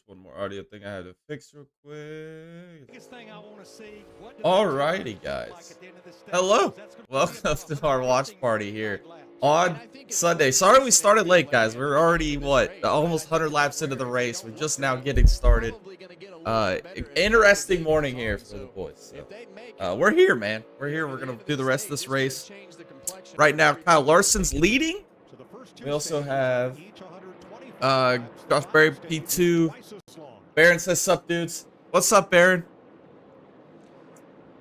There's one more audio thing I had to fix real quick. Alrighty, guys. Hello. Welcome to our watch party here on Sunday. Sorry we started late, guys. We're already, almost 100 laps into the race. We're just now getting started. Interesting morning here for the boys. So, we're here, man. We're here. We're going to do the rest of this race. Right now, Kyle Larson's leading. We also have Josh Berry, P2. Baron says, sup, dudes. What's up, Baron?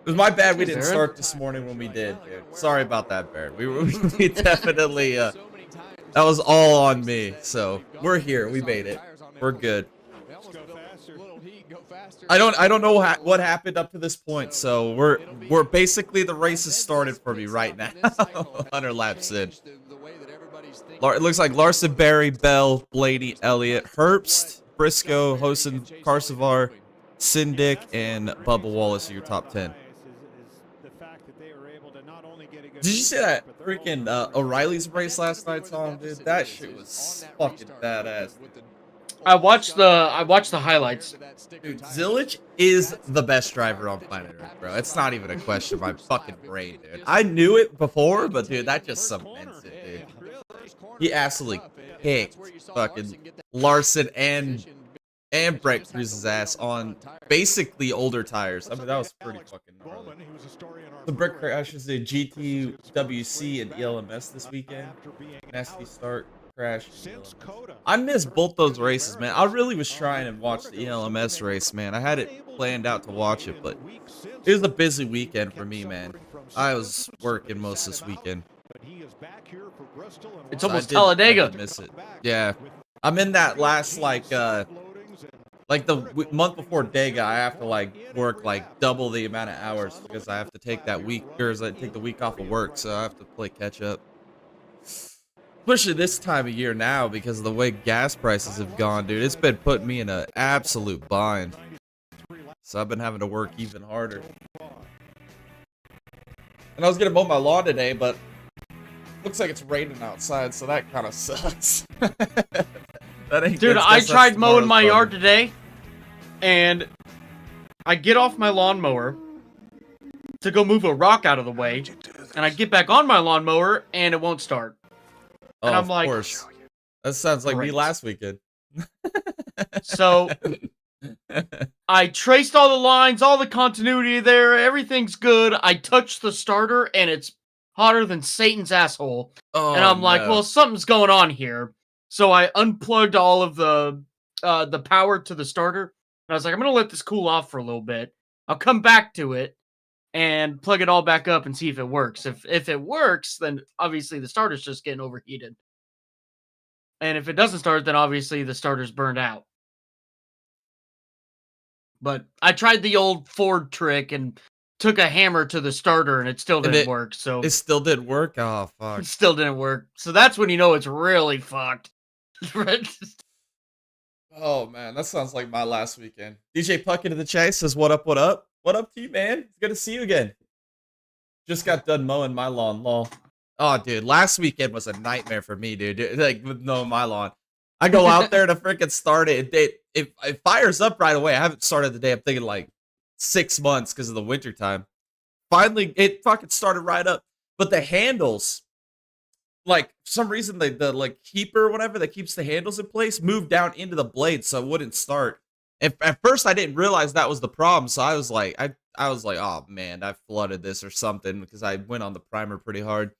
It was my bad we didn't start this morning when we did, dude. Sorry about that, Baron. We definitely, that was all on me. So, we're here. We made it. We're good. I don't know what happened up to this point, so we're basically, the race has started for me right now. 100 laps in. It looks like Larson, Berry, Bell, Blaney, Elliott, Herbst, Briscoe, Hosen, Carcevar, Sindick, and Bubba Wallace are your top 10. Did you see that freaking O'Reilly's race last night, Tom? Dude, that shit was fucking badass. I watched the highlights. Dude, Zilich is the best driver on planet Earth, bro. It's not even a question of my fucking brain, dude. I knew it before, but dude, that just cements it, dude. He absolutely kicked fucking Larson and Brett Cruz's ass on basically older tires. I mean, that was pretty fucking gnarly. The Brett crashes in GTWC and ELMS this weekend. Nasty start. Crash. I missed both those races, man. I really was trying to watch the ELMS race, man. I had it planned out to watch it, but it was a busy weekend for me, man. I was working most this weekend. It's almost Talladega. I miss it. Yeah, I'm in that last like the month before Dega. I have to work double the amount of hours because I have to take that week, or I take the week off of work, so I have to play catch up. Especially this time of year now, because of the way gas prices have gone, dude. It's been putting me in an absolute bind. So I've been having to work even harder. And I was gonna mow my lawn today, but looks like it's raining outside, so that kind of sucks. That ain't Dude, good. I tried mowing my yard today, and I get off my lawnmower to go move a rock out of the way, and I get back on my lawnmower, and it won't start. Oh, and I'm of like, course. That sounds like me last weekend. So I traced all the lines, all the continuity there. Everything's good. I touched the starter, and it's hotter than Satan's asshole. Oh, and I'm like, well, something's going on here. So I unplugged all of the power to the starter. And I was like, I'm going to let this cool off for a little bit. I'll come back to it and plug it all back up and see if it works. If it works, then obviously the starter's just getting overheated. And if it doesn't start, then obviously the starter's burned out. But I tried the old Ford trick and took a hammer to the starter, and it still didn't work. So it still didn't work? Oh, fuck. It still didn't work. So that's when you know it's really fucked. Oh, man, that sounds like my last weekend. DJ Puckett of the Chase says, what up, what up? What up to you, man? It's good to see you again. Just got done mowing my lawn, lol. Oh, dude, last weekend was a nightmare for me, dude. Like, with mowing my lawn. I go out there to freaking start it. It fires up right away. I haven't started the day. I'm thinking, 6 months because of the winter time. Finally, it fucking started right up. But the handles, for some reason, the keeper or whatever that keeps the handles in place moved down into the blade so it wouldn't start. And at first, I didn't realize that was the problem. So I was like, oh, man, I flooded this or something because I went on the primer pretty hard.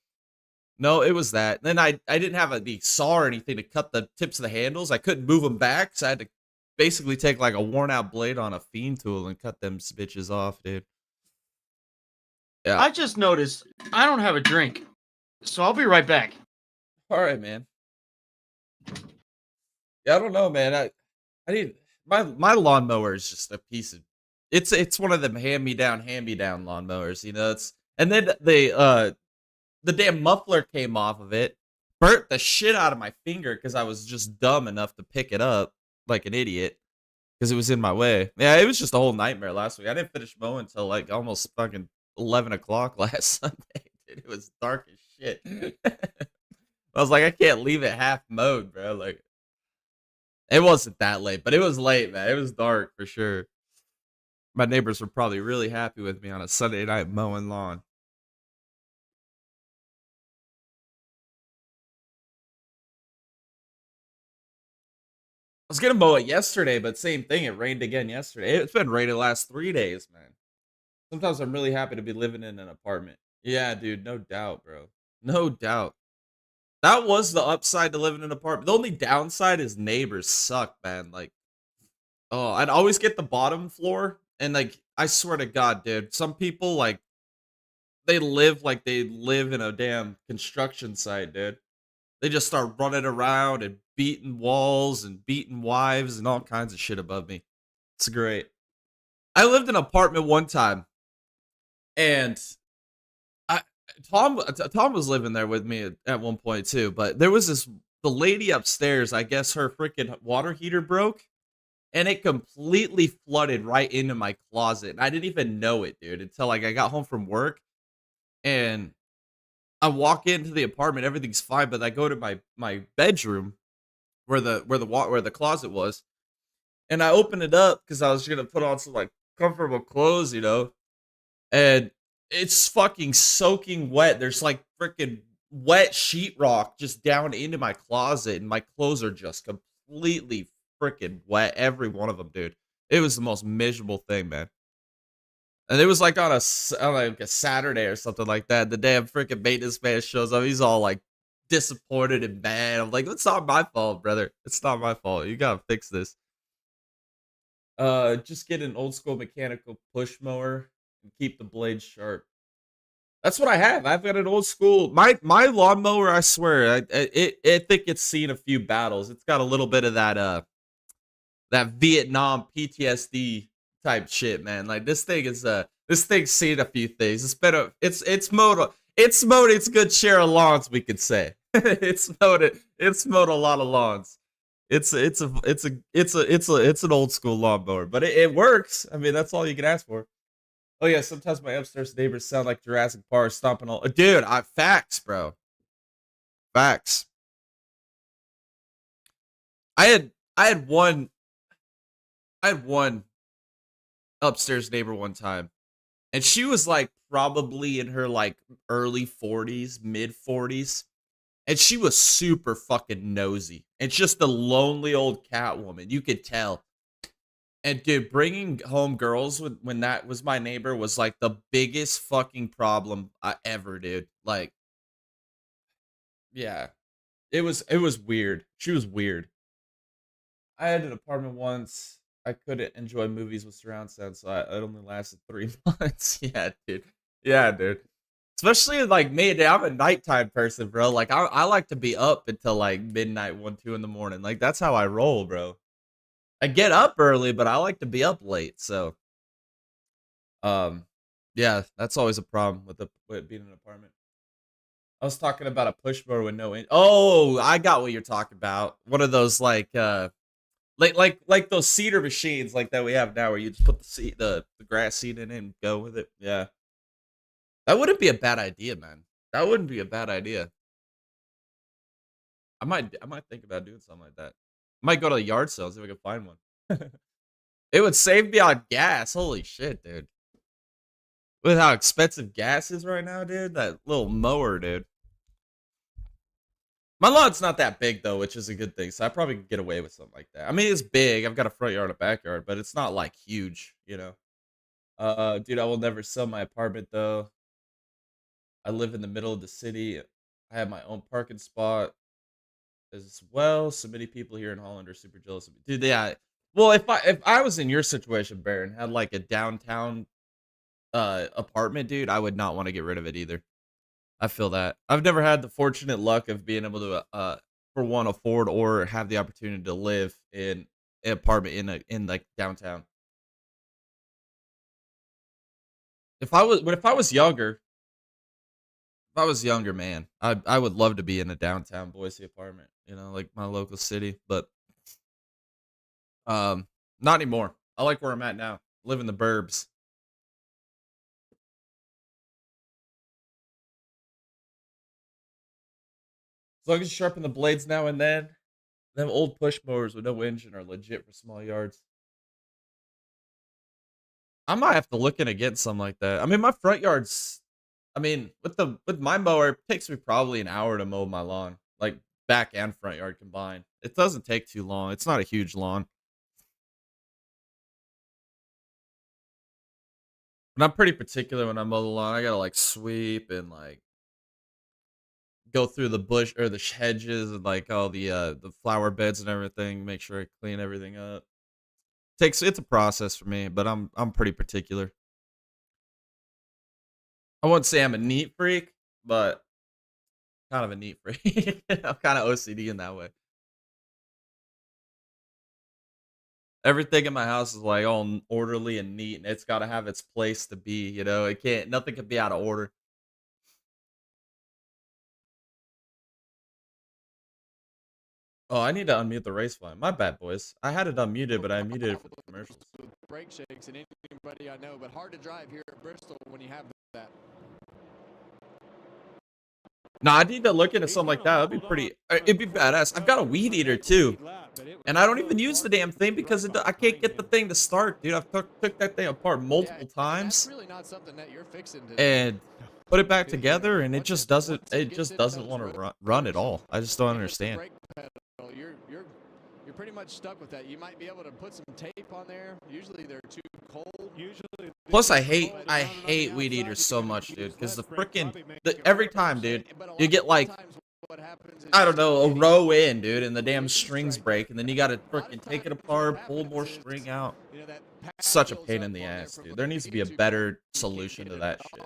No, it was that. Then I didn't have the saw or anything to cut the tips of the handles. I couldn't move them back, so I had to basically take a worn-out blade on a fiend tool and cut them bitches off, dude. Yeah. I just noticed I don't have a drink, so I'll be right back. All right, man. Yeah, I don't know, man. I need my lawnmower is just a piece of. It's one of them hand-me-down lawnmowers, you know. And then the damn muffler came off of it, burnt the shit out of my finger because I was just dumb enough to pick it up like an idiot because it was in my way. Yeah, it was just a whole nightmare last week. I didn't finish mowing until almost fucking 11 o'clock last Sunday. Dude, it was dark as shit. I was like, I can't leave it half mowed, bro. It wasn't that late, but it was late, man. It was dark for sure. My neighbors were probably really happy with me on a Sunday night mowing lawn. I was gonna mow it yesterday, but same thing. It rained again yesterday. It's been raining the last 3 days, man. Sometimes I'm really happy to be living in an apartment. Yeah, dude, no doubt, bro. No doubt. That was the upside to living in an apartment. The only downside is neighbors suck, man. Like, oh, I'd always get the bottom floor, and like, I swear to God, dude, some people like they live in a damn construction site, dude. They just start running around and beating walls and beating wives and all kinds of shit above me. It's great. I lived in an apartment one time, and I Tom was living there with me at one point too. But there was the lady upstairs. I guess her freaking water heater broke, and it completely flooded right into my closet. And I didn't even know it, dude, until like I got home from work, and I walk into the apartment. Everything's fine, but I go to my bedroom where the closet was, and I open it up because I was gonna put on some like comfortable clothes, and it's fucking soaking wet. There's like freaking wet sheetrock just down into my closet, and my clothes are just completely freaking wet. Every one of them, dude. It was the most miserable thing, man. And it was like on like a Saturday or something like that. The damn freaking maintenance man shows up. He's all like disappointed and mad. I'm like, it's not my fault, brother. It's not my fault. You gotta fix this. Just get an old school mechanical push mower and keep the blades sharp. That's what I have. I've got an old school my lawnmower. I swear, I think it's seen a few battles. It's got a little bit of that Vietnam PTSD type shit, man. Like this thing's seen a few things. It's mowed its good share of lawns, we could say. It's mowed a lot of lawns. It's an old school lawnmower, but it works. I mean, that's all you can ask for. Oh yeah, sometimes my upstairs neighbors sound like Jurassic Park stomping all. Dude, facts, bro. Facts. I had I had one I had one upstairs neighbor one time, and she was like probably in her like early 40s, mid 40s, and she was super fucking nosy. And just a lonely old cat woman, you could tell. And dude, bringing home girls when that was my neighbor was like the biggest fucking problem I ever did. Like, yeah, it was weird. She was weird. I had an apartment once. I couldn't enjoy movies with surround sound, so it only lasted 3 months. Yeah, dude. Yeah, dude. Especially like me, dude, I'm a nighttime person, bro. Like I like to be up until like midnight, 1, 2 in the morning. Like that's how I roll, bro. I get up early, but I like to be up late. So, um, yeah, that's always a problem with being in an apartment. I was talking about a push mower with no in. Oh, I got what you're talking about. One of those like those cedar machines like that we have now, where you just put the grass seed in it and go with it. Yeah, that wouldn't be a bad idea, man. That wouldn't be a bad idea. I might think about doing something like that. I might go to the yard sales see if I can find one. It would save me on gas. Holy shit, dude. With how expensive gas is right now, dude. That little mower, dude. My lawn's not that big though, which is a good thing. So I probably could get away with something like that. I mean, it's big. I've got a front yard, a backyard, but it's not like huge. Dude, I will never sell my apartment though. I live in the middle of the city. I have my own parking spot as well. So many people here in Holland are super jealous of me. Dude, yeah. Well, if I was in your situation, Baron, had like a downtown apartment, dude, I would not want to get rid of it either. I feel that. I've never had the fortunate luck of being able to for one afford or have the opportunity to live in an apartment in like downtown. If I was younger, if I was younger, man, I would love to be in a downtown Boise apartment, like my local city, but um not anymore. I like where I'm at now. Live in the burbs. As long as you sharpen the blades now and then, Them old push mowers with no engine are legit for small yards. I might have to look into getting something like that. I mean, my front yards. I mean, with my mower, it takes me probably an hour to mow my lawn, like back and front yard combined. It doesn't take too long. It's not a huge lawn. And I'm pretty particular when I mow the lawn. I gotta like sweep and like go through the bush or the hedges and like all the flower beds and everything. Make sure I clean everything up. It's a process for me, but I'm pretty particular. I wouldn't say I'm a neat freak, but kind of a neat freak. I'm kind of OCD in that way. Everything in my house is like all orderly and neat, and it's got to have its place to be. You know, nothing can be out of order. Oh, I need to unmute the race volume. My bad, boys. I had it unmuted, but I muted it for the commercials. Brake shakes and anybody I know, but hard to drive here at Bristol when you have that. No, I need to look into something like that. It'd be badass. I've got a weed eater too, and I don't even use the damn thing because I can't get the thing to start, dude. I've took that thing apart multiple times. That's really not something that you're fixing to and put it back together, and it just doesn't want to run at all. I just don't understand. You're pretty much stuck with that. You might be able to put some tape on there. Usually they're too cold. Plus, I hate weed eaters so much, dude. Because every time, dude, you get like, I don't know, a row in, dude, and the damn strings break, and then you gotta freaking take it apart, pull more string out. Such a pain in the ass, dude. There needs to be a better solution to that shit.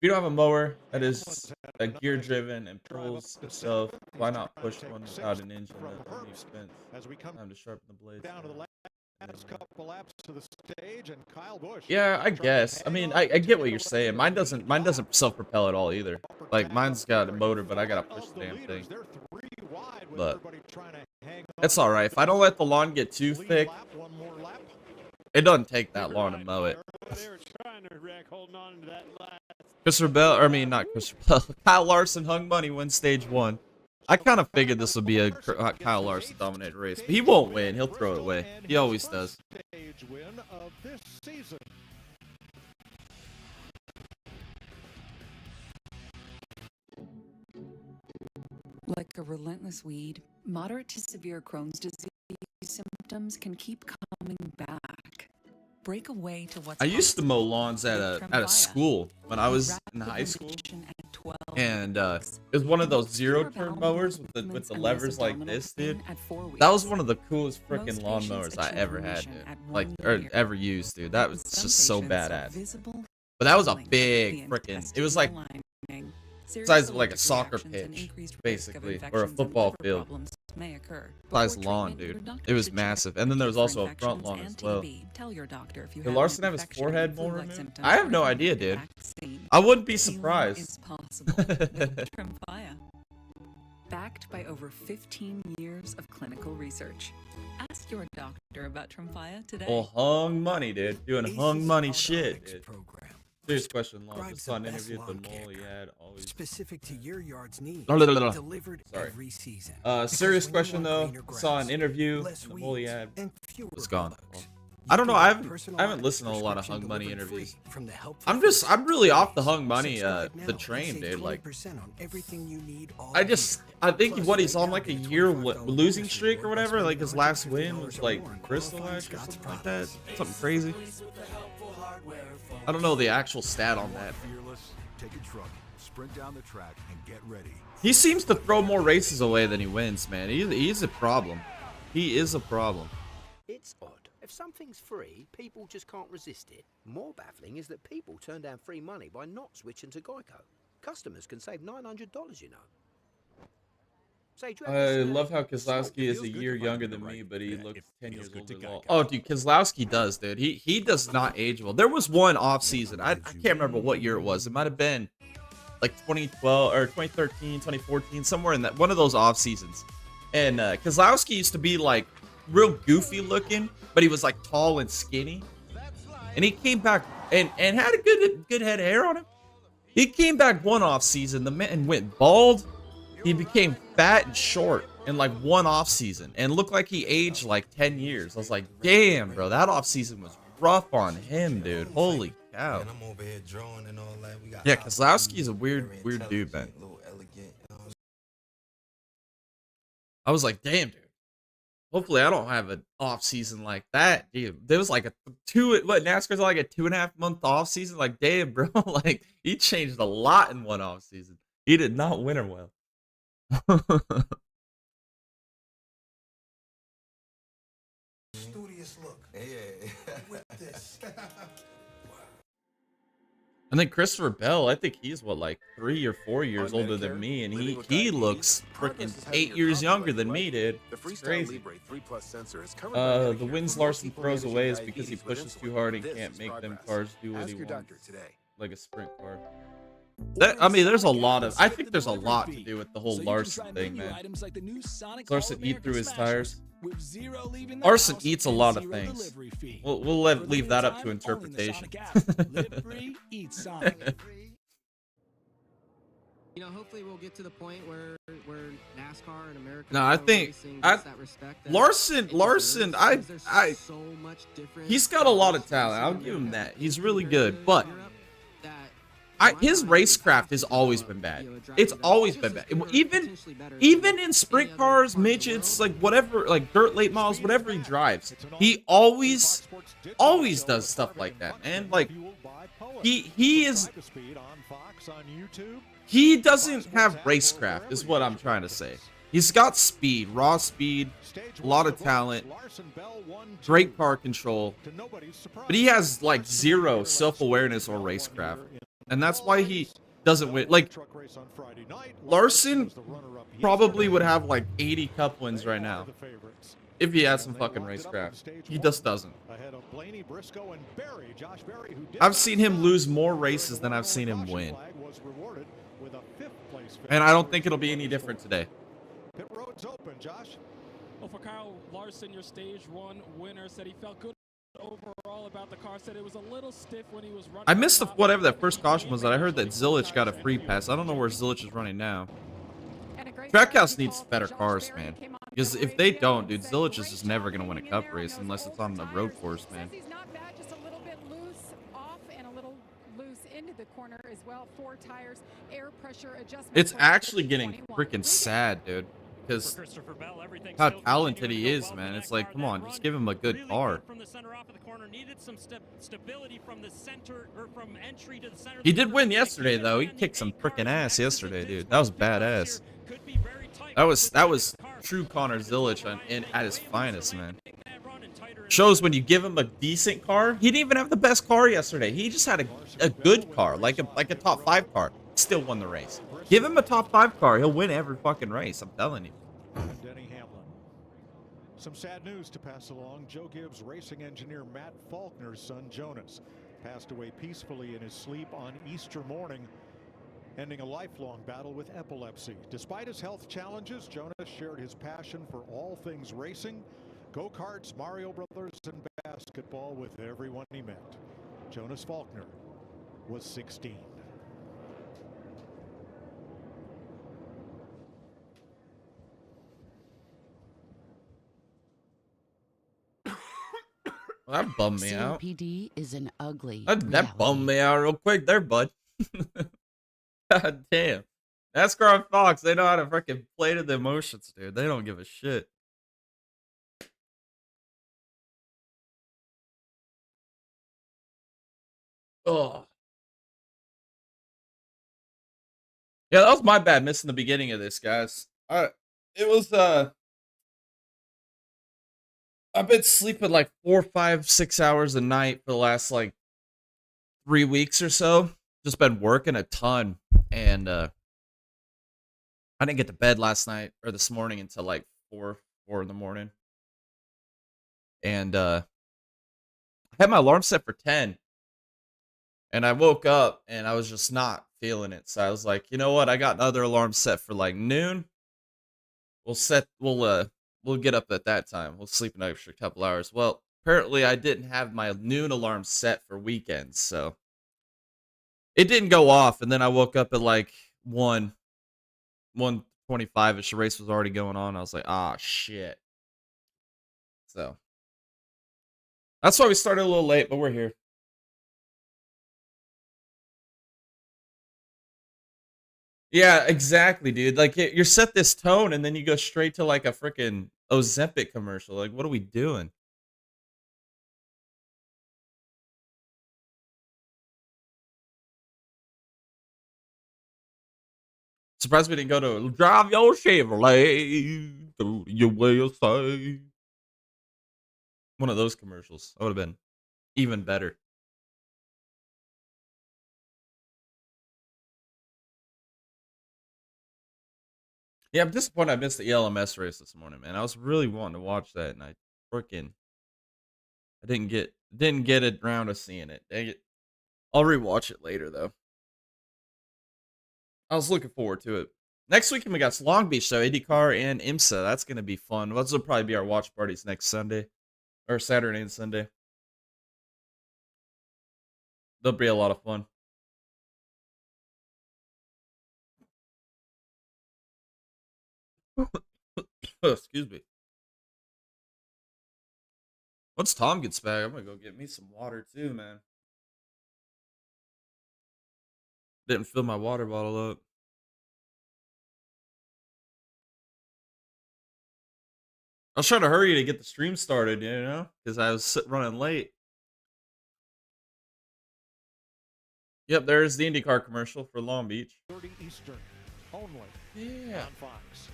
If you don't have a mower that is gear driven and pulls itself, why not push one without an engine at any expense? Time to sharpen the blades. Yeah, I guess. I mean, I get what you're saying. Mine doesn't self-propel at all either. Like mine's got a motor, but I gotta push the damn thing. But it's all right. If I don't let the lawn get too thick, it doesn't take that long to mow it. Kyle Larson hung money wins stage 1. I kind of figured this would be a Kyle Larson dominated race, but he won't win. He'll throw it away. He always does. Like a relentless weed, moderate to severe Crohn's disease symptoms can keep coming back. Break away to what's I used to mow lawns at a school when I was in high school, and it was one of those zero-turn mowers with the levers like this, dude. That was one of the coolest freaking lawn mowers I ever had, dude. Like, or ever used, dude. That was just so badass. But that was a big freaking. It was like size of like a soccer pitch, basically, or a football field. Size lawn, dude. It was massive. And then there was also a front lawn as well. Did Larson have his forehead mole removed? I have no idea, dude. I wouldn't be surprised. Backed by over 15 years of clinical research. Ask your doctor about Tremfya today. Well, hung money, dude. Doing hung money shit, dude. Serious question, Long. Just saw an interview with the mole. Yeah, always specific to your yard's needs. Delivered every season. Serious question though. Saw an interview. The mole ad was gone. I don't know. I haven't listened to a lot of hung money interviews. I'm really off the hung money the train, dude. Like, I think what he's on like a year losing streak or whatever. Like his last win was like Bristol last or something like that. Something crazy. I don't know the actual stat on that. Take a truck, sprint down the track, and get ready. He seems to throw more races away than he wins, man. He's a problem. He is a problem. It's odd. If something's free, people just can't resist it. More baffling is that people turn down free money by not switching to Geico. Customers can save $900, you know. I love how Keselowski is a year younger than me, but he looks 10 years older. Oh, dude, Keselowski does, dude. He does not age well. There was one off season. I can't remember what year it was. It might have been like 2012 or 2013, 2014, somewhere in that one of those off seasons. And Keselowski used to be like real goofy looking, but he was like tall and skinny. And he came back and had a good head of hair on him. He came back one off season. The man went bald. He became fat and short, in like one off season and looked like he aged like 10 years. I was like, damn, bro, that off season was rough on him, dude. Holy cow. Yeah, Kozlowski's a weird dude, man. I was like, damn, dude. Hopefully I don't have an off season like that, dude. There was like NASCAR's like a 2.5 month off season. Like, damn, bro. Like, he changed a lot in one off season. He did not winter well. Studious look. Yeah. With this. And then Christopher Bell, I think he's what, like 3 or 4 years older than me, and he looks freaking 8 years younger than me, dude. It's crazy. The wins Larson throws away is because he pushes too hard and can't make them cars do what he wants, like a sprint car. I mean, there's a lot of. I think there's a lot to do with the whole Larson thing, man. Larson eat through his tires. Larson eats a lot of things. We'll leave that up to interpretation. You know, hopefully we'll get to the point where NASCAR and America. No, I think Larson. He's got a lot of talent. I'll give him that. He's really good, but his racecraft has always been bad. It's always been bad. Even in sprint cars, midgets, like whatever, like dirt late models, whatever he drives, he always does stuff like that. And like he doesn't have racecraft, is what I'm trying to say. He's got speed, raw speed, a lot of talent, great car control, but he has like zero self-awareness or racecraft. And that's why he doesn't win. Like, Larson probably would have like 80 cup wins right now if he had some fucking racecraft. He just doesn't. I've seen him lose more races than I've seen him win. And I don't think it'll be any different today. Pit road's open, Josh. Well, for Kyle Larson, your stage 1 winner, said he felt good overall about the car, said it was a little stiff when he was running. I missed whatever that first caution was. That I heard that Zilich got a free pass. I don't know where Zilich is running now. Trackhouse needs better cars, man. Because if they don't, dude, Zilich is just never gonna win a cup race unless it's on the road course, man. It's actually getting freaking sad, dude. Because how talented he is, man. It's like, come on, just give him a good car. He did win yesterday, though. He kicked some freaking ass yesterday, dude. That was badass. That was true Connor Zilich at his finest, man. Shows when you give him a decent car. He didn't even have the best car yesterday. He just had a good car, like a top 5 car. Still won the race. Give him a top 5 car. He'll win every fucking race. I'm telling you. Denny Hamlin. Some sad news to pass along. Joe Gibbs racing engineer Matt Faulkner's son Jonas passed away peacefully in his sleep on Easter morning, ending a lifelong battle with epilepsy. Despite his health challenges, Jonas shared his passion for all things racing, go-karts, Mario Brothers, and basketball with everyone he met. Jonas Faulkner was 16. Well, that bummed me out. CMPD is an ugly. That bummed me out real quick there, bud. God damn. NASCAR on Fox, they know how to freaking play to the emotions, dude. They don't give a shit. Oh. Yeah, that was my bad missing the beginning of this, guys. It was I've been sleeping like 4, 5, 6 hours a night for the last like 3 weeks or so. Just been working a ton, and I didn't get to bed last night or this morning until like 4 in the morning. And I had my alarm set for 10, and I woke up and I was just not feeling it. So I was like, you know what? I got another alarm set for like noon. We'll get up at that time. We'll sleep an extra couple hours. Well, apparently I didn't have my noon alarm set for weekends, so it didn't go off. And then I woke up at like 1 25ish. The race was already going on. I was like, ah, shit. So that's why we started a little late, but we're here. Yeah, exactly, dude. Like, you're set this tone, and then you go straight to like a freaking Ozempic commercial. Like, what are we doing? Surprised we didn't go to drive your Chevrolet through your USA. One of those commercials. That would have been even better. Yeah, I'm disappointed I missed the ELMS race this morning, man. I was really wanting to watch that, and I didn't get it around to seeing it. Dang it. I'll rewatch it later though. I was looking forward to it. Next weekend we got Long Beach though, IndyCar and IMSA. That's gonna be fun. Those will probably be our watch parties next Sunday. Or Saturday and Sunday. They'll be a lot of fun. Excuse me. Once Tom gets back, I'm gonna go get me some water too, man. Didn't fill my water bottle up. I was trying to hurry to get the stream started, you know, because I was running late. Yep, there's the IndyCar commercial for Long Beach. 30 Eastern only. Yeah. On Fox.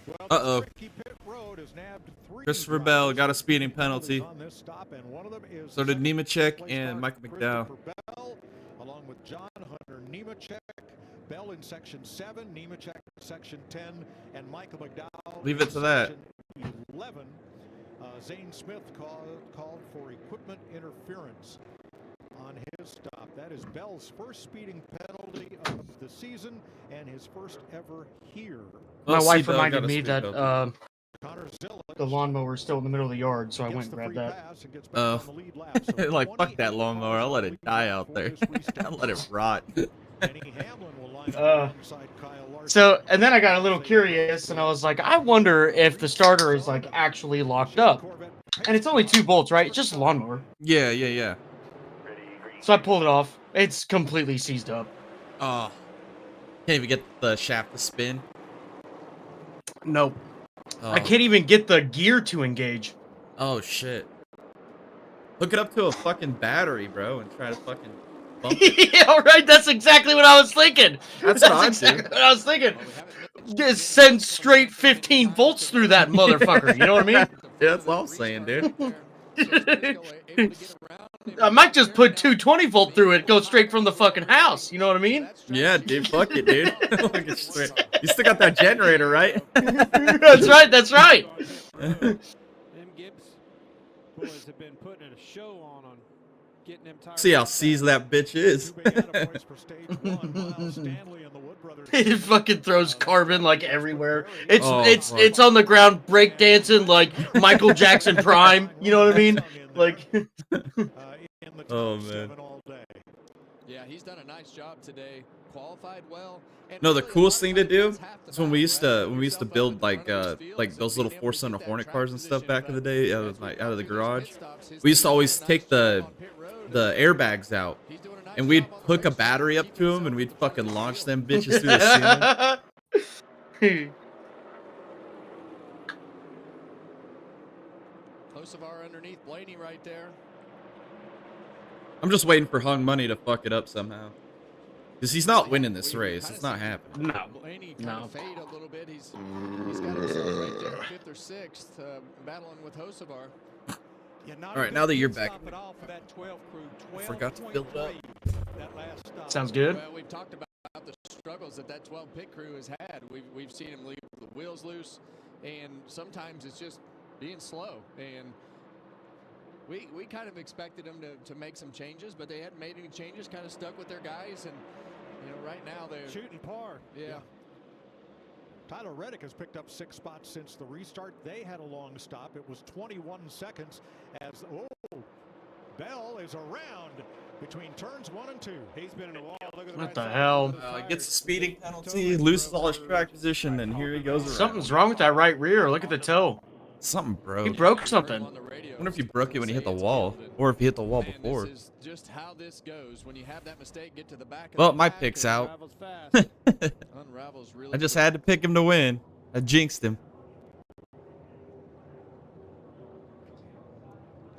Well, Uh-oh. Pit Road has nabbed 3 Christopher Bell got a speeding penalty. on this stop, and one of them is So did Nemechek place and mark Michael McDowell. Christopher Bell, along with John Hunter Nemechek. Bell in section 7, Nemechek in section 10, and Michael McDowell. Leave it to that. 11. Zane Smith called for equipment interference on his stop. That is Bell's first speeding penalty of the season and his first ever here. My wife reminded me that the lawnmower is still in the middle of the yard, so I went and grabbed that. Like, fuck that lawnmower. I'll let it die out there. I'll let it rot. So, and then I got a little curious, and I was like, I wonder if the starter is, like, actually locked up. And it's only 2 bolts, right? It's just a lawnmower. Yeah. So I pulled it off. It's completely seized up. Oh. Can't even get the shaft to spin. Nope. Oh. I can't even get the gear to engage. Oh, shit. Hook it up to a fucking battery, bro, and try to fucking bump it. Yeah, right. That's exactly what I was thinking. That's what exactly what I was thinking. Just send straight 15 volts through that motherfucker. You know what I mean? Yeah, that's all I'm saying, dude. I might just put 220-volt through it, go straight from the fucking house. You know what I mean? Yeah, dude. Fuck it, dude. You still got that generator, right? That's right. That's right. Them Gibbs boys have been putting a show on getting them tires. See how seized that bitch is. It fucking throws carbon like everywhere. It's on the ground breakdancing like Michael Jackson Prime. You know what I mean? Like. Oh man. Yeah, he's done a nice job today. Qualified well. No, the coolest thing to do is when we used to build like those little 4-cylinder Hornet cars and stuff back in the day out of the garage. We used to always take the airbags out, and we'd hook a battery up to them, and we'd fucking launch them bitches through the ceiling. Close of our underneath Blaney right there. I'm just waiting for Hung Money to fuck it up somehow. Because he's not winning this race. It's not happening. No. Fade a little bit. He's got himself right there, 5th or 6th, battling with Hocevar. All right, now that you're back, I forgot to fill it up. Sounds good. Well, we've talked about the struggles that 12 pit crew has had. We've seen him leave the wheels loose, and sometimes it's just being slow. And we kind of expected them to make some changes, but they hadn't made any changes. Kind of stuck with their guys, and right now they're shooting par. Yeah. Tyler Reddick has picked up 6 spots since the restart. They had a long stop. It was 21 seconds as Bell is around between turns 1 and 2. He's been in a wall. Look at What the hell? Gets a speeding penalty, loses all his track position, and here he goes around. Something's wrong with that right rear. Look at the toe. Something broke. He broke something. I wonder if he broke it when he hit the wall, or if he hit the wall before. Well, my pick's out. I just had to pick him to win. I jinxed him.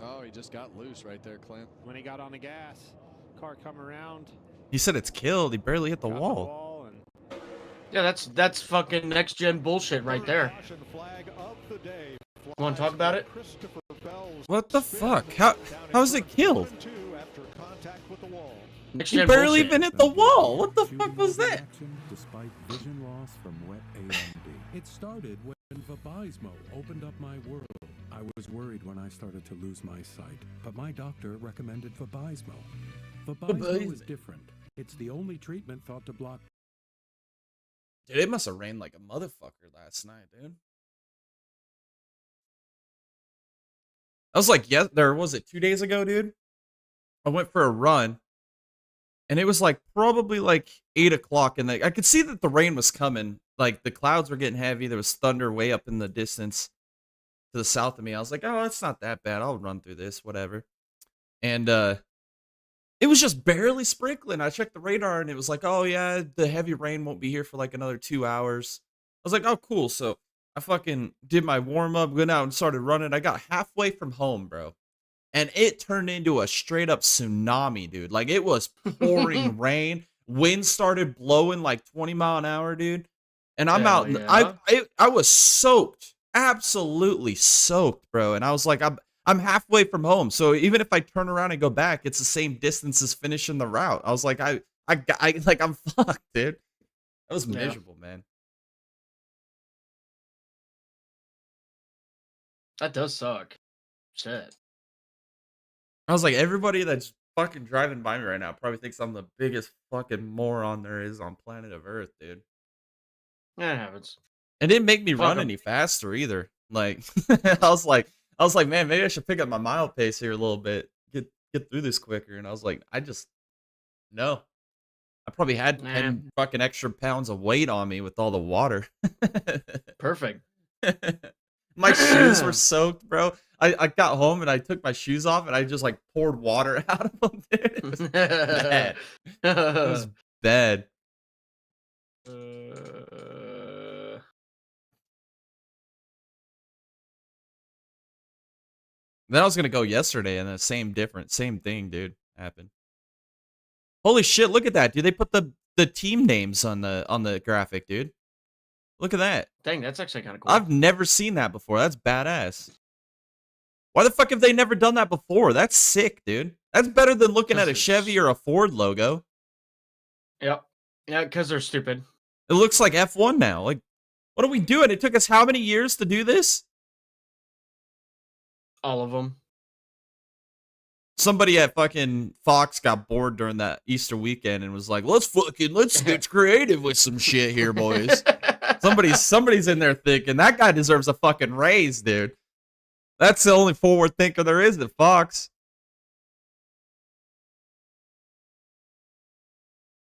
Oh, he just got loose right there, Clint. When he got on the gas, car come around. He said it's killed. He barely hit the wall. Yeah, that's fucking next gen bullshit right there. Want to talk about it? What the fuck? How is it killed? He barely bullshit. even hit the wall. What the fuck was that? Despite vision loss from wet AMD. It started when Vabysmo opened up my world. I was worried when I started to lose my sight, but my doctor recommended Vabysmo. Vabysmo is different. It's the only treatment thought to block. Dude, it must have rained like a motherfucker last night, dude. I was like, yeah, was it 2 days ago, dude? I went for a run, and it was like probably like 8 o'clock, and I could see that the rain was coming. Like the clouds were getting heavy. There was thunder way up in the distance to the south of me. I was like, oh, it's not that bad. I'll run through this, whatever. And it was just barely sprinkling. I checked the radar, and it was like, oh yeah, the heavy rain won't be here for like another 2 hours. I was like, oh cool. So I fucking did my warm up, went out and started running. I got halfway from home, bro. And it turned into a straight up tsunami, dude. Like it was pouring rain. Wind started blowing like 20 mile an hour, dude. And I'm out. Yeah. I was soaked, absolutely soaked, bro. And I was like, I'm halfway from home. So even if I turn around and go back, it's the same distance as finishing the route. I was like, I'm fucked, dude. That was miserable, man. That does suck. Shit. I was like, everybody that's fucking driving by me right now probably thinks I'm the biggest fucking moron there is on planet of Earth, dude. That happens. It didn't make me run 'em. any faster either. Like, I was like, man, maybe I should pick up my mile pace here a little bit, get through this quicker. And I was like, no. I probably had 10 fucking extra pounds of weight on me with all the water. Perfect. My shoes were soaked, bro. I got home and I took my shoes off and I just like poured water out of them, dude. It was bad. It was bad. Then I was gonna go yesterday and the same thing, dude, happened. Holy shit, look at that, dude. They put the team names on the graphic, dude. Look at that. Dang, that's actually kind of cool. I've never seen that before. That's badass. Why the fuck have they never done that before? That's sick, dude. That's better than looking at a Chevy or a Ford logo. Yep. Yeah, because they're stupid. It looks like F1 now. Like, what are we doing? It took us how many years to do this? All of them. Somebody at fucking Fox got bored during that Easter weekend and was like, let's get creative with some shit here, boys. Somebody's in there thinking that guy deserves a fucking raise, dude. That's the only forward thinker there is at Fox.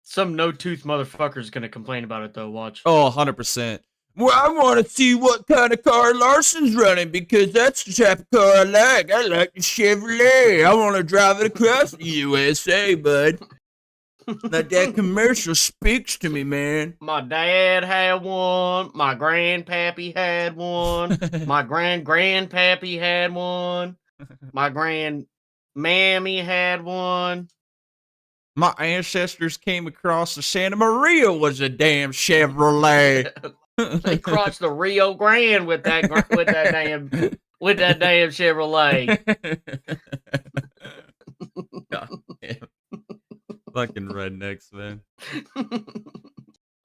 Some no-tooth motherfucker's gonna complain about it, though. Watch. Oh, 100%. Well, I want to see what kind of car Larson's running because that's the type of car I like. I like the Chevrolet. I want to drive it across the USA, bud. That commercial speaks to me, man. My dad had one. My grandpappy had one. My grandpappy had one. My grandmammy had one. My ancestors came across the Santa Maria was a damn Chevrolet. They crossed the Rio Grande with that damn Chevrolet. God damn. Fucking rednecks, man.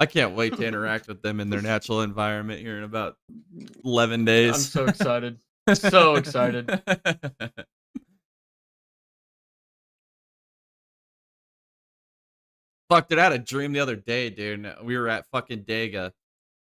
I can't wait to interact with them in their natural environment here in about 11 days. I'm so excited. So excited. Fuck, dude, I had a dream the other day, dude. We were at fucking Dega,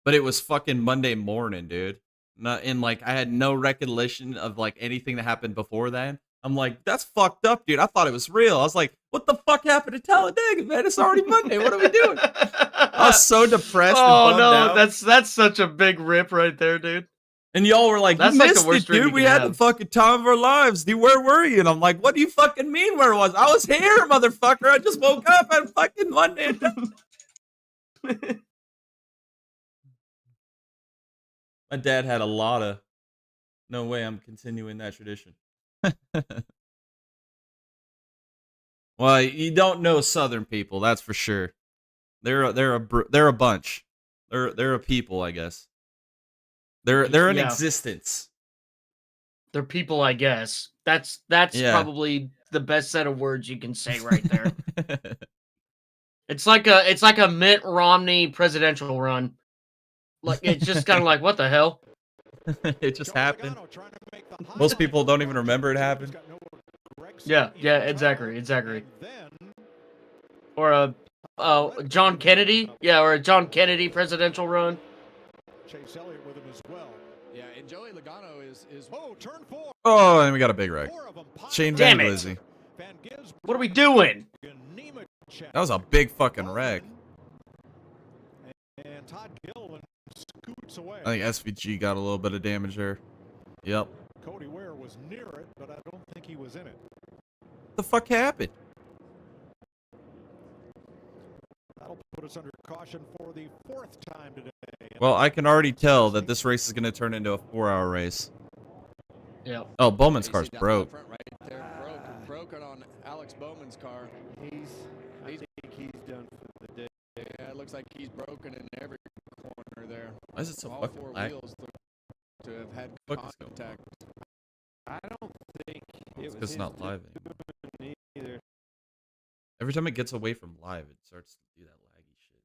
but it was fucking Monday morning, dude. I had no recollection of like anything that happened before then. I'm like, that's fucked up, dude. I thought it was real. I was like, What the fuck happened to Talladega, man? It's already Monday. What are we doing? I was so depressed and Oh bummed no, out. that's such a big rip right there, dude. And y'all were like, That's you like the missed worst it, dream dude. you We can had the have. fucking time of our lives. Dude, where were you? And I'm like, what do you fucking mean where was I? Was here, motherfucker. I just woke up on fucking Monday. My dad had a lot of, no way I'm continuing that tradition. Well, you don't know Southern people, that's for sure. They're a bunch. They're a people, I guess. They're an Yeah. existence. They're people, I guess. That's Yeah. probably the best set of words you can say right there. It's like a Mitt Romney presidential run. Like it's just kind of like, what the hell? It just happened. Most people don't even remember it happened. Yeah, exactly. Or a John Kennedy, or a John Kennedy presidential run. Chase Elliott with him as well. Yeah, and Joey Logano is turn 4. Oh, and we got a big wreck. Shane Van Damn it. Glizzy. What are we doing? That was a big fucking wreck. And Todd Gilliland scoots away. I think SVG got a little bit of damage there. Yep. Cody Ware was near it, but I don't think he was in it. What the fuck happened? That'll put us under caution for the 4th time today. Well, I can already tell that this race is going to turn into a 4-hour race. Yeah. Oh, Bowman's car's broke. Front right there, broken on Alex Bowman's car. I think he's done for the day. Yeah, it looks like he's broken in every corner there. Why is it so All fucking 4 lag? wheels look to have had Fuck is going contact. I don't think it was It's not live either. Every time it gets away from live, it starts to do that laggy shit.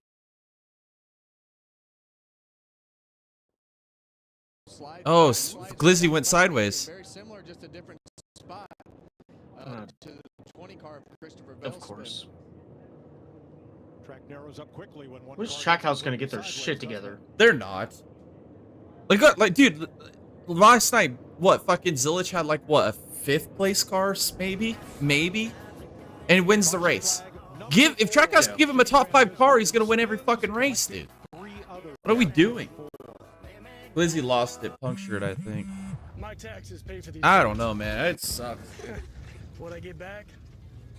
Oh, Glizzy went sideways. Very similar, just a different spot to the 20 car of Christopher Bell. Of course. Track narrows up quickly when one When's car Trackhouse gonna get their shit together? They're not. Like, dude, last night, what, fucking Zilich had, like, what, a 5th place car, maybe? And wins the race. If Trackhouse can give him a top 5 car, he's gonna win every fucking race, dude. What are we doing? Glizzy lost it, punctured, I think. My taxes pay for these. I don't know, man. It sucks. What I get back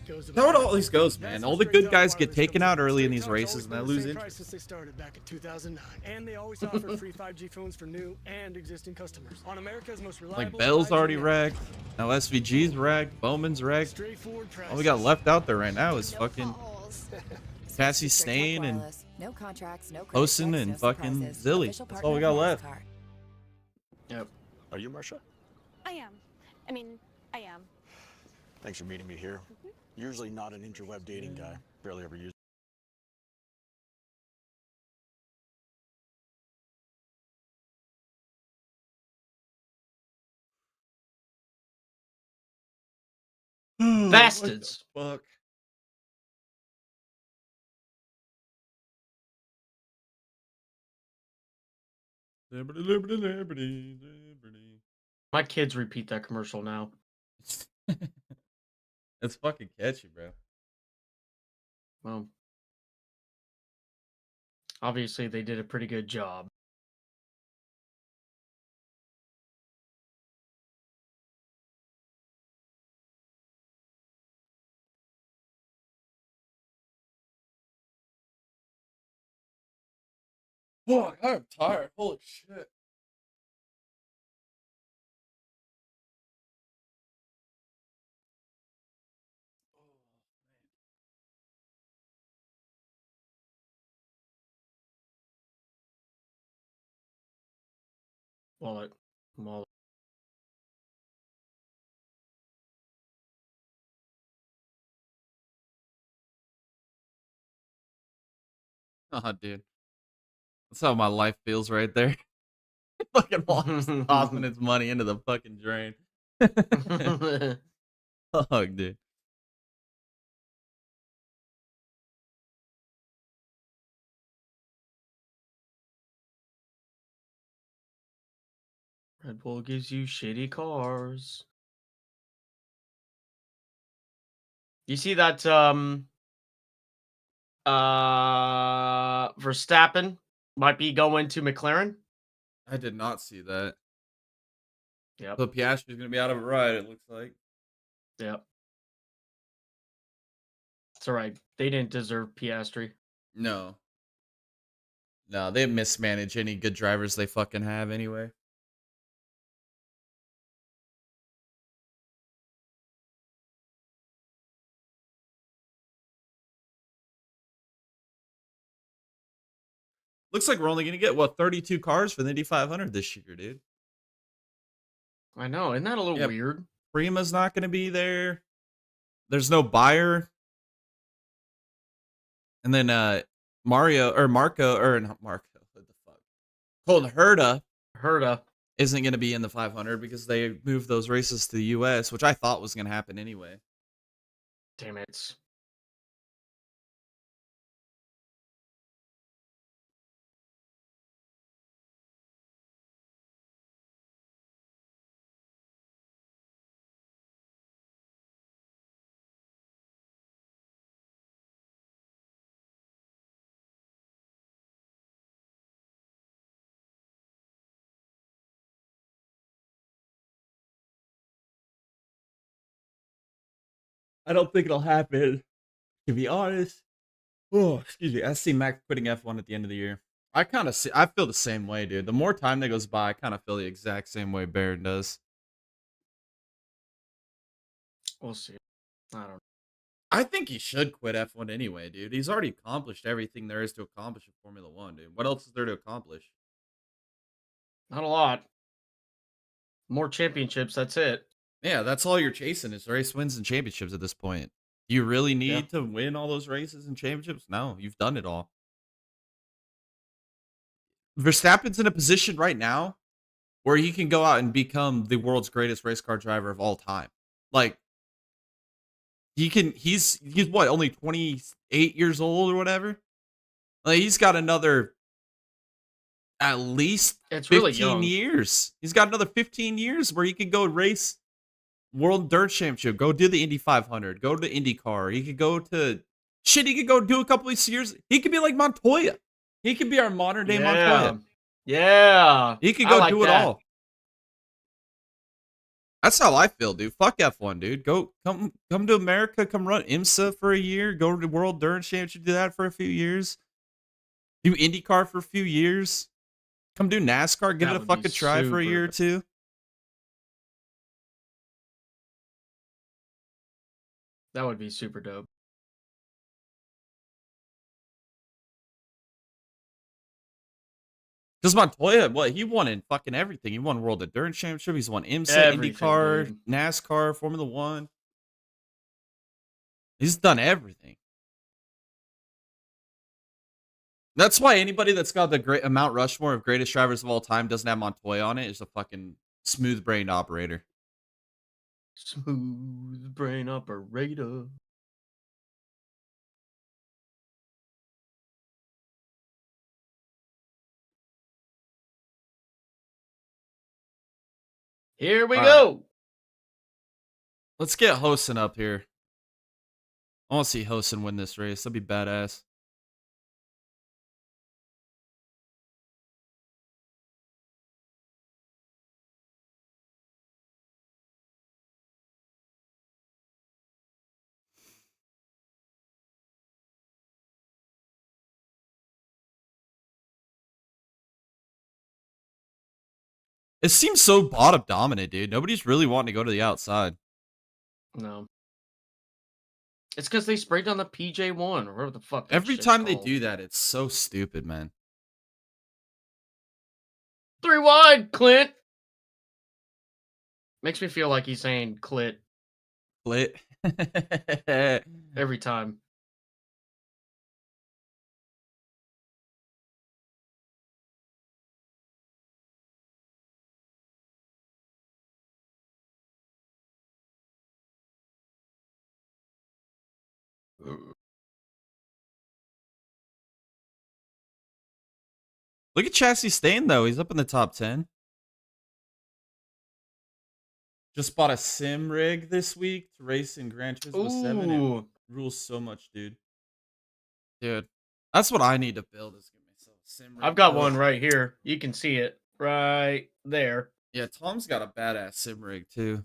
goes to That's how it always goes, man. All the good guys get taken out early in these races, and I lose interest. Since they started back in 2009, and they always offer free 5G phones for new and existing customers on America's most reliable. Like, Bell's already wrecked. Now SVG's wrecked. Bowman's wrecked. All we got left out there right now is fucking Cassie Stain and Osen and fucking Zilly. That's all we got left. Yep. Are you Marsha? I am. I am. Thanks for meeting me here. Usually not an interweb dating guy. Barely ever use. Bastards. Fuck. Liberty, liberty, liberty, liberty. My kids repeat that commercial now. It's fucking catchy, bro. Well, obviously they did a pretty good job. Fuck, I'm tired. Holy shit. Wallet. Oh, dude. That's how my life feels right there. Fucking Walker's tossing his money into the fucking drain. Fuck, dude. Red Bull gives you shitty cars. You see that Verstappen might be going to McLaren? I did not see that. Yep. So Piastri's going to be out of it right, it looks like. Yep. It's all right. They didn't deserve Piastri. No. No, they mismanage any good drivers they fucking have anyway. Looks like we're only going to get, what, 32 cars for the Indy 500 this year, dude. I know. Isn't that a little weird? Prima's not going to be there. There's no buyer. And then Marco, what the fuck? Colton Herta isn't going to be in the 500 because they moved those races to the US, which I thought was going to happen anyway. Damn it. I don't think it'll happen, to be honest. Oh, excuse me. I see Max quitting F1 at the end of the year. I feel the same way, dude. The more time that goes by, I kind of feel the exact same way Baron does. We'll see. I don't know. I think he should quit F1 anyway, dude. He's already accomplished everything there is to accomplish in Formula 1, dude. What else is there to accomplish? Not a lot. More championships, that's it. Yeah, that's all you're chasing is race wins and championships at this point. Do you really need to win all those races and championships? No, you've done it all. Verstappen's in a position right now where he can go out and become the world's greatest race car driver of all time. Like, he's what, only 28 years old or whatever? Like, he's got another at least 15 years. He's got another 15 years where he could go race World Dirt Championship, go do the Indy 500, go to the IndyCar. He could go to he could go do a couple of years. He could be like Montoya. He could be our modern day Montoya. Yeah. He could go do it all. That's how I feel, dude. Fuck F1, dude. Come to America, come run IMSA for a year, go to the World Dirt Championship, do that for a few years. Do IndyCar for a few years. Come do NASCAR, give it a fucking try for a year or two. That would be super dope. Because Montoya, he won in fucking everything. He won World Endurance Championship. He's won IMSA, IndyCar, dude. NASCAR, Formula 1. He's done everything. That's why anybody that's got the great Mount Rushmore of greatest drivers of all time doesn't have Montoya on it is a fucking smooth-brained operator. Smooth brain operator. Here we go. Let's get Hosen up here. I want to see Hosen win this race. That'd be badass. It seems so bottom dominant, dude. Nobody's really wanting to go to the outside. No. It's because they sprayed on the PJ1 or whatever the fuck. Every time they do that, it's so stupid, man. 3 wide, Clint. Makes me feel like he's saying clit. Clit. Every time. Look at Chassis Stain, though. He's up in the top 10. Just bought a sim rig this week to race in Gran Turismo 7. It Ooh. rules so much, dude. Dude, that's what I need to build is get myself a sim rig. I've got one right here. You can see it right there. Yeah, Tom's got a badass sim rig too.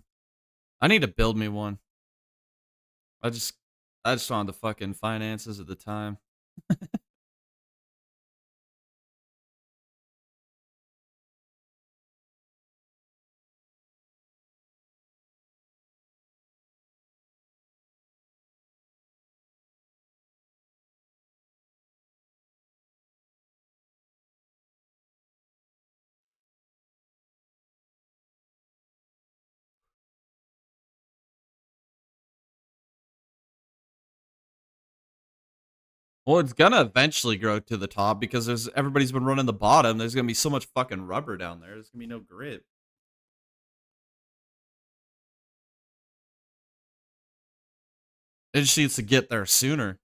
I need to build me one. I just don't have the fucking finances at the time. Well, it's gonna eventually grow to the top because everybody's been running the bottom. There's gonna be so much fucking rubber down there. There's gonna be no grip. It just needs to get there sooner.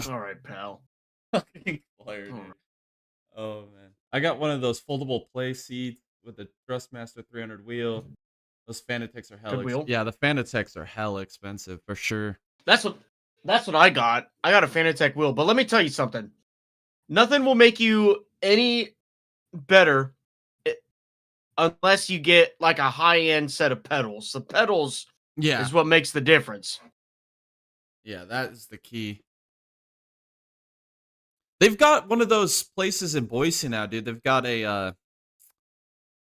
All right, pal. Fucking player, dude. Oh man, I got one of those foldable play seats with the Thrustmaster 300 wheel. Those Fanatec's are hell. Good wheel? Yeah, the Fanatec's are hell expensive for sure. That's what I got. I got a Fanatec wheel, but let me tell you something. Nothing will make you any better unless you get like a high-end set of pedals. The pedals is what makes the difference. Yeah, that is the key. They've got one of those places in Boise now, dude. They've got a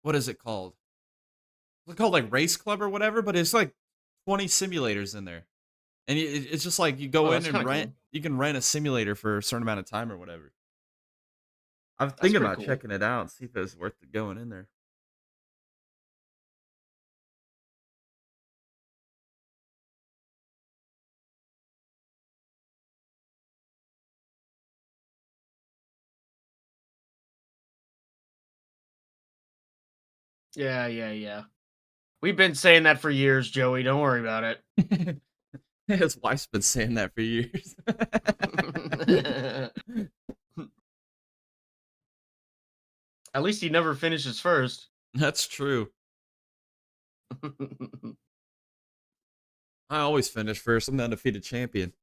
what is it called? It's called like Race Club or whatever, but it's like 20 simulators in there. And it's just like you go in and rent. Cool. You can rent a simulator for a certain amount of time or whatever. I'm thinking about checking it out and see if it's worth going in there. Yeah. We've been saying that for years, Joey. Don't worry about it. His wife's been saying that for years. At least he never finishes first. That's true. I always finish first. I'm the undefeated champion.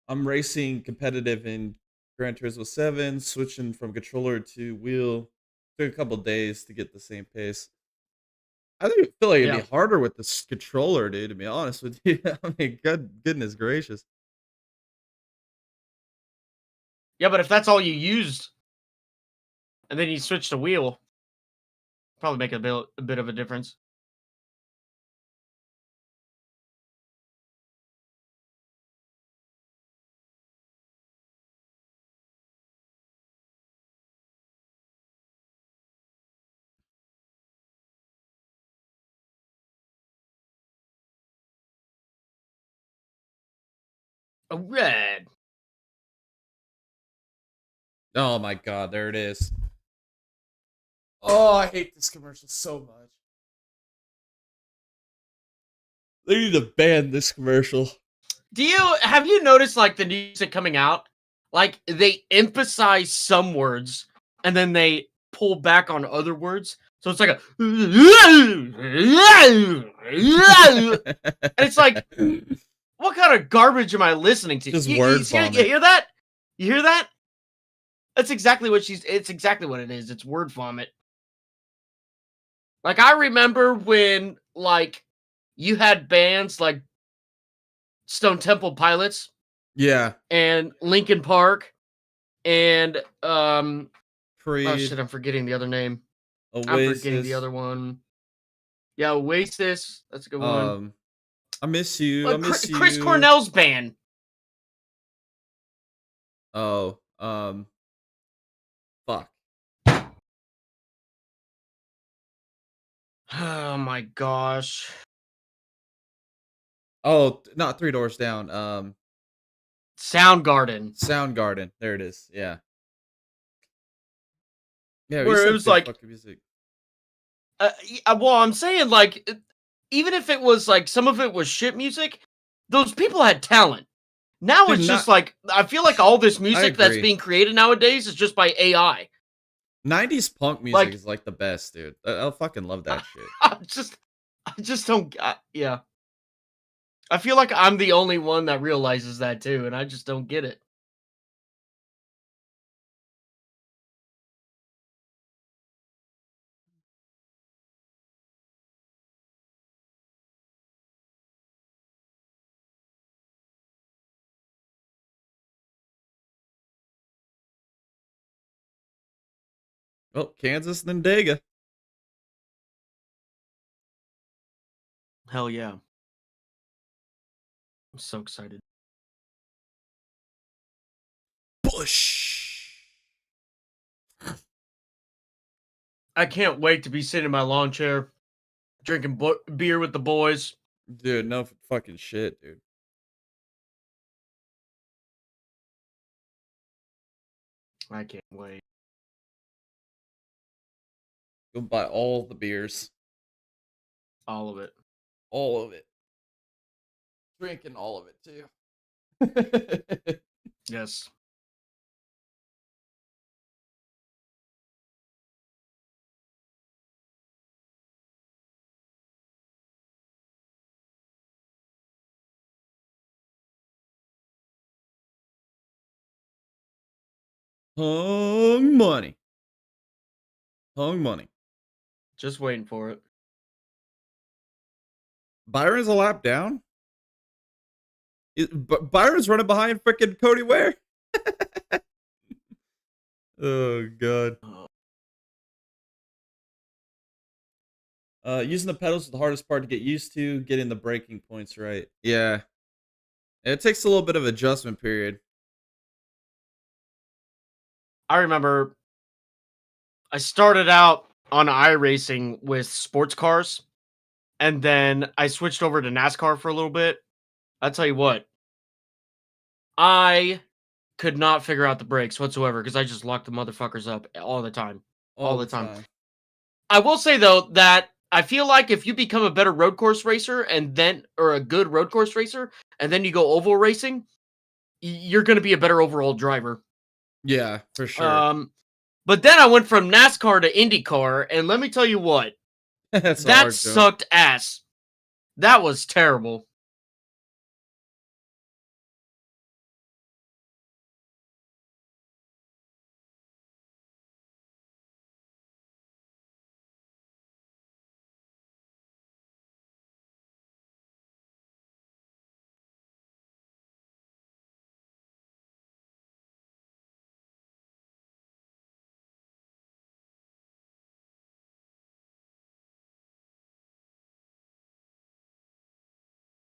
I'm racing competitive in Gran Turismo 7, switching from controller to wheel. Took a couple days to get the same pace. I think feel like it'd be harder with this controller, dude, to be honest with you. I mean, goodness gracious. Yeah, but if that's all you used, and then you switch to wheel, probably make a bit of a difference. A red. Oh my god, there it is. Oh, I hate this commercial so much. They need to ban this commercial. Have you noticed like the music coming out? Like they emphasize some words and then they pull back on other words. So it's like a and it's like, what kind of garbage am I listening to? Just you hear that? You hear that? That's exactly what it's exactly what it is. It's word vomit. Like I remember when like you had bands like Stone Temple Pilots. Yeah. And Linkin Park and Creed. Oh shit, I'm forgetting the other name. Oasis. I'm forgetting the other one. Yeah, Oasis. That's a good one. I Miss You. I Miss You. Chris Cornell's band. Oh, fuck. Oh my gosh. Oh, not Three Doors Down. Soundgarden. Soundgarden. There it is. Yeah. Yeah, Where it was like fucking music. Well, I'm saying like, even if it was like some of it was shit music, those people had talent. Now Dude, it's just like I feel like all this music that's agree. being created nowadays is just by AI. 90s punk music is like the best, dude. I fucking love that shit. I just don't. Yeah, I feel like I'm the only one that realizes that too, and I just don't get it. Oh, Kansas, then Dega. Hell yeah. I'm so excited. Bush. I can't wait to be sitting in my lawn chair, drinking beer with the boys. Dude, no fucking shit, dude. I can't wait. Go buy all the beers. All of it. All of it. Drinking all of it, too. Yes. Hung money. Hung money. Just waiting for it. Byron's a lap down? Byron's running behind freaking Cody Ware. Oh, God. Using the pedals is the hardest part to get used to, getting the braking points right. Yeah. It takes a little bit of adjustment period. I remember I started out on iRacing with sports cars, and then I switched over to NASCAR for a little bit. I'll tell you what, I could not figure out the brakes whatsoever because I just locked the motherfuckers up all the time. All the time. I will say, though, that I feel like if you become a better road course racer or a good road course racer, and then you go oval racing, you're going to be a better overall driver. Yeah, for sure. But then I went from NASCAR to IndyCar, and let me tell you what, that sucked ass. That was terrible.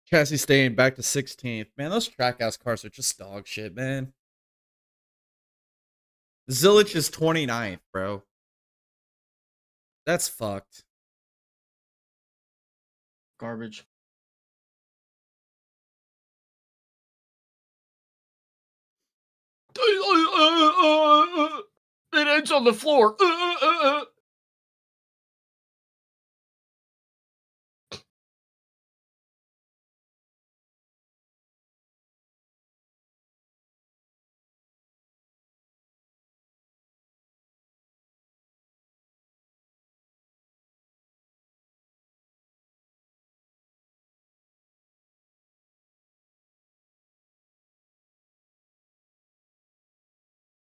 Chassis staying back to 16th. Man, those track-ass cars are just dog shit, man. Zilich is 29th, bro. That's fucked. Garbage. It ends on the floor.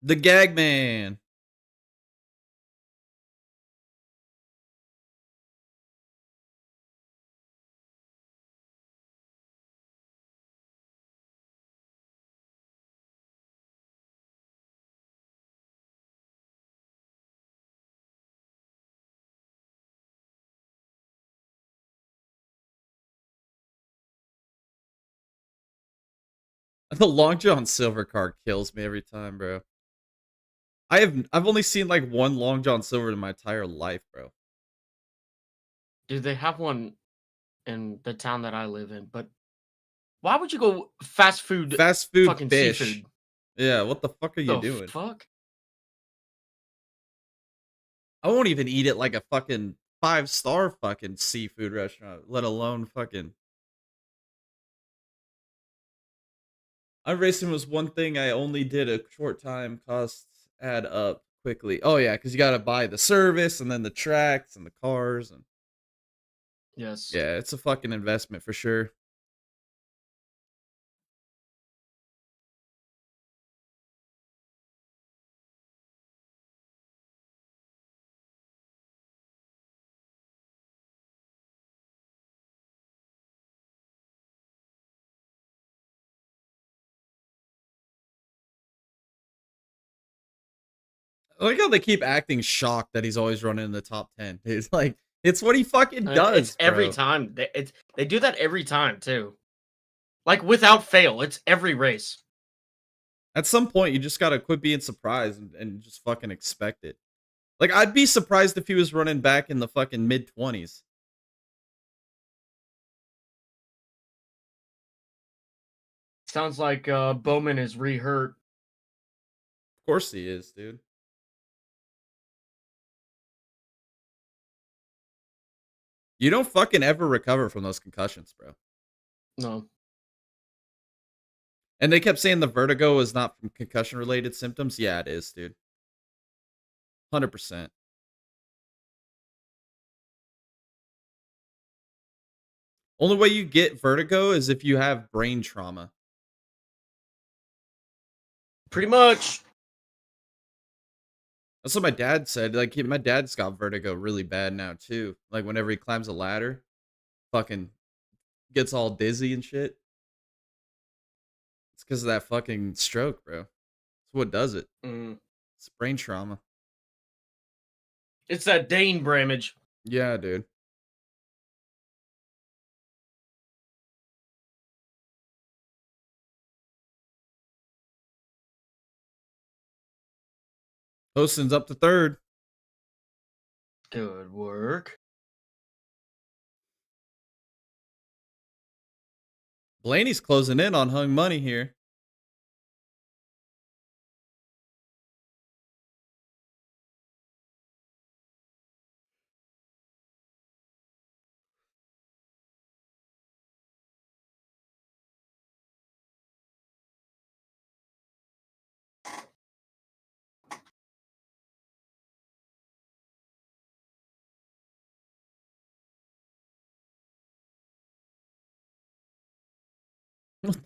The Gag Man. The Long John Silver card kills me every time, bro. I've only seen like one Long John Silver in my entire life, bro. Dude, they have one in the town that I live in, but why would you go fast food fucking fish. seafood? Yeah, what the fuck are you The doing? fuck? I won't even eat it like a fucking 5-star fucking seafood restaurant, let alone fucking. iRacing was one thing I only did a short time. Costs add up quickly. Oh yeah, because you got to buy the service and then the tracks and the cars and. Yes. Yeah, it's a fucking investment for sure. I like how they keep acting shocked that he's always running in the top 10. It's like, it's what he fucking does. It's every bro. time. They do that every time too. Like without fail, it's every race. At some point, you just gotta quit being surprised and just fucking expect it. Like, I'd be surprised if he was running back in the fucking mid-20s. Sounds like Bowman is re-hurt. Of course he is, dude. You don't fucking ever recover from those concussions, bro. No. And they kept saying the vertigo is not from concussion-related symptoms. Yeah, it is, dude. 100%. Only way you get vertigo is if you have brain trauma. Pretty much. That's what my dad said. Like, my dad's got vertigo really bad now, too. Like, whenever he climbs a ladder, fucking gets all dizzy and shit. It's because of that fucking stroke, bro. That's what does it. It's brain trauma. It's that Dane Bramage. Yeah, dude. Hostin's up to third. Good work. Blaney's closing in on hung money here. What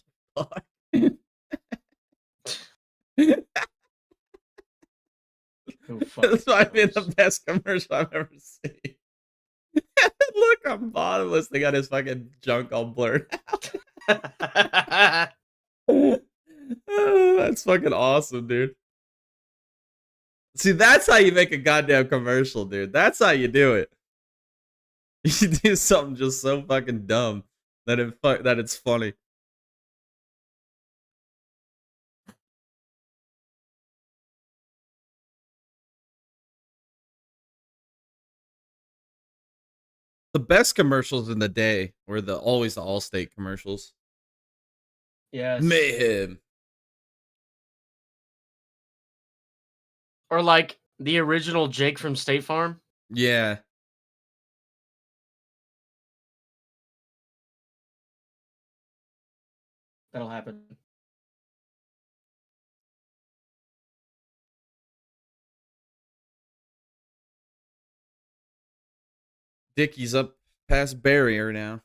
the fuck? This might be the best commercial I've ever seen. Look, I'm bottomless. They got his fucking junk all blurred out. That's fucking awesome, dude. See, that's how you make a goddamn commercial, dude. That's how you do it. You do something just so fucking dumb that it's funny. The best commercials in the day were always the Allstate commercials. Yes. Mayhem. Or like the original Jake from State Farm. Yeah. That'll happen. Dickie's up past barrier now.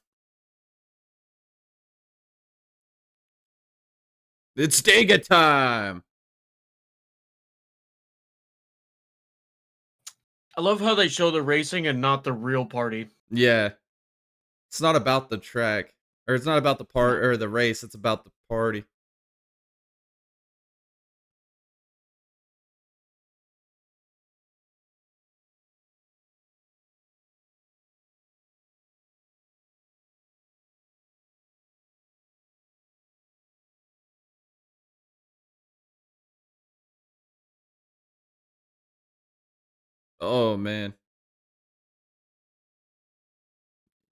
It's Dega time. I love how they show the racing and not the real party. Yeah. It's not about the track. Or it's not about the part or the race. It's about the party. Oh, man.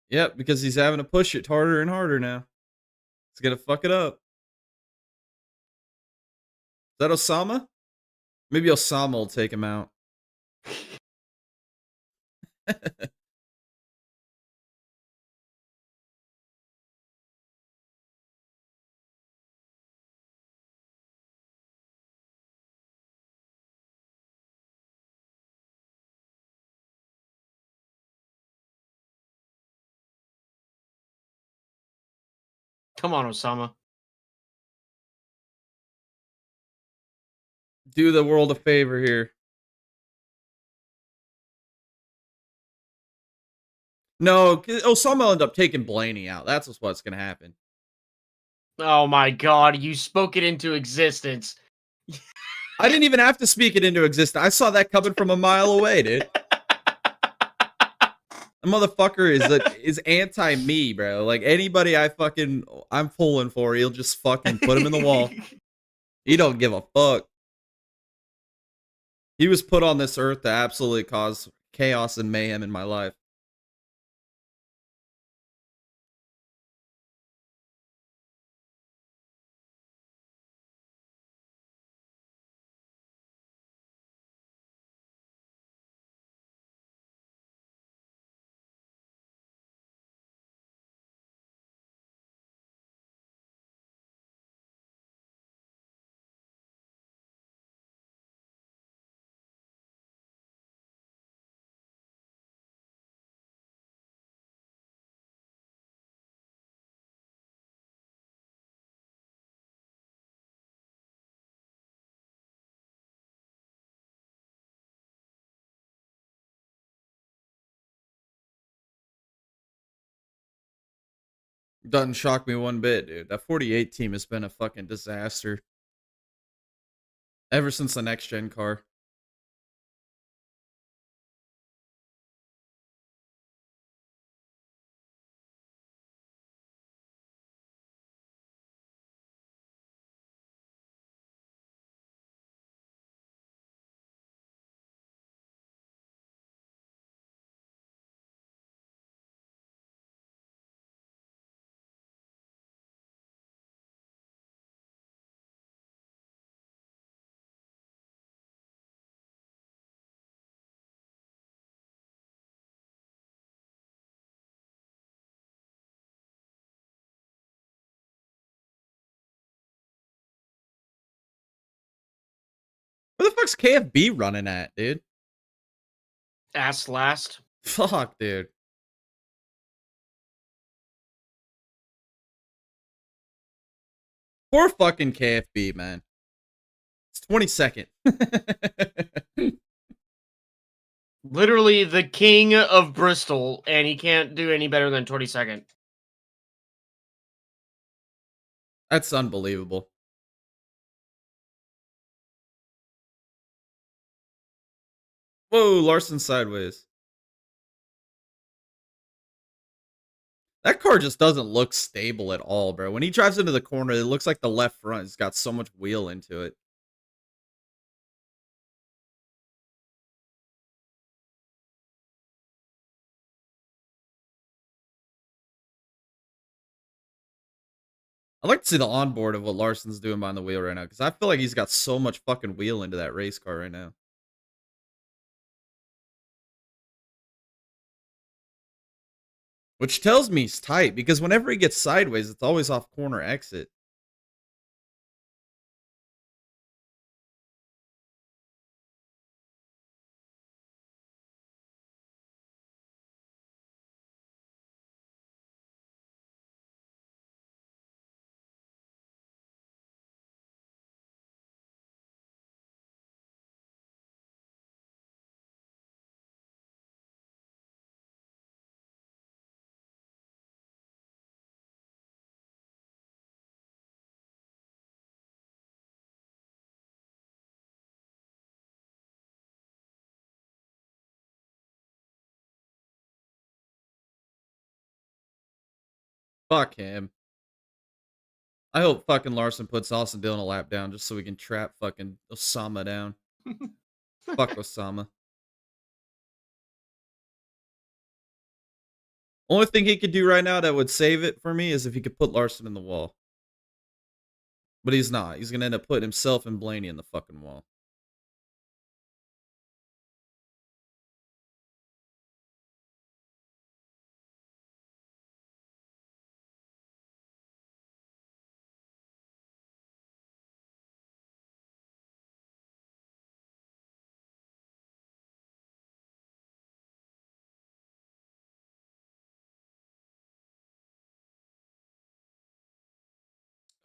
Yep, because he's having to push it harder and harder now. It's gonna fuck it up. Is that Osama? Maybe Osama will take him out. Come on, Osama. Do the world a favor here. No, Osama will end up taking Blaney out. That's what's gonna happen. Oh my god, you spoke it into existence. I didn't even have to speak it into existence. I saw that coming from a mile away, dude. The motherfucker is anti me, bro. Like anybody I'm pulling for, he'll just fucking put him in the wall. He don't give a fuck. He was put on this earth to absolutely cause chaos and mayhem in my life. Doesn't shock me one bit, dude. That 48 team has been a fucking disaster. Ever since the next gen car. Where the fuck's KFB running at, dude? Ass last. Fuck, dude. Poor fucking KFB, man. It's 22nd. Literally the king of Bristol, and he can't do any better than 22nd. That's unbelievable. Whoa, Larson sideways. That car just doesn't look stable at all, bro. When he drives into the corner, it looks like the left front has got so much wheel into it. I'd like to see the onboard of what Larson's doing behind the wheel right now, because I feel like he's got so much fucking wheel into that race car right now. Which tells me he's tight, because whenever he gets sideways, it's always off corner exit. Fuck him. I hope fucking Larson puts Austin Dillon a lap down just so we can trap fucking Osama down. Fuck Osama. Only thing he could do right now that would save it for me is if he could put Larson in the wall. But he's not. He's going to end up putting himself and Blaney in the fucking wall.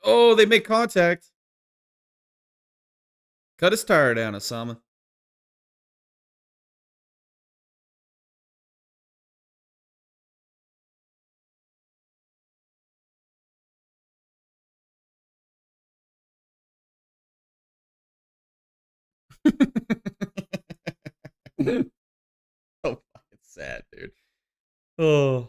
Oh, they make contact. Cut his tire down, Osama. So fucking sad, dude. Oh.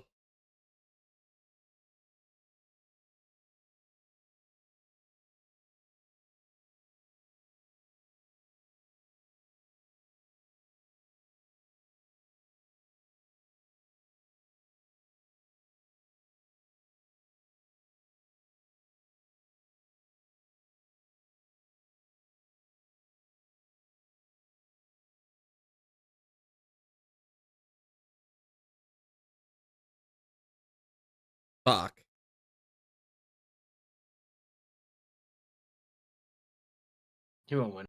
Fuck. He won't win.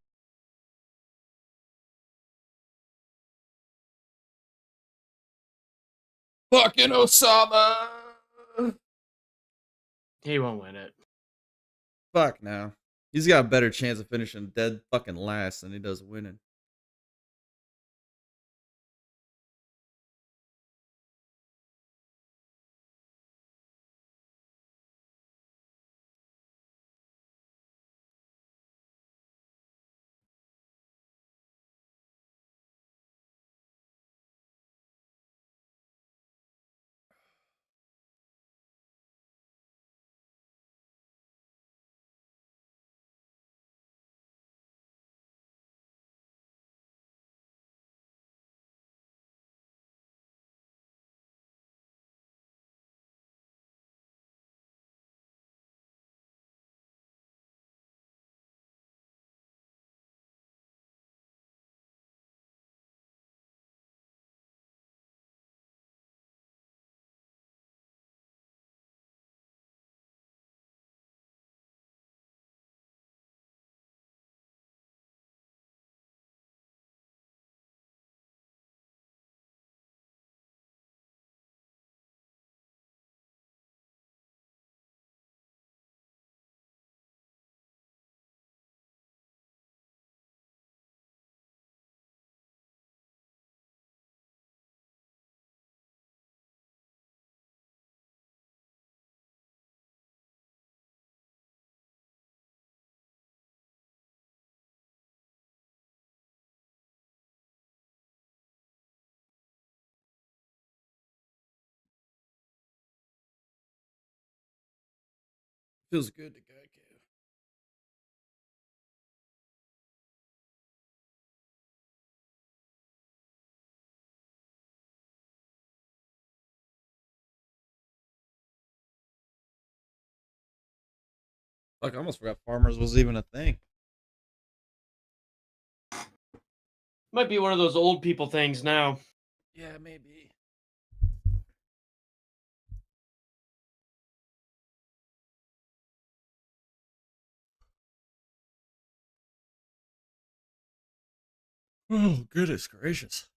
Fucking Osama. He won't win it. Fuck now. He's got a better chance of finishing dead fucking last than he does winning. Feels good to Geico. Fuck, I almost forgot Farmers was even a thing. Might be one of those old people things now. Yeah, maybe. Oh, goodness gracious.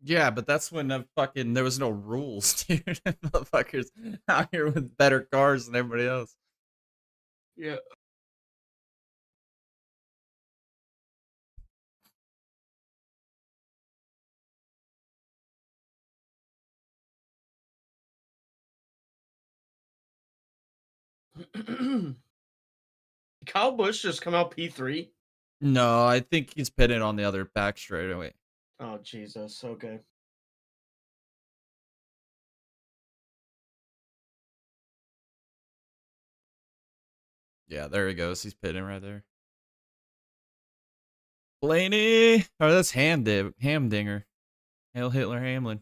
Yeah, but that's when there was no rules, dude. Motherfuckers out here with better cars than everybody else. Yeah. Kyle Busch just come out P3? No, I think he's pitting on the other back straightaway. Oh, Jesus. Okay. Yeah, there he goes. He's pitting right there. Blaney! Oh, that's Hamdinger. Hail Hitler Hamlin.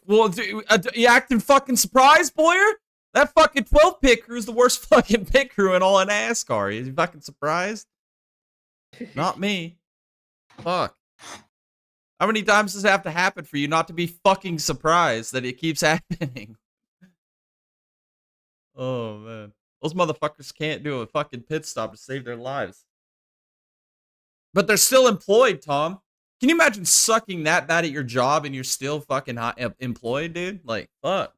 Well, dude, you acting fucking surprised, Boyer? That fucking 12 pit crew is the worst fucking pit crew in all of NASCAR. You fucking surprised? Not me. Fuck. How many times does it have to happen for you not to be fucking surprised that it keeps happening? Oh, man. Those motherfuckers can't do a fucking pit stop to save their lives. But they're still employed, Tom. Can you imagine sucking that bad at your job and you're still fucking employed, dude? Like, fuck.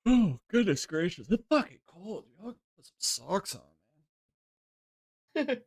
Oh, goodness gracious. It's fucking cold. Y'all put some socks on, man.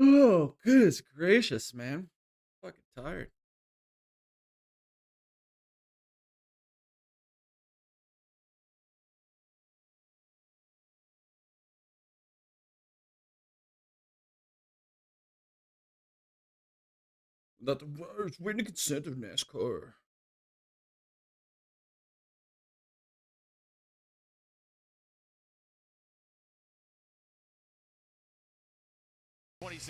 Oh, goodness gracious, man. Fucking tired. Not the worst written consent of NASCAR.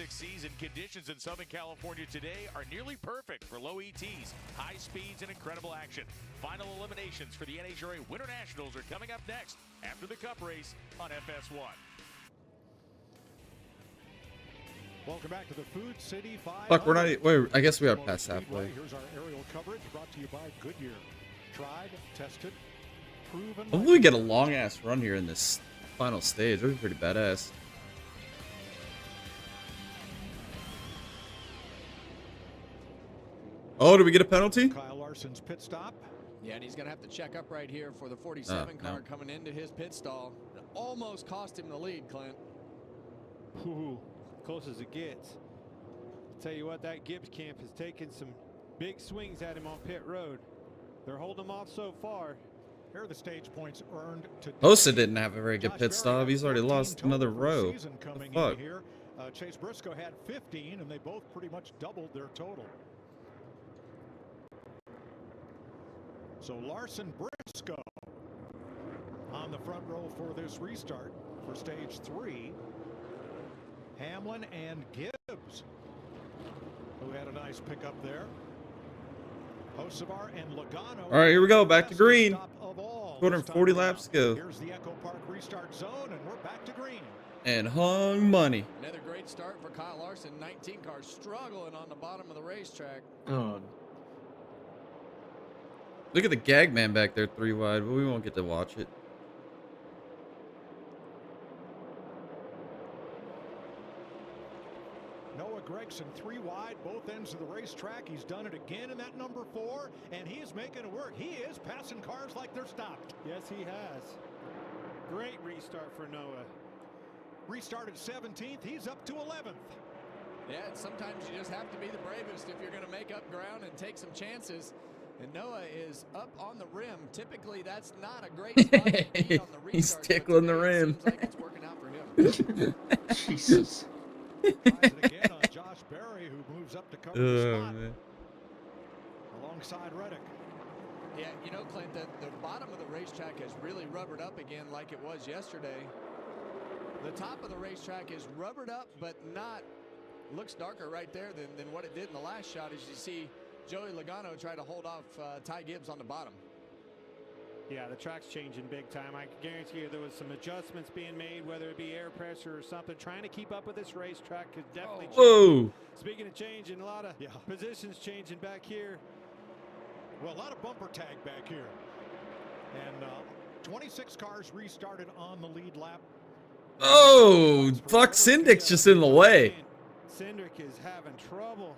Season conditions in Southern California today are nearly perfect for low ETs, high speeds, and incredible action. Final eliminations for the NHRA Winter Nationals are coming up next after the Cup race on FS1. Welcome back to the Food City 5. Fuck, we're not. Wait, I guess we are past halfway. Here's our aerial coverage brought to you by Goodyear. Tried, tested, proven. Hopefully, we get a long ass run here in this final stage. That'd be pretty badass. Oh, did we get a penalty? Kyle Larson's pit stop. Yeah, and he's going to have to check up right here for the 47 car no. coming into his pit stall. It almost cost him the lead, Clint. Ooh, close as it gets. Tell you what, that Gibbs camp has taken some big swings at him on pit road. They're holding him off so far. Here are the stage points earned today. Osa didn't have a very good pit stop. He's already lost another row. Fuck. Chase Briscoe had 15, and they both pretty much doubled their total. So Larson Briscoe on the front row for this restart for stage 3. Hamlin and Gibbs, who had a nice pickup there. Hocevar and Logano. All right, here we go. Back to green. Of all. wall. 240 laps to go. Here's the Echo Park restart zone, and we're back to green. And hung money. Another great start for Kyle Larson. 19 cars struggling on the bottom of the racetrack. Oh. Look at the gag man back there 3 wide, but we won't get to watch it. Noah Gregson 3 wide, both ends of the racetrack. He's done it again in that number 4, and he is making it work. He is passing cars like they're stopped. Yes, he has. Great restart for Noah. Restarted 17th. He's up to 11th. Yeah, and sometimes you just have to be the bravest if you're going to make up ground and take some chances. And Noah is up on the rim. Typically, that's not a great spot to be on the restart. He's tickling the rim. Seems like it's working out for him. Jesus. Tries it again on Josh Berry, who moves up to cover the spot Man. alongside Reddick. Yeah, you know, Clint, the bottom of the racetrack has really rubbered up again like it was yesterday. The top of the racetrack is rubbered up, but not, looks darker right there than what it did in the last shot, as you see Joey Logano try to hold off Ty Gibbs on the bottom. Yeah, the track's changing big time. I can guarantee you there was some adjustments being made, whether it be air pressure or something. Trying to keep up with this racetrack could definitely change. Whoa. Speaking of changing, a lot of positions changing back here. Well, a lot of bumper tag back here. And 26 cars restarted on the lead lap. Oh, fuck, Syndic's just in the way. Cindric is having trouble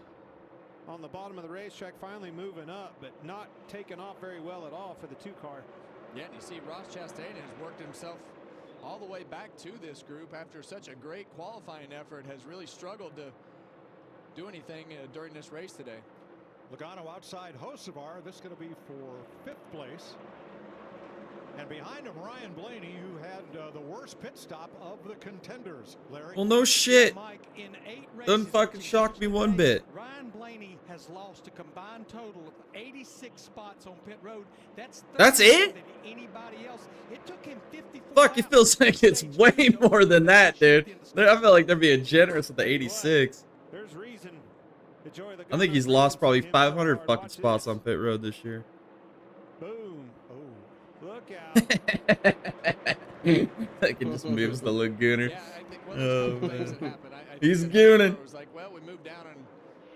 on the bottom of the racetrack, finally moving up, but not taking off very well at all for the 2-car. Yeah, and you see Ross Chastain has worked himself all the way back to this group after such a great qualifying effort, has really struggled to do anything during this race today. Logano outside Hocevar. This is going to be for 5th place. And behind him, Ryan Blaney, who had the worst pit stop of the contenders. Larry. Well, no shit. Mike, in 8 races, Doesn't fucking shock me one bit. Ryan Blaney has lost a combined total of 86 spots on pit road. That's it? than anybody else. It took him 54 Fuck, it feels like it's way more than that, dude. I feel like they're being generous with the 86. There's reason. I think he's lost probably 500 fucking spots on pit road this year. Boom. Oh, look out. That kid just moves the Lagooner. Yeah, I think one of those things that happened. I think He's the gooning. It was like, well, we moved down and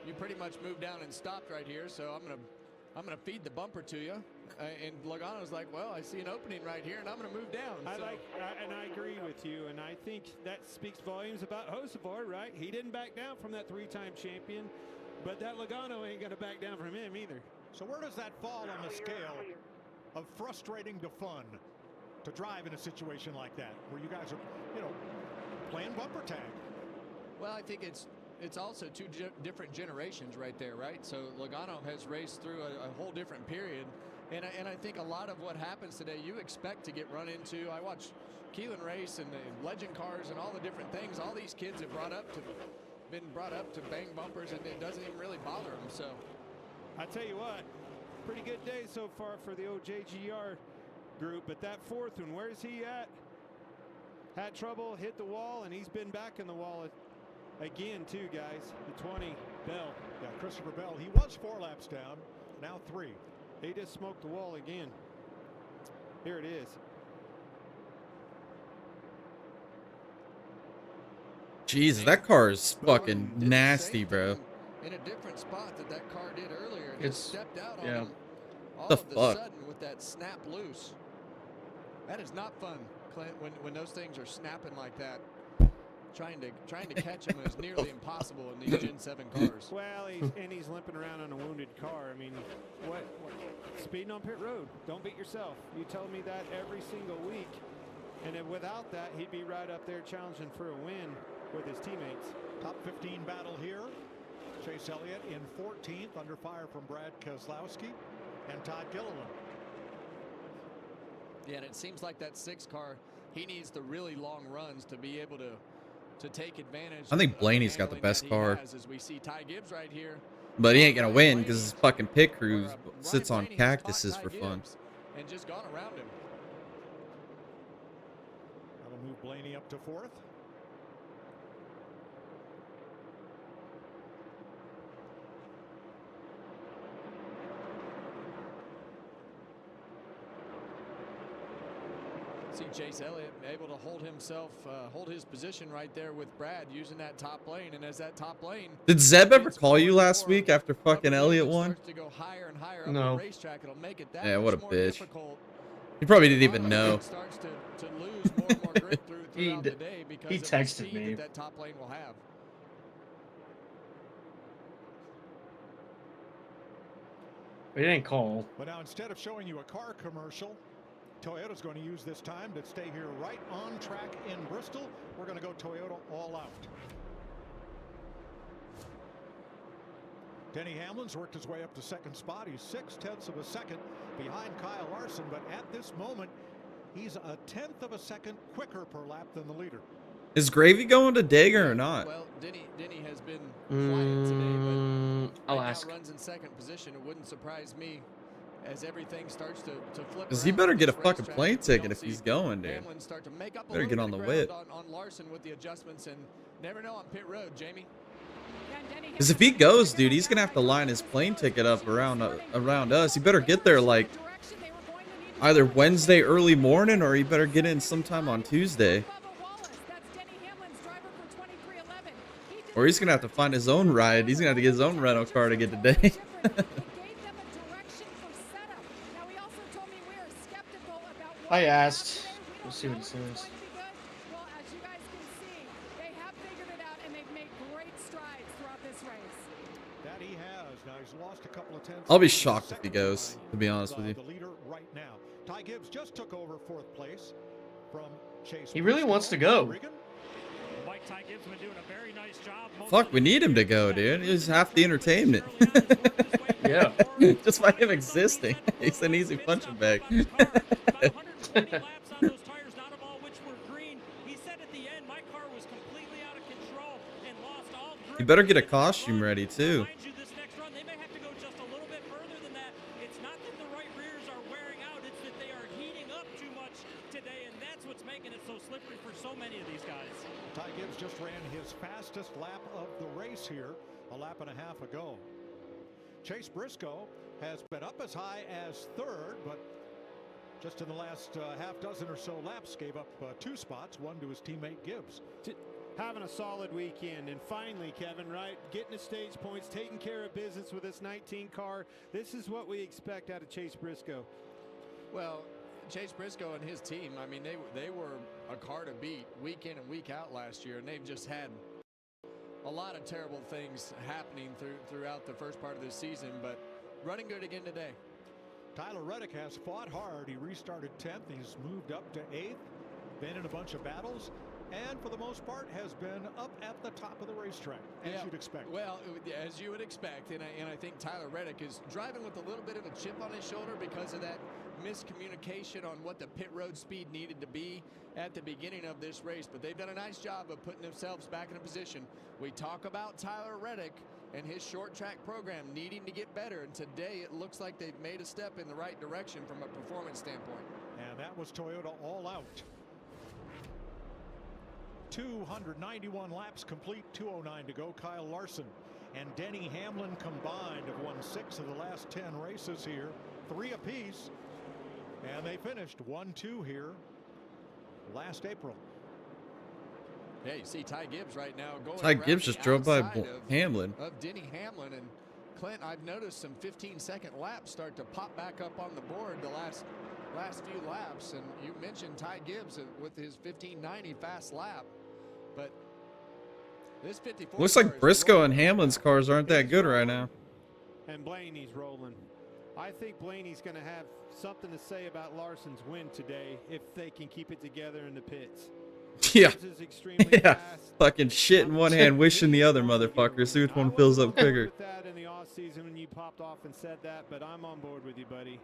you pretty much moved down and stopped right here, so I'm gonna feed the bumper to you. And Logano's like, well, I see an opening right here, and I'm gonna move down. And I agree with you, and I think that speaks volumes about Hocevar, right? He didn't back down from that 3-time champion, but that Logano ain't gonna back down from him either. So where does that fall on the scale of frustrating to fun to drive in a situation like that, where you guys are, playing bumper tag? Well, I think it's also two different generations right there, right? So Logano has raced through a whole different period, and I think a lot of what happens today you expect to get run into. I watched Keelan race and the legend cars and all the different things. All these kids have been brought up to bang bumpers, and it doesn't even really bother them. So I tell you what, pretty good day so far for the OJGR group, but that 4th one, where's he at? Had trouble, hit the wall, and he's been back in the wall again too, guys. The 20, Bell. Yeah, Christopher Bell. He was 4 laps down, now 3. He just smoked the wall again. Here it is. Jesus, that car is fucking nasty, bro. in a different spot that car did earlier. It It's- stepped out on yeah. him all The of a fuck? sudden with that snap loose. That is not fun, Clint, when those things are snapping like that. Trying to catch them is nearly impossible in these Gen 7 cars. Well, he's limping around on a wounded car. I mean, what? Speeding on pit road. Don't beat yourself. You tell me that every single week. And then without that, he'd be right up there challenging for a win with his teammates. Top 15 battle here. Chase Elliott in 14th, under fire from Brad Keselowski and Todd Gilliland. Yeah, and it seems like that 6 car, he needs the really long runs to be able to take advantage. I think of Blaney's got the handling best that he car. has, as we see Ty Gibbs right here. But he ain't gonna win because his fucking pit crew sits on cactuses for fun. And just gone around him. That'll move Blaney up to 4th. See Chase Elliott able to hold himself, hold his position right there with Brad using that top lane. And as that top lane, Did Zeb ever call you last week after fucking Elliott won? to go higher and higher up No. the racetrack, it'll make it that Yeah, what a much more bitch. difficult. He probably didn't even know. Starts to lose more and more grip throughout the day because He of the texted speed me. that top lane will have. He didn't call. But now instead of showing you a car commercial, Toyota's going to use this time to stay here right on track in Bristol. We're going to go Toyota all out. Denny Hamlin's worked his way up to second spot. He's 0.6 of a second behind Kyle Larson, but at this moment, he's 1/10 of a second quicker per lap than the leader. Is Gravy going to Dagger or not? Well, Denny has been quiet today, but I'll right ask. now runs in second position. It wouldn't surprise me as everything starts to flip. Because he around better on get a this fucking racetrack. plane You ticket don't if see he's going, dude. Hamlin start to make up a Better little get on bit the of whip. ground on Larson with the adjustments, and never know on pit road, Jamie. Because if he goes, dude, he's gonna have to line his plane ticket up around us. He better get there like either Wednesday early morning, or he better get in sometime on Tuesday. Or he's gonna have to find his own ride. He's gonna have to get his own rental car to get today. I asked. We'll see what he says. That he has. Now he's lost a couple of tenths. I'll be shocked if he goes, to be honest with you. The leader right now. Ty Gibbs just took over fourth place from Chase. He really wants to go. Ty Gibbs been doing a very nice job. Fuck, we need him to go, dude. He's half the entertainment. Yeah. Just by him existing. He's an easy punching bag. You better get a costume ready, too. Ty Gibbs just ran his fastest lap of the race here a lap and a half ago. Chase Briscoe has been up as high as third, but just in the last half dozen or so laps gave up 2 spots, one to his teammate Gibbs. Having a solid weekend, and finally, Kevin, right, getting the stage points, taking care of business with this 19 car. This is what we expect out of Chase Briscoe. Well, Chase Briscoe and his team, I mean, they were a car to beat week in and week out last year, and they've just had a lot of terrible things happening throughout the first part of this season, but running good again today. Tyler Reddick has fought hard. He restarted 10th. He's moved up to 8th, been in a bunch of battles, and for the most part has been up at the top of the racetrack, as you'd expect. Well, as you would expect, and I think Tyler Reddick is driving with a little bit of a chip on his shoulder because of that miscommunication on what the pit road speed needed to be at the beginning of this race, but they've done a nice job of putting themselves back in a position. We talk about Tyler Reddick and his short track program needing to get better, and today it looks like they've made a step in the right direction from a performance standpoint. And that was Toyota all out. 291 laps complete, 209 to go. Kyle Larson and Denny Hamlin combined have won 6 of the last 10 races here, 3 apiece, and they finished 1-2 here last April. Yeah, you see Ty Gibbs right now going. Ty Gibbs just drove by Hamlin. Of Denny Hamlin, and Clint, I've noticed some 15-second laps start to pop back up on the board the last few laps, and you mentioned Ty Gibbs with his 15:90 fast lap, but this 54 Looks like Briscoe and Hamlin's cars aren't that good right now. And Blaney's rolling. I think Blaney's going to have something to say about Larson's win today if they can keep it together in the pits. Yeah. Yeah. Fucking shit in one hand, wishing the other motherfucker. See which one fills up quicker. With that in the off season when you popped off and said that, but I'm on board with you, buddy.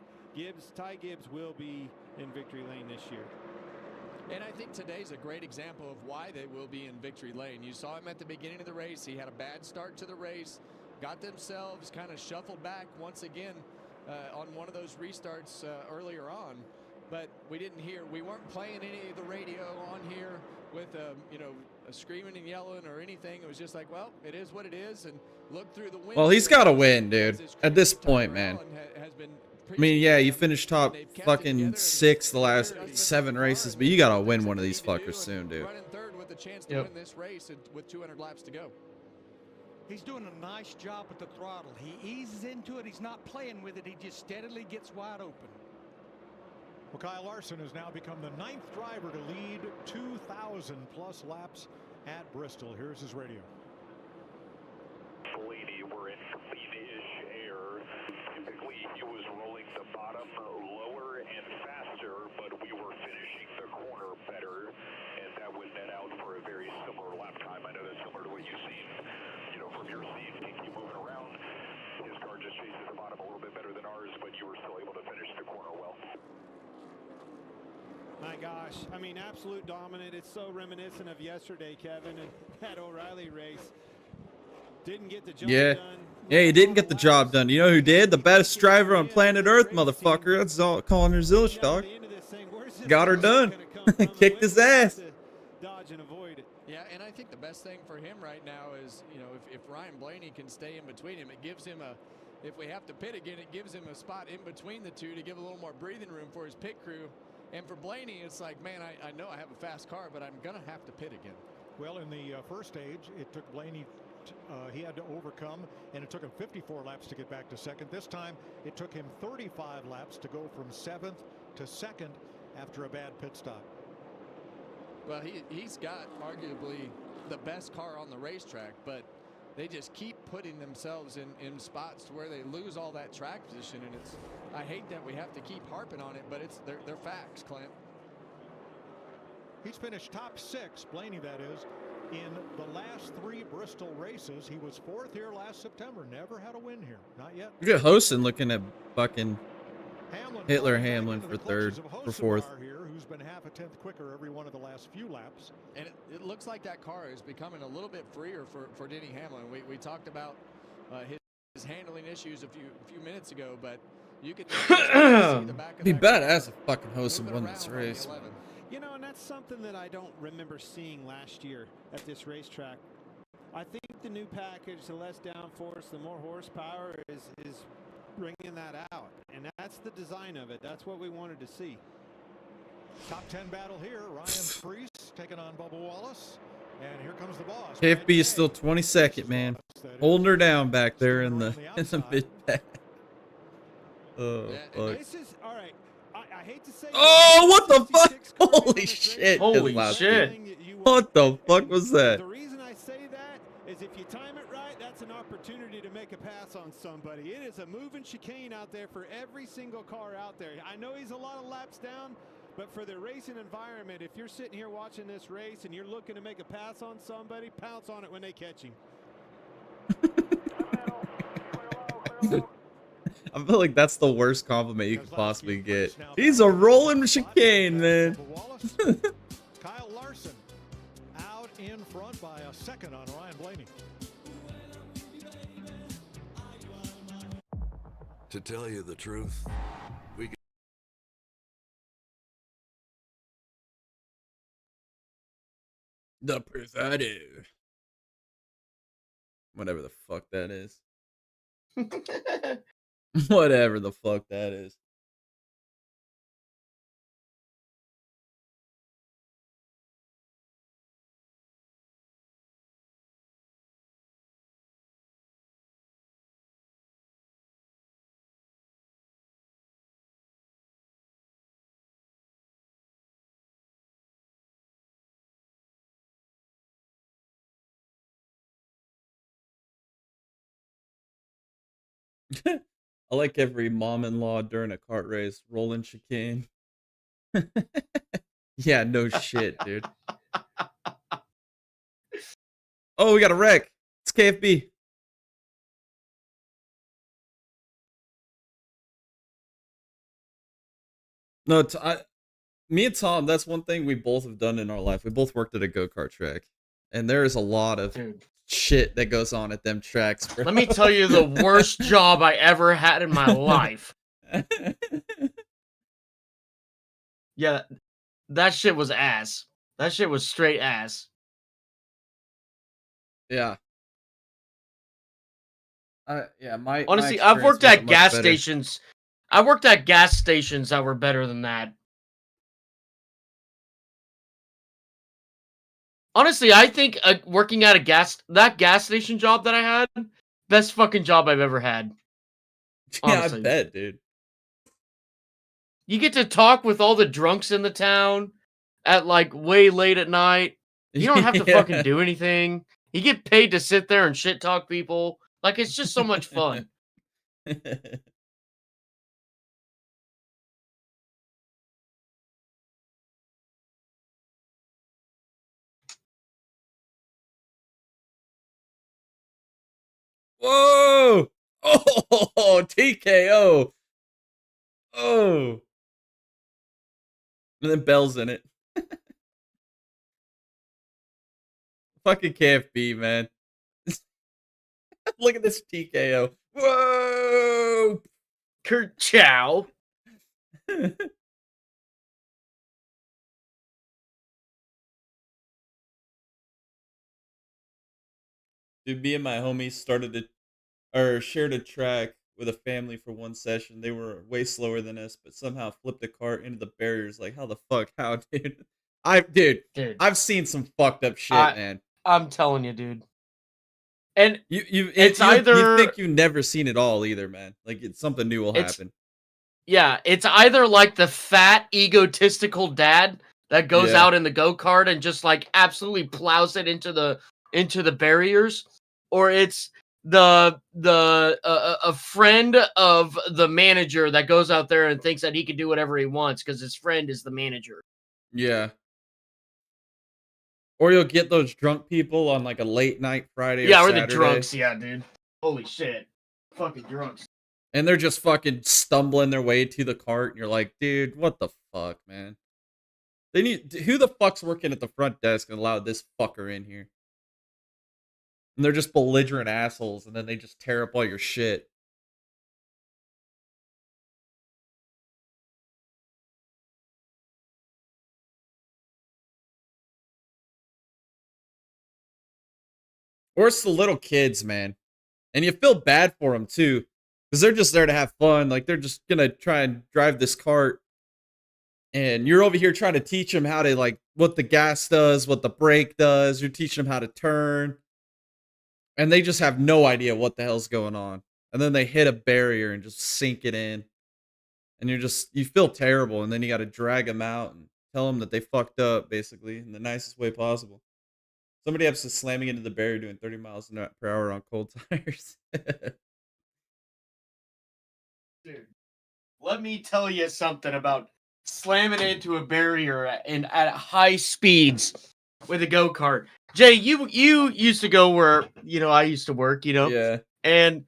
Ty Gibbs will be in victory lane this year. And I think today's a great example of why they will be in victory lane. You saw him at the beginning of the race. He had a bad start to the race, got themselves kind of shuffled back once again on one of those restarts earlier on. But we weren't playing any of the radio on here with, a screaming and yelling or anything. It was just like, well, it is what it is, and look through the window. Well, he's got to win, dude. At this point, man. Has been I mean, yeah, you finished top fucking 6 the last 7 races, but you gotta win one of these fuckers soon, dude. Running third with a chance to win this race with 200 laps to go. He's doing a nice job at the throttle. He eases into it. He's not playing with it. He just steadily gets wide open. Well, Kyle Larson has now become the 9th driver to lead 2,000 plus laps at Bristol. Here's his radio. Blaney, we're in clean-ish air. Typically, he was rolling the bottom lower and faster, but we were finishing the corner better, and that would net out for a very similar lap time. I know that's similar to what you've seen, you know, from your seat. Keep moving around. His car just chases the bottom a little bit better than ours, but you were still able to finish the corner well. My gosh, I mean, absolute dominant. It's so reminiscent of yesterday, Kevin, and that O'Reilly race. Didn't get the job done. Yeah, he didn't get the job done. You know who did? The best driver on planet Earth, motherfucker. That's all calling her Zilch, dog. Got her done. Kicked his ass. Dodge and avoid it. Yeah, and I think the best thing for him right now is, you know, if Ryan Blaney can stay in between him, it gives him if we have to pit again, it gives him a spot in between the two to give a little more breathing room for his pit crew. And for Blaney, it's like, man, I know I have a fast car, but I'm going to have to pit again. Well, in the first stage, it took Blaney, he had to overcome, and it took him 54 laps to get back to second. This time, it took him 35 laps to go from 7th to 2nd after a bad pit stop. Well, he's got arguably the best car on the racetrack, but they just keep putting themselves in spots to where they lose all that track position, and I hate that we have to keep harping on it, but they're facts, Clint. He's finished top 6, Blaney that is, in the last 3 Bristol races. He was 4th here last September. Never had a win here. Not yet. Look at Hosen looking at fucking Hitler Hamlin for 3rd, for 4th. Here, who's been half a tenth quicker every one of the last few laps. And it looks like that car is becoming a little bit freer for Denny Hamlin. We talked about his handling issues a few minutes ago, but you could see the back of be that badass if fucking Hosen won this race. You know, and that's something that I don't remember seeing last year at this racetrack. I think the new package, the less downforce, the more horsepower is bringing that out. And that's the design of it. That's what we wanted to see. Top 10 battle here. Ryan Preece taking on Bubba Wallace. And here comes the boss. KFB is still 22nd, man. Holding her down back there in the mid pack. Oh, fuck. This is, all right. I hate to say oh, what the fuck? Holy shit. Holy shit. What the fuck was that? The reason I say that is if you time it right, that's an opportunity to make a pass on somebody. It is a moving chicane out there for every single car out there. I know he's a lot of laps down, but for the racing environment, if you're sitting here watching this race and you're looking to make a pass on somebody, pounce on it when they catch him. I feel like that's the worst compliment you could possibly get. He's a rolling chicane, man. Kyle Larson out in front by a second on Ryan Blaney. To tell you the truth, we the preservative. Whatever the fuck that is. Whatever the fuck that is. I like every mom-in-law during a kart race, rolling chicane. Yeah, no shit, dude. Oh, we got a wreck. It's KFB. No, me and Tom, that's one thing we both have done in our life. We both worked at a go-kart track. And there is a lot of shit that goes on at them tracks, bro. Let me tell you the worst job I ever had in my life. Yeah, that shit was ass. That shit was straight ass. Yeah. Yeah, Honestly, I've worked at gas stations. I worked at gas stations that were better than that. Honestly, I think working at that gas station job that I had, best fucking job I've ever had. Yeah, I Honestly. bet, dude. You get to talk with all the drunks in the town at like way late at night. You don't have to fucking do anything. You get paid to sit there and shit talk people. Like, it's just so much fun. Whoa! Oh, TKO. Oh. And then Bell's in it. Fucking KFB, man. Look at this TKO. Whoa! Kurt Chow. Dude, me and my homies shared a track with a family for one session. They were way slower than us, but somehow flipped a cart into the barriers. Like, how the fuck? How, dude? Dude, I've seen some fucked up shit, man. I'm telling you, dude. And you either think you've never seen it all either, man. Like, something new will happen. Yeah, it's either like the fat, egotistical dad that goes out in the go-kart and just like absolutely plows it into the barriers, or it's a friend of the manager that goes out there and thinks that he can do whatever he wants because his friend is the manager. Yeah. Or you'll get those drunk people on like a late night Friday or Saturday. Saturday. The drunks, yeah, dude. Holy shit. Fucking drunks. And they're just fucking stumbling their way to the cart, and you're like, dude, what the fuck, man? Who the fuck's working at the front desk and allowed this fucker in here? And they're just belligerent assholes, and then they just tear up all your shit. Or it's the little kids, man. And you feel bad for them, too. Because they're just there to have fun. Like, they're just going to try and drive this cart. And you're over here trying to teach them how to, like, what the gas does, what the brake does. You're teaching them how to turn. And they just have no idea what the hell's going on. And then they hit a barrier and just sink it in. And you feel terrible. And then you got to drag them out and tell them that they fucked up, basically, in the nicest way possible. Somebody else is slamming into the barrier doing 30 miles per hour on cold tires. Dude, let me tell you something about slamming into a barrier at high speeds with a go-kart. Jay, you used to go where, I used to work, Yeah. And,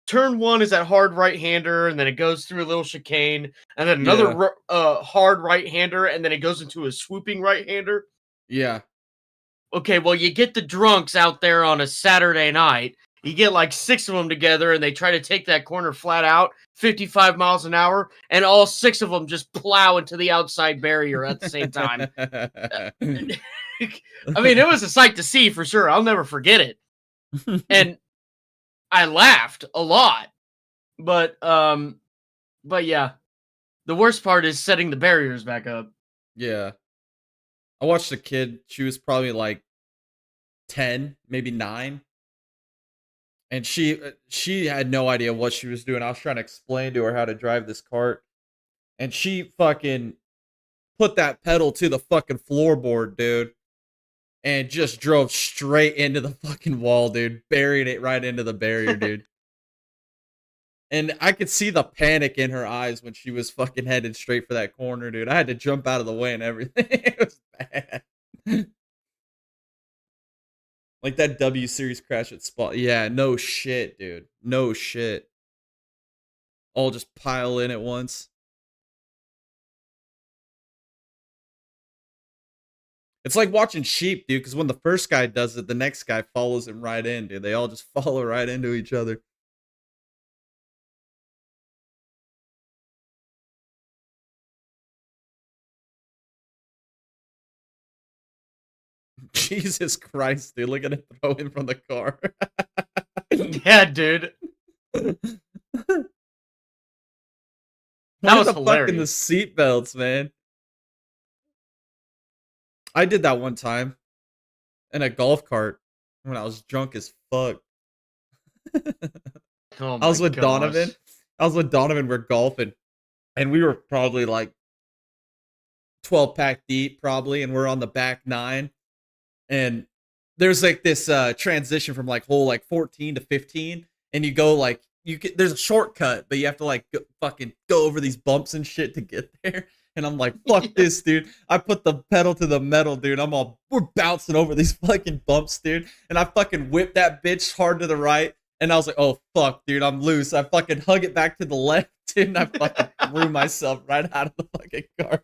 turn one is that hard right-hander, and then it goes through a little chicane, and then another hard right-hander, and then it goes into a swooping right-hander. Yeah. Okay, well, you get the drunks out there on a Saturday night. You get like 6 of them together, and they try to take that corner flat out, 55 miles an hour, and all 6 of them just plow into the outside barrier at the same time. I mean, it was a sight to see for sure. I'll never forget it. And I laughed a lot. But yeah. The worst part is setting the barriers back up. Yeah. I watched a kid, she was probably like 10, maybe 9. And she had no idea what she was doing. I was trying to explain to her how to drive this cart. And she fucking put that pedal to the fucking floorboard, dude. And just drove straight into the fucking wall, dude. Buried it right into the barrier, dude. And I could see the panic in her eyes when she was fucking headed straight for that corner, dude. I had to jump out of the way and everything. It was bad. Like that W Series crash at Spot. Yeah, no shit, dude. No shit. All just pile in at once. It's like watching sheep, dude, because when the first guy does it, the next guy follows him right in, dude. They all just follow right into each other. Jesus Christ, dude. Look at it throw him from the car. Yeah, dude. That Why was the fuck in the hilarious. seatbelts, man? I did that one time in a golf cart when I was drunk as fuck. Oh I was my with Donovan. gosh. We're golfing, and we were probably like 12 pack deep, probably, and we're on the back nine. And there's like this transition from like hole like 14 to 15, and you go like there's a shortcut, but you have to like fucking go over these bumps and shit to get there. And I'm like, fuck this, dude. I put the pedal to the metal, dude. We're bouncing over these fucking bumps, dude. And I fucking whipped that bitch hard to the right. And I was like, oh fuck, dude, I'm loose. I fucking hug it back to the left, dude, and I fucking threw myself right out of the fucking car.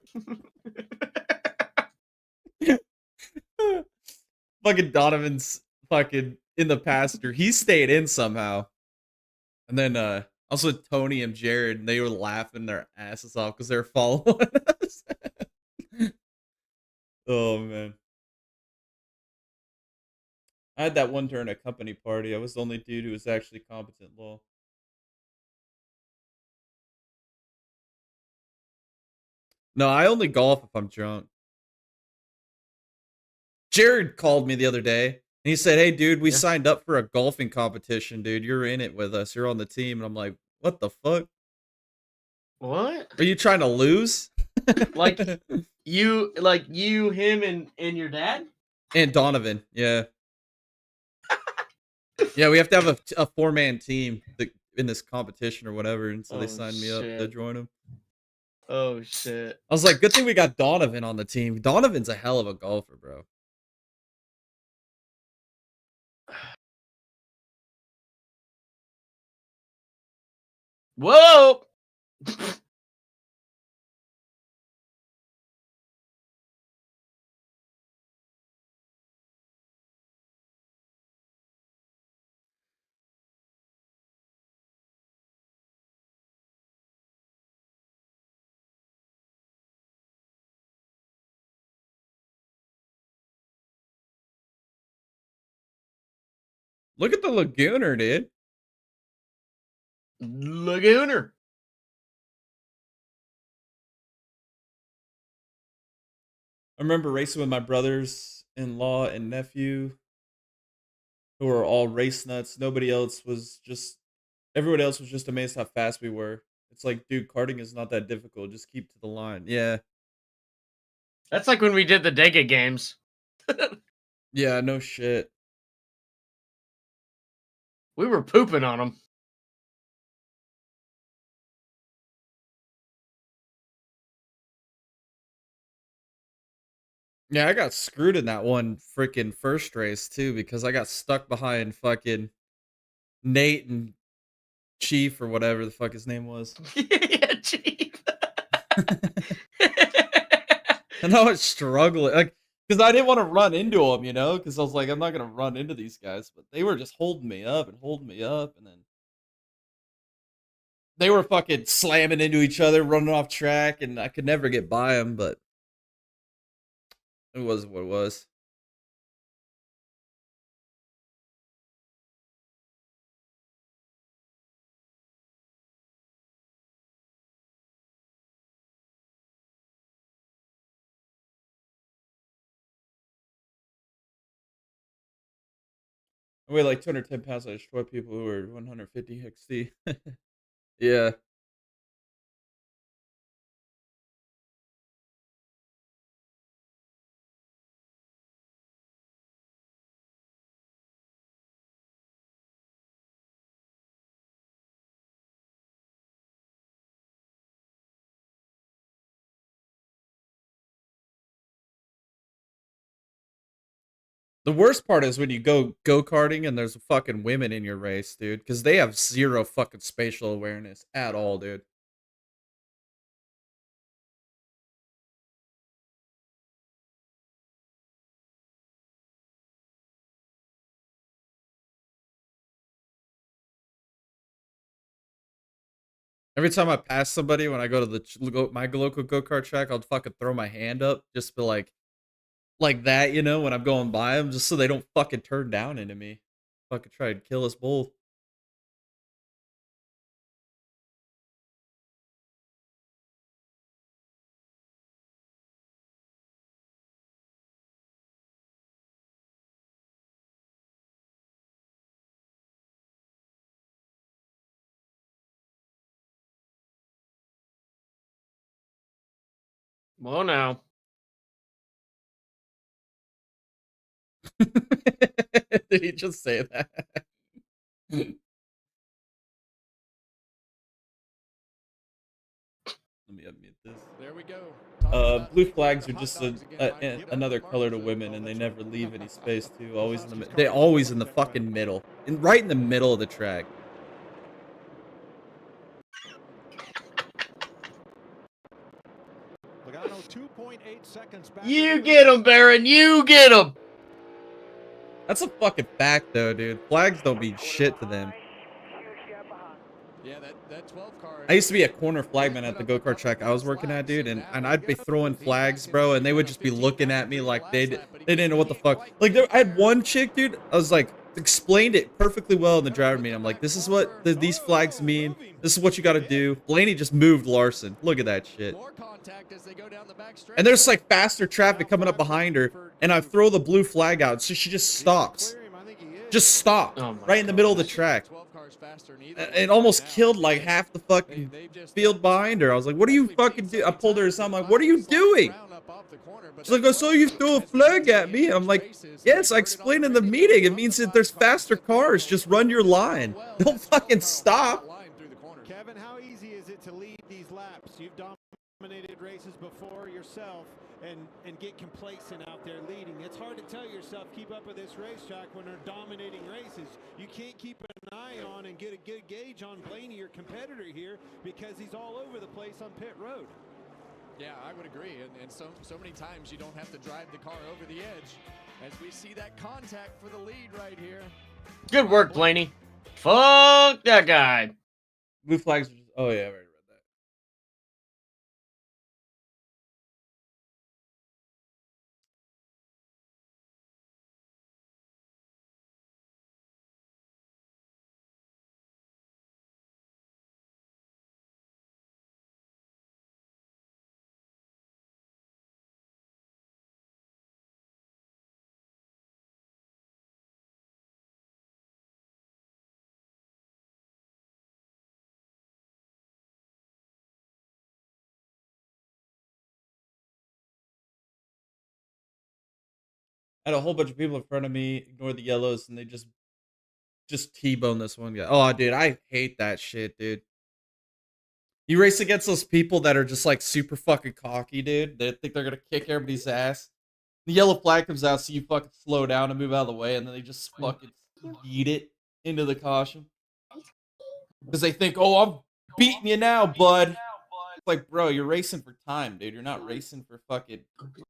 Fucking Donovan's fucking in the passenger. He stayed in somehow. And then I was with Tony and Jared, and they were laughing their asses off because they were following us. Oh man. I had that one during a company party. I was the only dude who was actually competent, lol. No, I only golf if I'm drunk. Jared called me the other day, and he said, hey, dude, we signed up for a golfing competition, dude. You're in it with us. You're on the team. And I'm like, what the fuck? What? Are you trying to lose? like you, him, and your dad? And Donovan, yeah. Yeah, we have to have a four-man team in this competition or whatever, and so they signed me up to join them. Oh, shit. I was like, good thing we got Donovan on the team. Donovan's a hell of a golfer, bro. Whoa! Look at the Lagooner, dude. Lagooner. I remember racing with my brothers-in-law and nephew, who were all race nuts. Everybody else was just amazed how fast we were. It's like, dude, karting is not that difficult. Just keep to the line. Yeah. That's like when we did the Dega games. Yeah, no shit. We were pooping on them. Yeah, I got screwed in that one freaking first race too because I got stuck behind fucking Nate and Chief or whatever the fuck his name was. Yeah, Chief. And I was struggling, like, because I didn't want to run into them, you know, because I was like, I'm not gonna run into these guys, but they were just holding me up, and then they were fucking slamming into each other, running off track, and I could never get by them, but it was what it was. I weigh like 210 pounds. I destroy people who are 150 XD. Yeah. The worst part is when you go-karting and there's fucking women in your race, dude, because they have zero fucking spatial awareness at all, dude. Every time I pass somebody when I go to my local go-kart track, I'll fucking throw my hand up just be like that, you know, when I'm going by them, just so they don't fucking turn down into me. Fucking try and kill us both. Well, now. Did he just say that? Let me unmute this. There we go. Blue flags are just another color to women, and they never leave any space too. Always in the they always in the fucking middle, right in the middle of the track. Logano 2.8 seconds back. You get him, Baron. You get him. That's a fucking fact, though, dude. Flags don't mean shit to them. Yeah, that 12 car. I used to be a corner flagman at the go-kart track I was working at, dude, and I'd be throwing flags, bro, and they would just be looking at me like they didn't know what the fuck. Like, I had one chick, dude, I was like, explained it perfectly well in the driver meeting. I'm like, this is what these flags mean. This is what you got to do. Blaney just moved Larson. Look at that shit. And there's like faster traffic coming up behind her, and I throw the blue flag out, so she just stops. Just stopped right in the middle of the track. It almost killed like half the fucking field behind her. I was like, what are you fucking doing? I pulled her aside. I'm like, what are you doing? She's like, I saw you throw a flag at me. I'm like, yes, I explained in the meeting. It means that there's faster cars. Just run your line. Don't fucking stop. Kevin, how easy is it to lead these laps? You've dominated races before yourself and get complacent out there leading. It's hard to tell yourself, keep up with this racetrack when they're dominating races. You can't keep an eye on and get a good gauge on Blaney, your competitor here, because he's all over the place on pit road. Yeah, I would agree. And so many times you don't have to drive the car over the edge. As we see that contact for the lead right here. Good work, Blaney. Fuck that guy. Blue flags are just, oh yeah, I already read that. I had a whole bunch of people in front of me ignore the yellows, and they just T-bone this one guy. Oh, dude, I hate that shit, dude. You race against those people that are just like super fucking cocky, dude. They think they're gonna kick everybody's ass. The yellow flag comes out, so you fucking slow down and move out of the way, and then they just fucking yeet it into the caution. Because they think, oh, I'm beating you now, bud. It's like, bro, you're racing for time, dude. You're not racing for fucking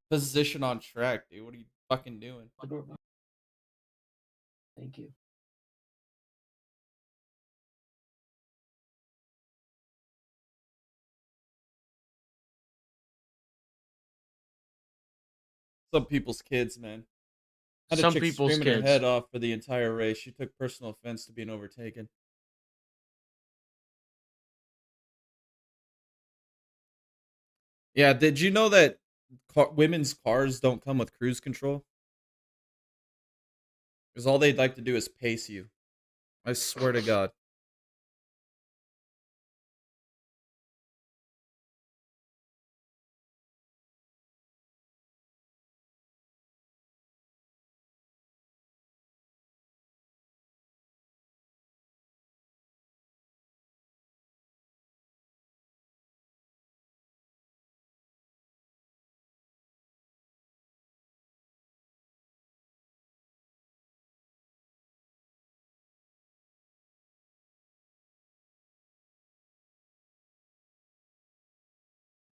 position on track, dude. What are you fucking doing? Thank you. Some people's kids, man. Had a Some chick people's screaming her kids. head off for the entire race. She took personal offense to being overtaken. Yeah, did you know that women's cars don't come with cruise control? Because all they'd like to do is pace you. I swear to God.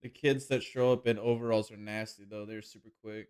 The kids that show up in overalls are nasty, though. They're super quick.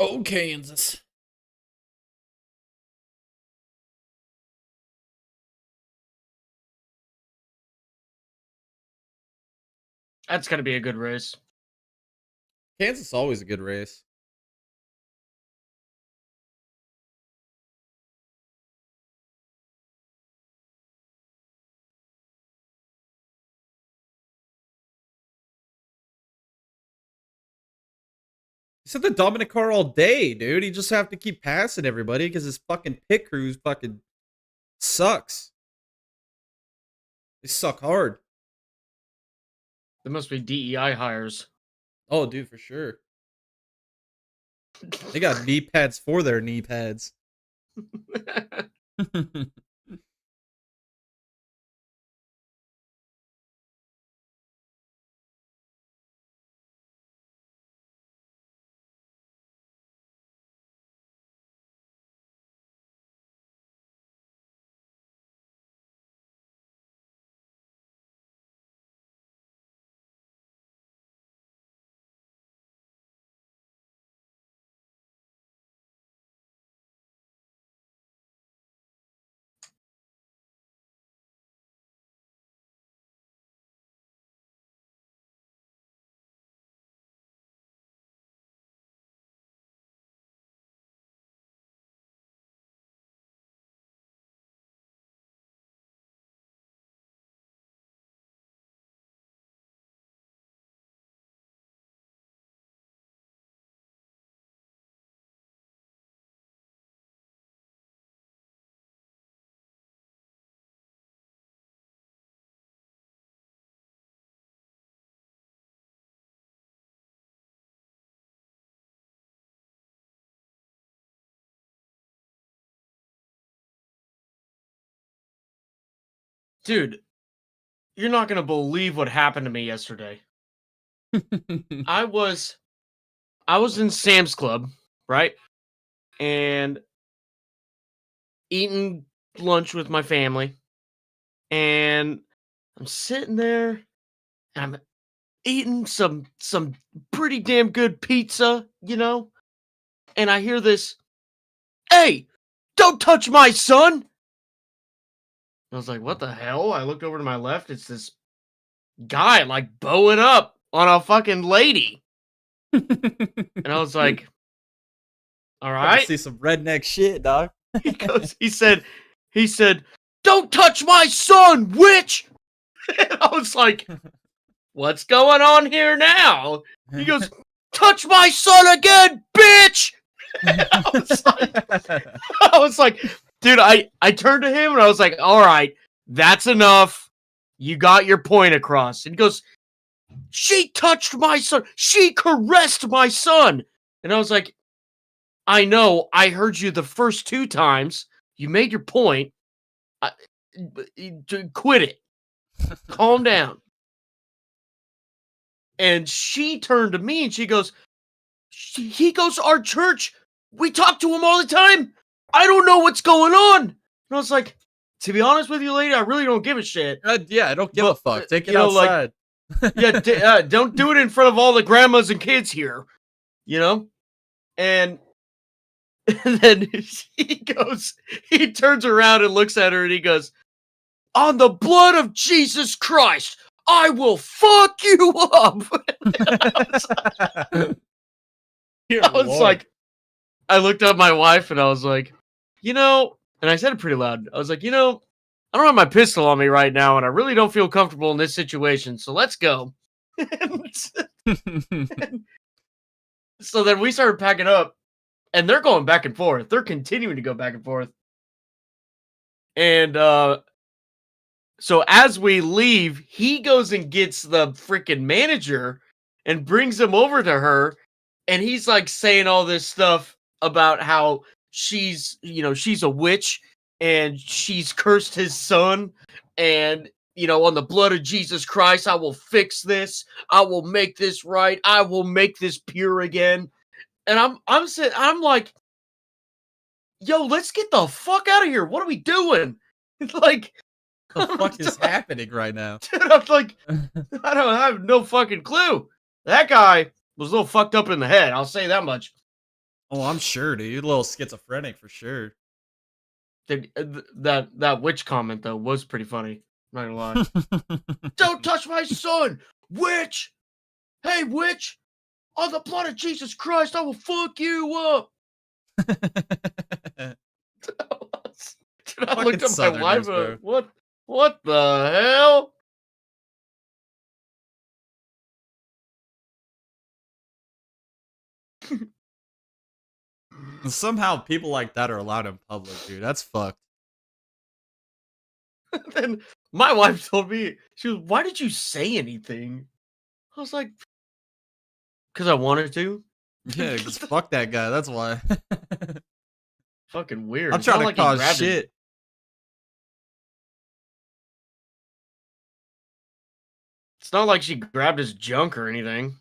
Oh, Kansas. That's going to be a good race. Kansas is always a good race. He said the Dominic car all day, dude. He just have to keep passing everybody because his fucking pit crew fucking sucks. They suck hard. There must be DEI hires. Oh, dude, for sure. They got knee pads for their knee pads. Dude, you're not going to believe what happened to me yesterday. I was in Sam's Club, right? And eating lunch with my family. And I'm sitting there and I'm eating some pretty damn good pizza, you know? And I hear this, "Hey, don't touch my son!" I was like, what the hell? I looked over to my left. It's this guy like bowing up on a fucking lady. And I was like, all right. See some redneck shit, dog. He said, "Don't touch my son, witch!" And I was like, what's going on here now? He goes, "Touch my son again, bitch!" I was like, dude, I turned to him and I was like, all right, that's enough. You got your point across. And he goes, "She touched my son. She caressed my son." And I was like, I know, I heard you the first 2 times. You made your point. Quit it. Calm down. And she turned to me and she goes, he goes to our church. We talk to him all the time. I don't know what's going on. And I was like, to be honest with you, lady, I really don't give a shit. Yeah, I don't give a fuck. Take it outside. Don't do it in front of all the grandmas and kids here, you know? And then he turns around and looks at her and he goes, "On the blood of Jesus Christ, I will fuck you up." I was like, I looked at my wife and I was like, you know, and I said it pretty loud. I was like, you know, I don't have my pistol on me right now and I really don't feel comfortable in this situation. So let's go. So then we started packing up and they're going back and forth. They're continuing to go back and forth. And so as we leave, he goes and gets the freaking manager and brings him over to her. And he's like saying all this stuff about how she's a witch and she's cursed his son. And, you know, on the blood of Jesus Christ, I will fix this. I will make this right. I will make this pure again. And I'm like, yo, let's get the fuck out of here. What are we doing? Like, what the fuck is happening right now? Dude, I'm like, I have no fucking clue. That guy was a little fucked up in the head. I'll say that much. Oh, I'm sure, dude. You're a little schizophrenic for sure. That witch comment though was pretty funny. I'm not gonna lie. Don't touch my son, witch! Hey, witch! On the blood of Jesus Christ, I will fuck you up. Dude, I looked at my wife. Southerners, bro. What the hell? And somehow people like that are allowed in public, dude. That's fucked. Then my wife told me, she was, why did you say anything? I was like, because I wanted to. Yeah, just fuck that guy. That's why. Fucking weird. I'm It's trying not to like he cause grabbed his- shit. It's not like she grabbed his junk or anything.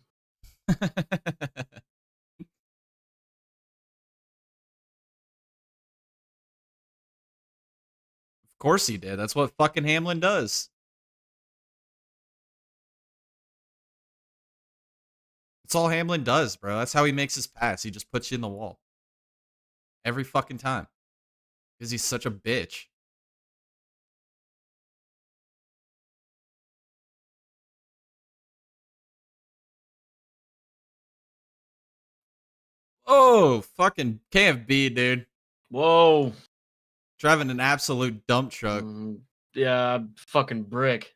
Of course he did. That's what fucking Hamlin does. That's all Hamlin does, bro. That's how he makes his pass. He just puts you in the wall. Every fucking time. Because he's such a bitch. Oh, fucking KFB, dude. Whoa. Driving an absolute dump truck. Yeah, fucking brick.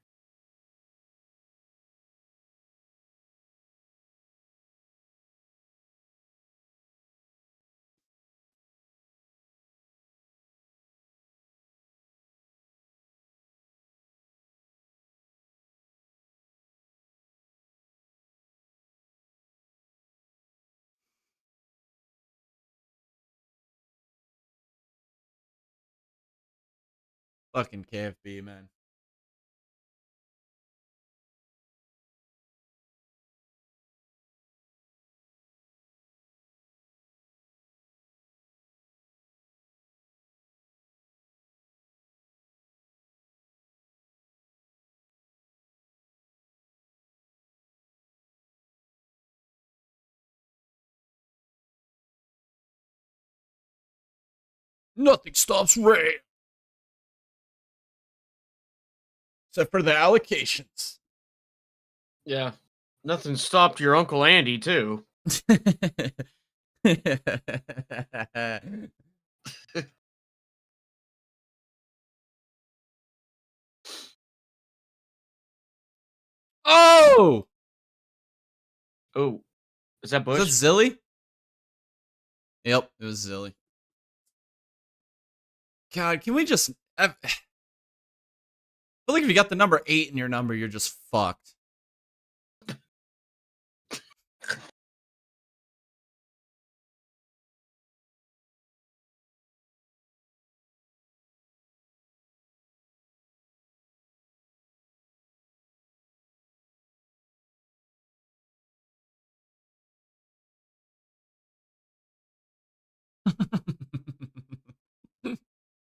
Fucking KFB, man. Nothing stops Ray. Except for the allocations. Yeah. Nothing stopped your Uncle Andy, too. Oh! Oh. Is that Bush? Is that Zilly? Yep, it was Zilly. God, can we just... I feel like if you got the number 8 in your number, you're just fucked.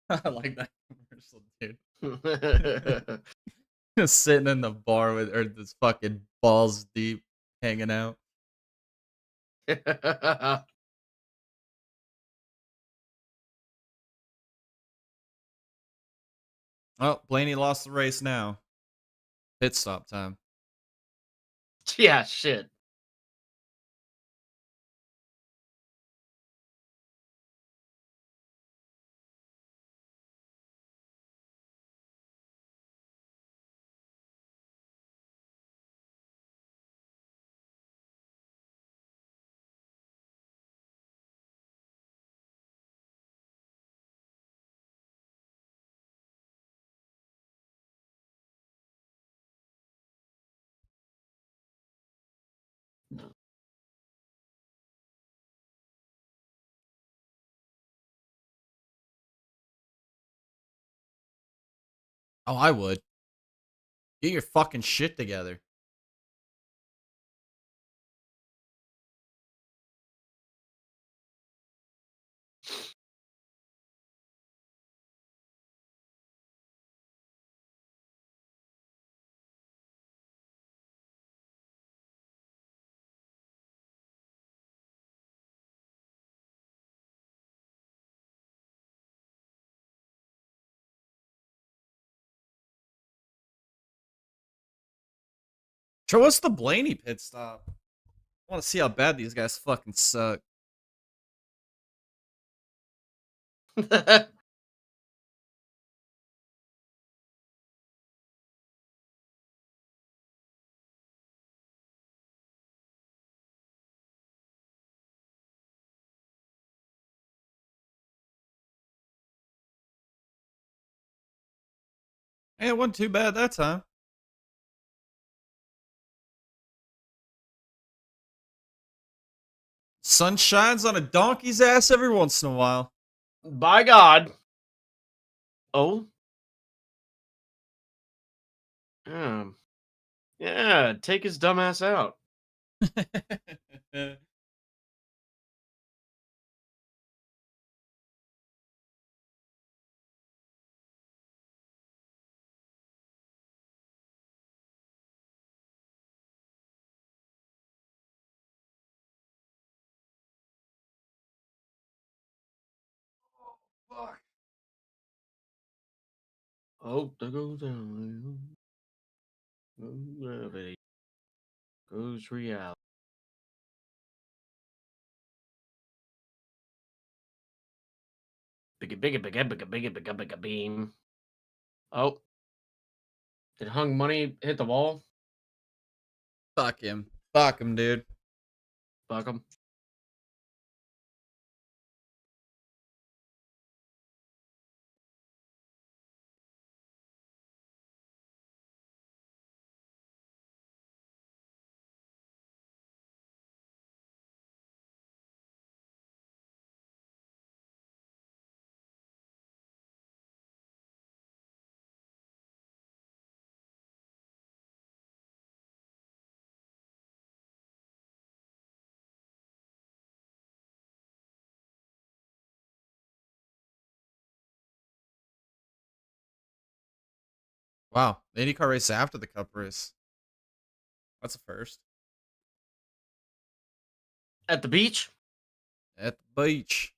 I like that commercial, dude. Just sitting in the bar with or this fucking balls deep hanging out. Oh, Blaney lost the race now. Pit stop time. Yeah, shit. Oh, I would. Get your fucking shit together. Show us the Blaney pit stop. I want to see how bad these guys fucking suck. Hey, it wasn't too bad that time. Sun shines on a donkey's ass every once in a while. By God. Oh. Yeah, take his dumb ass out. Fuck. Oh, there goes down. Gravity. Goes reality. Bigga beam. Oh. Did Hung Money hit the wall? Fuck him. Fuck him, dude. Fuck him. Wow. The IndyCar race after the Cup race. That's a first. At the beach? At the beach.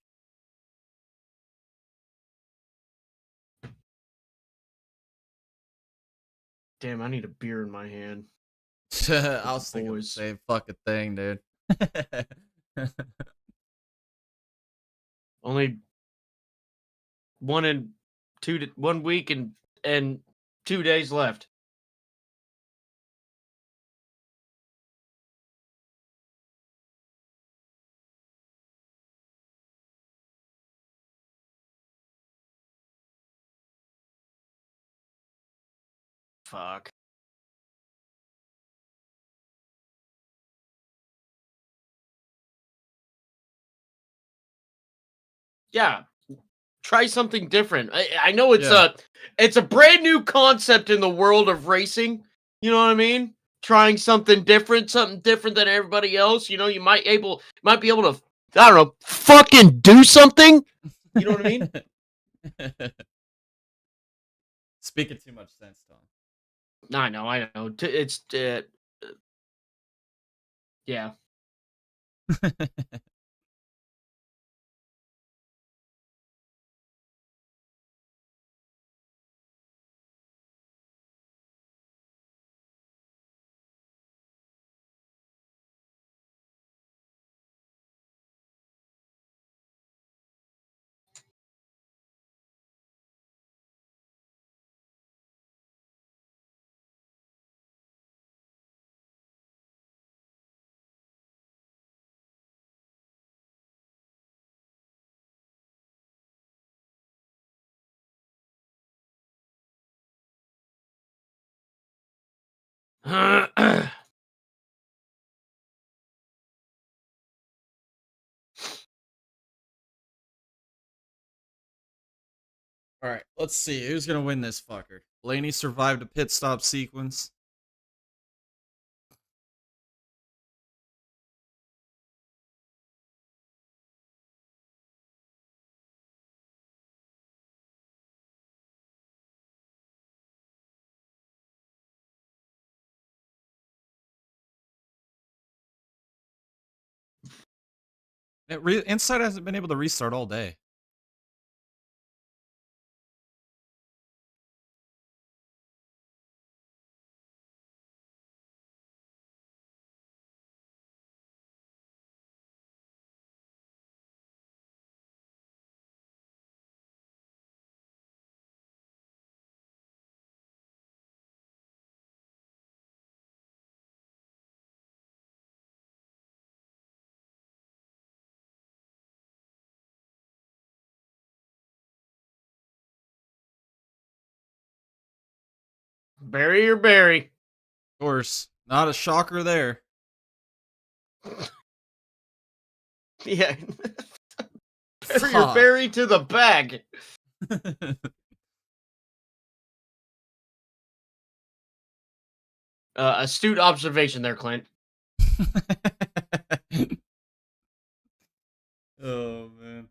Damn, I need a beer in my hand. I was thinking the same fucking thing, dude. Only 1 week and 2 days left. Fuck. Yeah. Try something different. I know it's a brand new concept in the world of racing. You know what I mean? Trying something different than everybody else. You know, you might be able to, I don't know, fucking do something. You know what I mean? Speaking too much sense, Tom. I know. It's yeah. All right, let's see who's gonna win this fucker. Blaney survived a pit stop sequence. Inside hasn't been able to restart all day. Barry or Barry. Of course. Not a shocker there. Yeah. Barry or Barry to the bag. Astute observation there, Clint. Oh, man.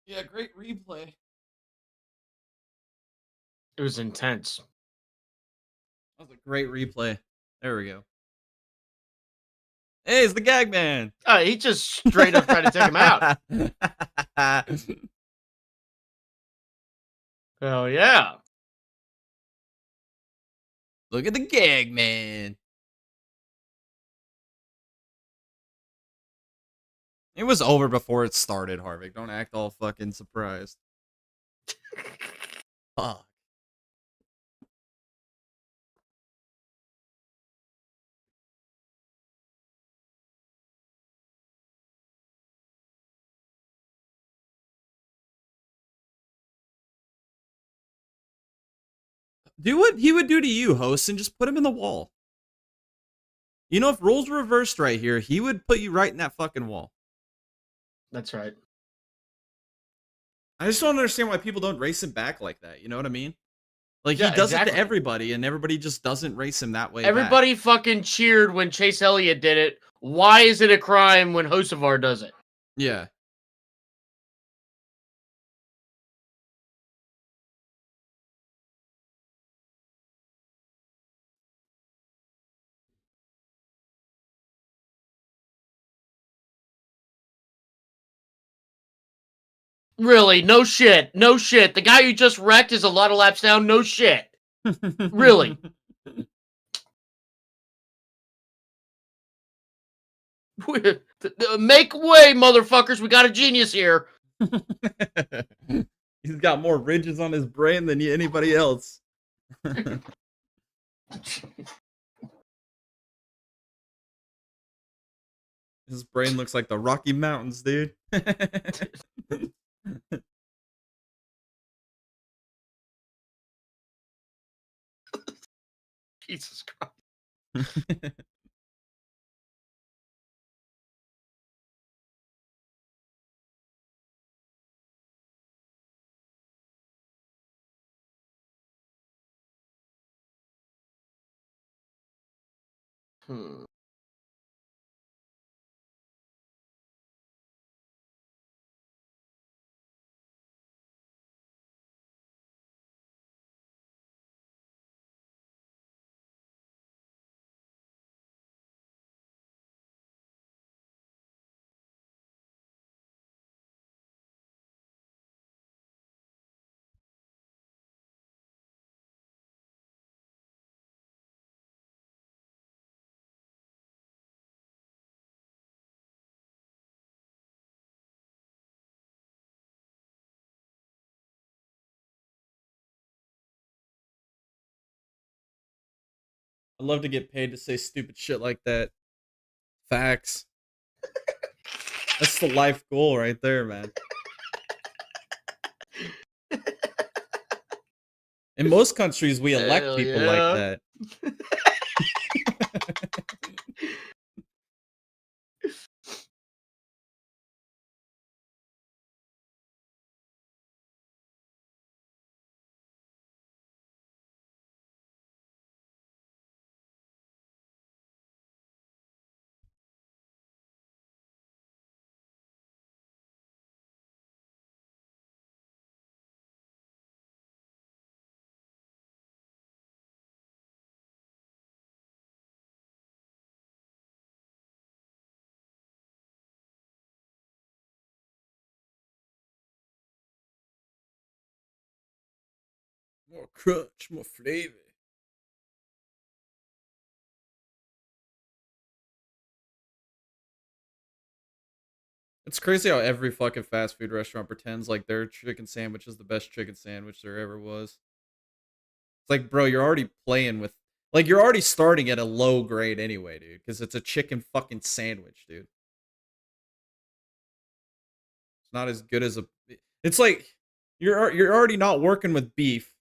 Yeah, great replay. It was intense. That was a great replay. There we go. Hey, it's the gag man. He just straight up tried to take him out. Hell yeah. Look at the gag man. It was over before it started, Harvick. Don't act all fucking surprised. Fuck. Do what he would do to you, host, and just put him in the wall. You know, if roles reversed right here, he would put you right in that fucking wall. That's right. I just don't understand why people don't race him back like that. You know what I mean? Like, Yeah, he does it exactly. to everybody, and everybody just doesn't race him that way Everybody back. fucking cheered when Chase Elliott did it. Why is it a crime when Hocevar does it? Yeah. Really? No shit. No shit. The guy you just wrecked is a lot of laps down. No shit. Really? Make way, motherfuckers. We got a genius here. He's got more ridges on his brain than anybody else. His brain looks like the Rocky Mountains, dude. Jesus Christ. I love to get paid to say stupid shit like that. Facts. That's the life goal right there, man. In most countries, we elect Hell people like yeah. that. More crunch, more flavor. It's crazy how every fucking fast food restaurant pretends like their chicken sandwich is the best chicken sandwich there ever was. It's like, bro, you're already playing with, like, you're already starting at a low grade anyway, dude, because it's a chicken fucking sandwich, dude. It's not as good as a. It's like you're already not working with beef,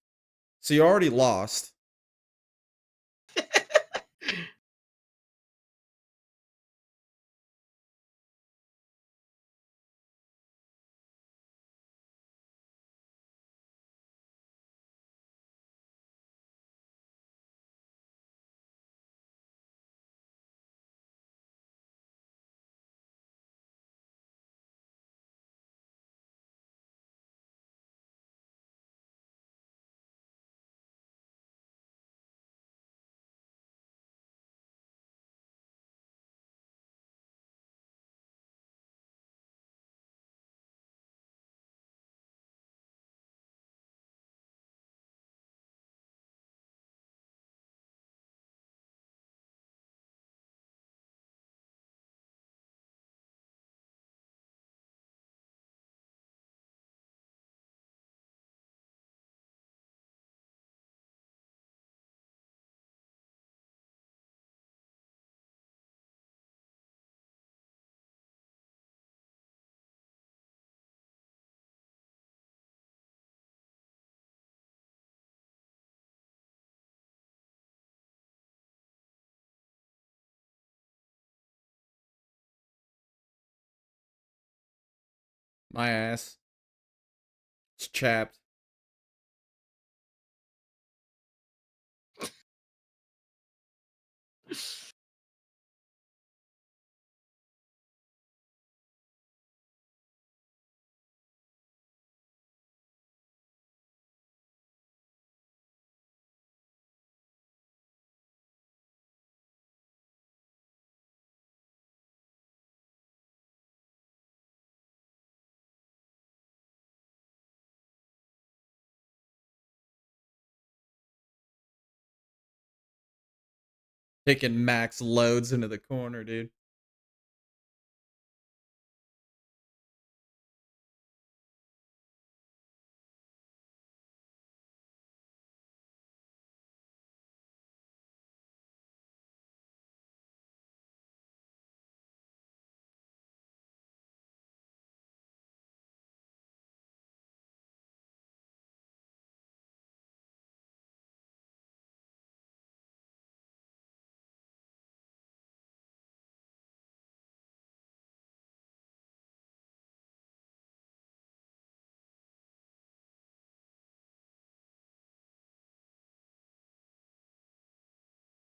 so you already lost. My ass. It's chapped. Taking max loads into the corner, dude.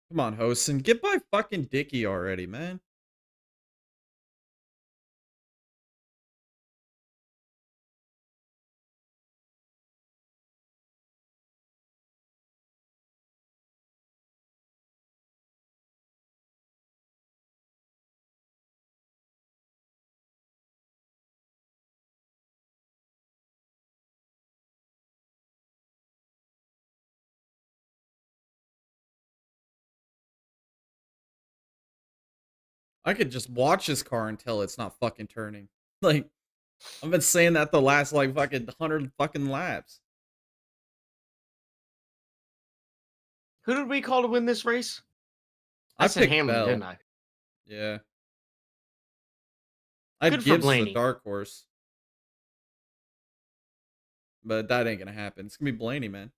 Come on, Hosen. Get by fucking Dicky already, man. I could just watch this car and tell it's not fucking turning. Like, I've been saying that the last, like, fucking 100 fucking laps. Who did we call to win this race? I said picked Hamlin, Bell. didn't I? Yeah. I Good had for Gibbs as a Blaney. dark horse. But that ain't gonna happen. It's gonna be Blaney, man.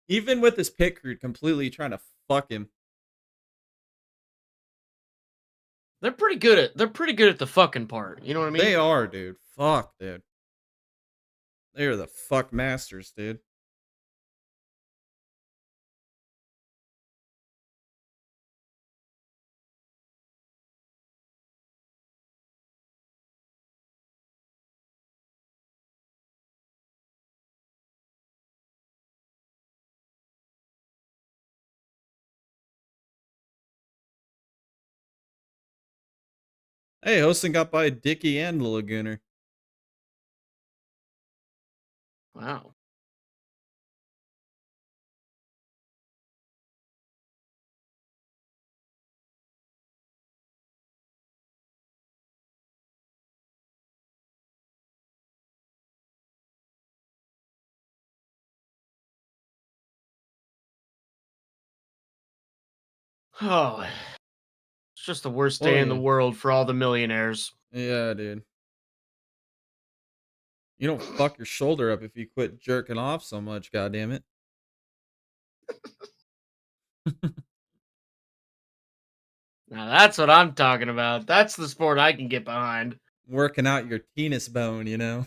Even with this pit crew completely trying to fuck him. They're pretty good at the fucking part. You know what I mean? They are, dude. Fuck, dude. They are the fuck masters, dude. Hey, Hosting got by Dickie and the Lagooner. Wow. Oh, it's just the worst day in the world for all the millionaires. Yeah, dude. You don't fuck your shoulder up if you quit jerking off so much, goddammit. Now that's what I'm talking about. That's the sport I can get behind. Working out your penis bone, you know?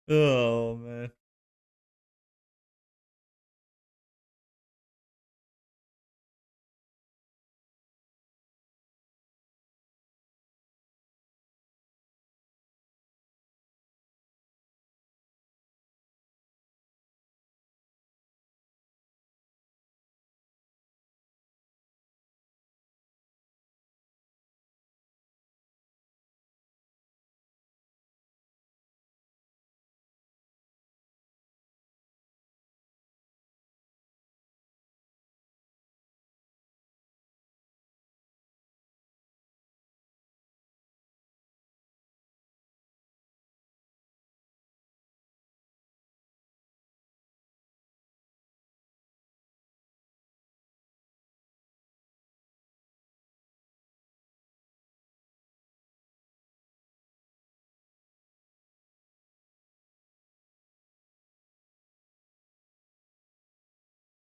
Oh, man.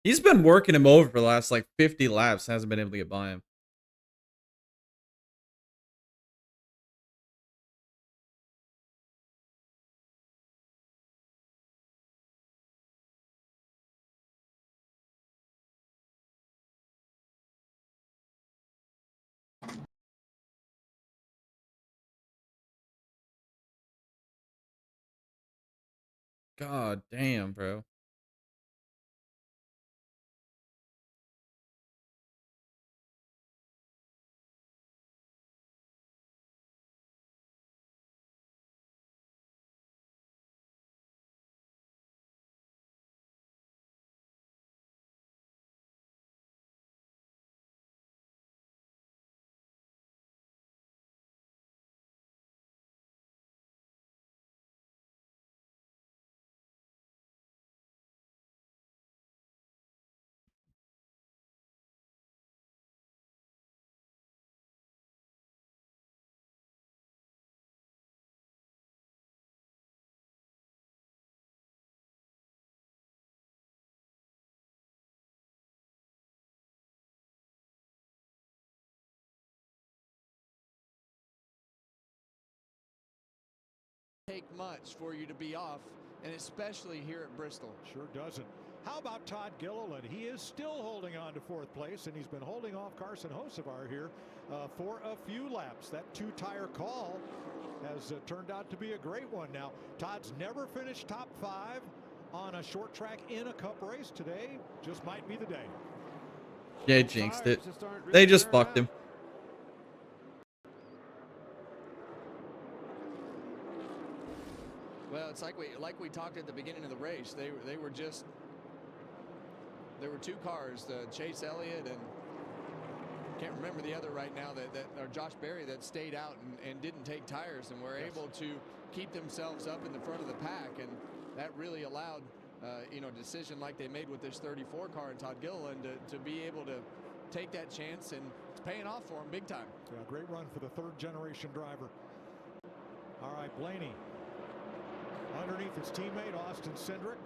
He's been working him over for the last like 50 laps. Hasn't been able to get by him. God damn, bro. much for you to be off, and especially here at Bristol. Sure doesn't. How about Todd Gilliland? He is still holding on to 4th place, and he's been holding off Carson Hocevar here for a few laps. That 2-tire call has turned out to be a great one. Now, Todd's never finished top 5 on a short track in a Cup race. Today just might be the day. Yeah, he jinxed it. They just fucked him. Well, it's like we talked at the beginning of the race. They were just, there were 2 cars, Chase Elliott and can't remember the other right now or Josh Berry, that stayed out and didn't take tires and were able to keep themselves up in the front of the pack, and that really allowed decision like they made with this 34 car and Todd Gilliland to be able to take that chance, and it's paying off for him big time. Yeah, great run for the 3rd generation driver. All right, Blaney underneath his teammate Austin Cindric.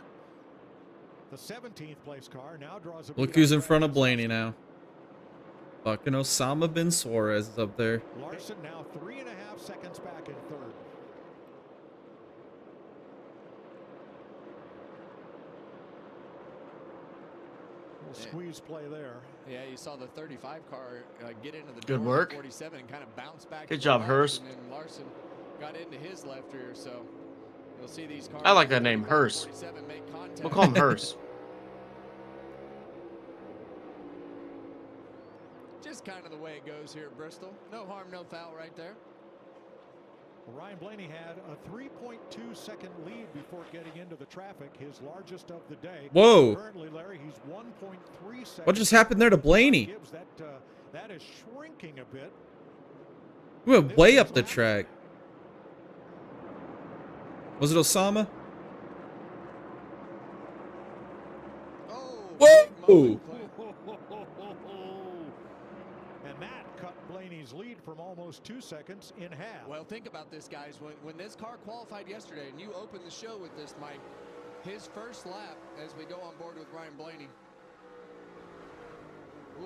The 17th place car now draws a Look who's in front of Blaney now. Fucking Osama bin Suarez is up there. Larson now 3.5 seconds back in 3rd. Squeeze play there. Yeah, you saw the 35 car get into the Good door work. 47 and kind of bounce back. Good job, Hearst. And then Larson got into his left rear, so you'll see these cars. I like that name, Hearst. We'll call him Hearst. Just kind of the way it goes here at Bristol. No harm, no foul right there. Ryan Blaney had a 3.2 second lead before getting into the traffic, his largest of the day. Whoa. Currently, Larry, he's 1.3 seconds. What just happened there to Blaney? That is shrinking a bit. We went way up the track. Was it Osama? Whoa! And that cut Blaney's lead from almost 2 seconds in half. Well, think about this, guys. When this car qualified yesterday, and you opened the show with this, Mike, his first lap as we go on board with Ryan Blaney.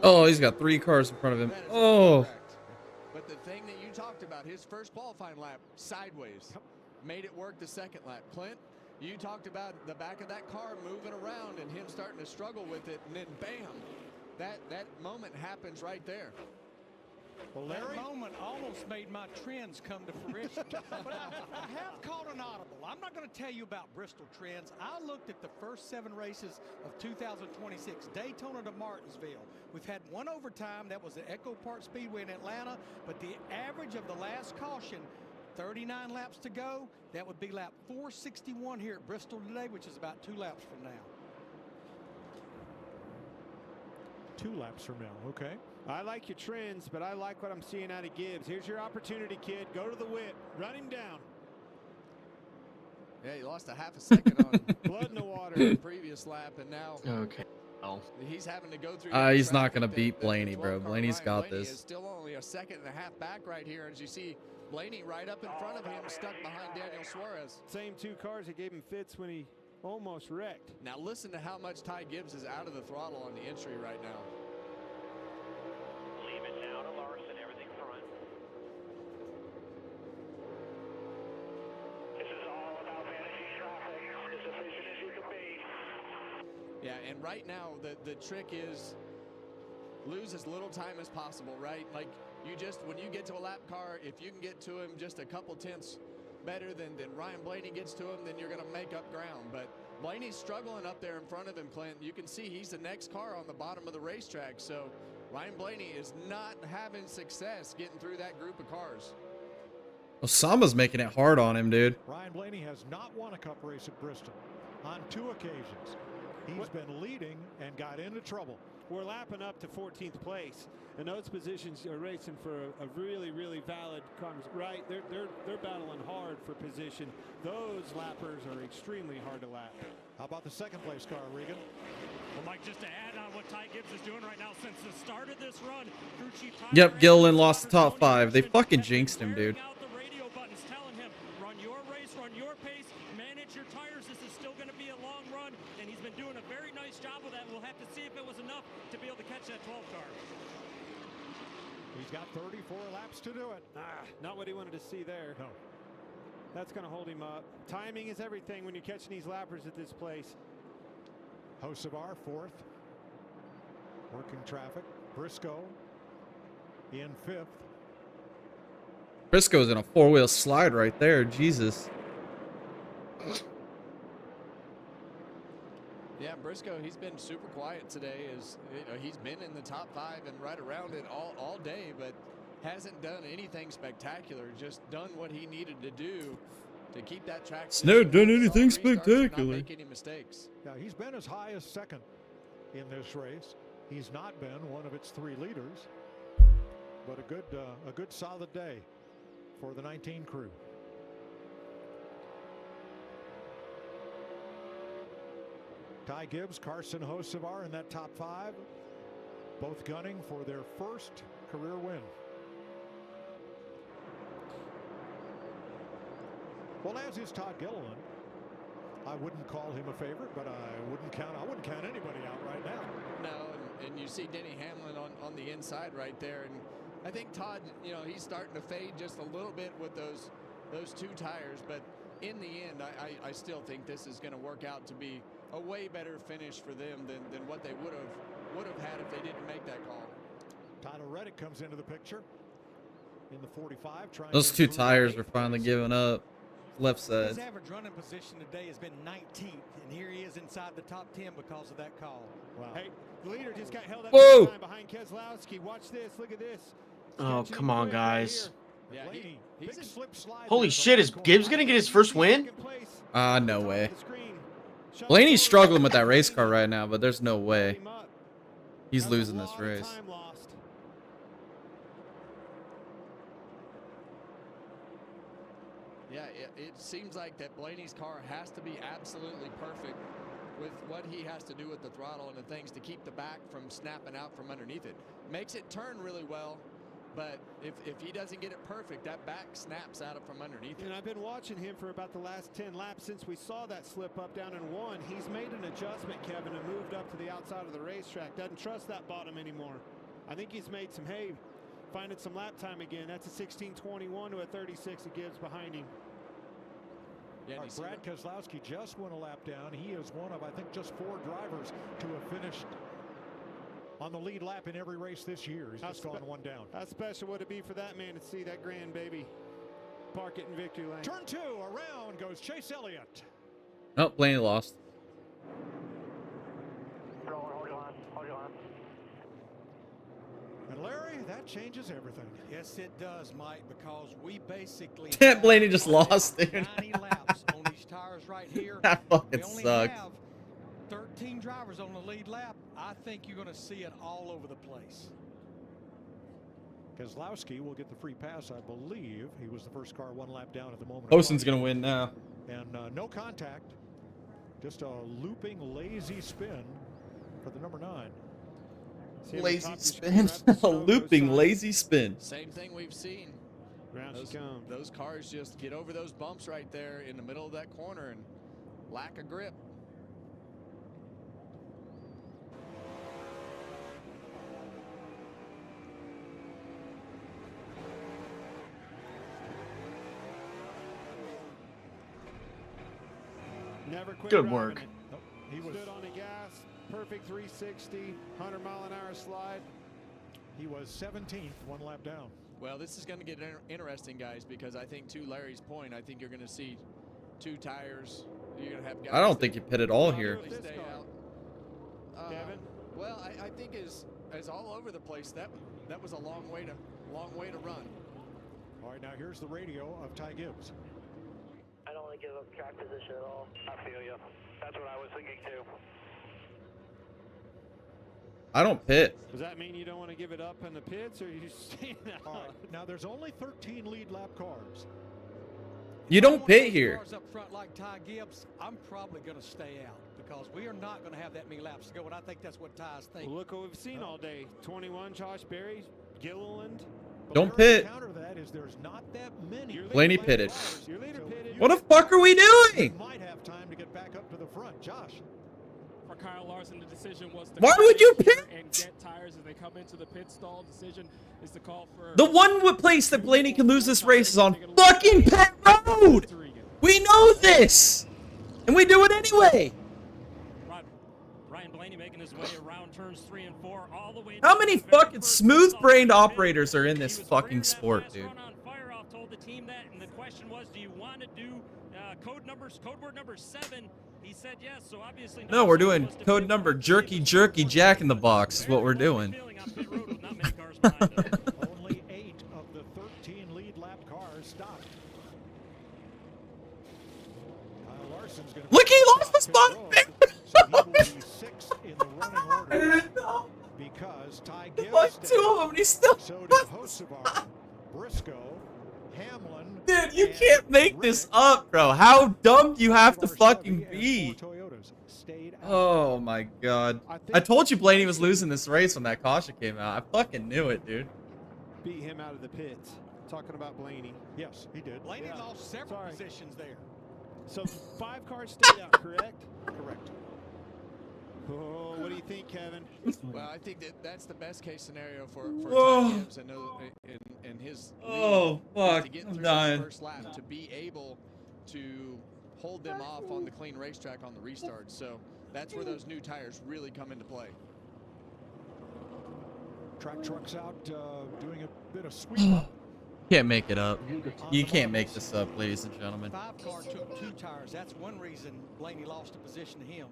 Oh, he's got 3 cars in front of him. Oh. But the thing that you talked about, his first qualifying lap, sideways. Made it work the second lap. Clint, you talked about the back of that car moving around and him starting to struggle with it, and then bam, that moment happens right there. Well, Larry, that moment almost made my trends come to fruition. But I have caught an audible. I'm not going to tell you about Bristol trends. I looked at the first 7 races of 2026, Daytona to Martinsville. We've had 1 overtime. That was at Echo Park Speedway in Atlanta. But the average of the last caution, 39 laps to go. That would be lap 461 here at Bristol today, which is about 2 laps from now. 2 laps from now, okay. I like your trends, but I like what I'm seeing out of Gibbs. Here's your opportunity, kid. Go to the whip. Run him down. Yeah, he lost a half a second on blood in the water in the previous lap, and now he's having to go through. He's not gonna beat Blaney, bro. Blaney's got Blaney this. is still only a second and a half back right here, as you see Blaney right up in front of him, stuck behind Daniel Suarez. Same 2 cars that gave him fits when he almost wrecked. Now listen to how much Ty Gibbs is out of the throttle on the entry right now. Leave it now to Larson, everything front. This is all about managing traffic as efficient as you can be. Yeah, and right now the trick is lose as little time as possible, right? Like when you get to a lap car, if you can get to him just a couple tenths better than Ryan Blaney gets to him, then you're going to make up ground. But Blaney's struggling up there in front of him, Clint. You can see he's the next car on the bottom of the racetrack. So Ryan Blaney is not having success getting through that group of cars. Osama's making it hard on him, dude. Ryan Blaney has not won a Cup race at Bristol on 2 occasions. He's been leading and got into trouble. We're lapping up to 14th place, and those positions are racing for a really, really valid right. They're battling hard for position. Those lappers are extremely hard to lap. How about the 2nd place car, Regan? Well, Mike, just to add on what Ty Gibbs is doing right now, since the start of this run, crew chief Tyler Yep, Gilliland lost the top 5. They fucking jinxed him, dude. out the radio buttons telling him, run your race, run your pace, manage your tires. This is still going to be a long run, and he's been doing a very nice job of that. We'll have to see if it was enough to be able to catch that 12 car. He's got 34 laps to do it. Not what he wanted to see there. No. That's going to hold him up. Timing is everything when you're catching these lappers at this place. Hocevar fourth. Working traffic. Briscoe in fifth. Briscoe's in a four-wheel slide right there. Jesus. Yeah, Briscoe, he's been super quiet today. He's been in the top 5 and right around it all day, but hasn't done anything spectacular. Just done what he needed to do to keep that track. It's never done anything spectacular. Not make any mistakes. Yeah, he's been as high as second in this race. He's not been one of its 3 leaders, but a good solid day for the 19 crew. Ty Gibbs, Carson Hocevar in that top 5, both gunning for their first career win. Well, as is Todd Gilliland. I wouldn't call him a favorite, but I wouldn't count anybody out right now. No, and you see Denny Hamlin on the inside right there, and I think Todd, he's starting to fade just a little bit with those 2 tires, but in the end, I still think this is going to work out to be a way better finish for them than what they would have had if they didn't make that call. Tyler Reddick comes into the picture in the 45. Those 2 tires were finally giving up. Left side. His average running position today has been 19th, and here he is inside the top 10 because of that call. Wow. Hey, the leader just got held up Whoa. behind Keselowski. Watch this. Look at this. Oh, come on, guys. Yeah, big slip slide. Holy shit, is Gibbs going to get his first win? No way. Blaney's struggling with that race car right now, but there's no way he's losing this race. Yeah, it seems like that Blaney's car has to be absolutely perfect with what he has to do with the throttle and the things to keep the back from snapping out from underneath it. Makes it turn really well, but if he doesn't get it perfect, that back snaps out from underneath it. And I've been watching him for about the last 10 laps since we saw that slip up down in 1. He's made an adjustment, Kevin, and moved up to the outside of the racetrack. Doesn't trust that bottom anymore. I think he's made some hay, finding some lap time again. That's a 16:21 to a 36 that Gibbs behind him. Yeah, Brad Keselowski just went a lap down. He is one of, I think, just 4 drivers to have finished on the lead lap in every race this year. He's just gone 1 down. How special would it be for that man to see that grandbaby park it in victory lane? Turn 2, around goes Chase Elliott. Oh, Blaney lost. And Larry, that changes everything. Yes, it does, Mike, because we basically Blaney just lost, dude. 90 laps on these tires right here. That fucking we only sucks. have 13 drivers on the lead lap. I think you're going to see it all over the place. Keselowski will get the free pass, I believe. He was the first car 1 lap down at the moment. Poston's going to win now. And no contact. Just a looping, lazy spin for the number 9. Lazy spin. A looping, lazy spin. Same thing we've seen. Those cars just get over those bumps right there in the middle of that corner and lack of grip. Never quit Good driving work. it. Nope. He stood on the gas, perfect 360, 100-mile-an-hour slide. He was 17th, 1 lap down. Well, this is going to get interesting, guys, because I think, to Larry's point, I think you're going to see 2 tires. You're going to have guys. I don't think he pit at all here. Stay out. Kevin? Well, I think as all over the place, that was a long way to run. All right, now here's the radio of Ty Gibbs. I don't want to give up track position at all. I feel you. That's what I was thinking too. I don't pit. Does that mean you don't want to give it up in the pits, or are you staying out? All right, now there's only 13 lead lap cars. You don't pit here. Cars up front like Ty Gibbs, I'm probably going to stay out because we are not going to have that many laps to go, and I think that's what Ty's thinking. Look what we've seen all day. 21, Josh Berry, Gilliland. Don't pit. The counter to that is there's not that many. Blaney pitted. Your leader pitted. What the fuck are we doing? Might have time to get back up to the front. Josh. For Kyle Larson, the decision was to Why would you pit? And get tires as they come into the pit stall. Decision is to call for The one place that Blaney can lose this race is on fucking pit road. know this, and we do it anyway. Ryan Blaney making his way around turns 3 and 4 all the way. How many fucking smooth-brained operators are in this fucking sport, dude? Told the team that, and the question was, do you want to do code word number 7? He said yes, so obviously No, we're doing code number jerky Jack in the Box is what we're doing. Only 8 of the 13 lead lap cars stopped. Kyle Larson's gonna Look, he lost the spot. so he will be 6th in the running order because Ty Gibbs Like 2 of them, and he's still. so did Hocevar, Briscoe, Hamlin. Dude, you can't make this up, bro. How dumb do you have to fucking be? Oh my god. I told you Blaney was losing this race when that caution came out. I fucking knew it, dude. Beat him out of the pits. Talking about Blaney. Yes, he did. Blaney lost several positions there. So 5 cars stayed out, correct? Correct. Oh, what do you think, Kevin? Well, I think that's the best case scenario for Whoa. Ty Gibbs. I know in his Oh, fuck. to get I'm through dying. the first lap, to be able to hold them off on the clean racetrack on the restart. So that's where those new tires really come into play. Track trucks out doing a bit of sweep up. Can't make it up. You can't make this up, ladies and gentlemen. 5 car took 2 tires. That's one reason Blaney lost a position to him.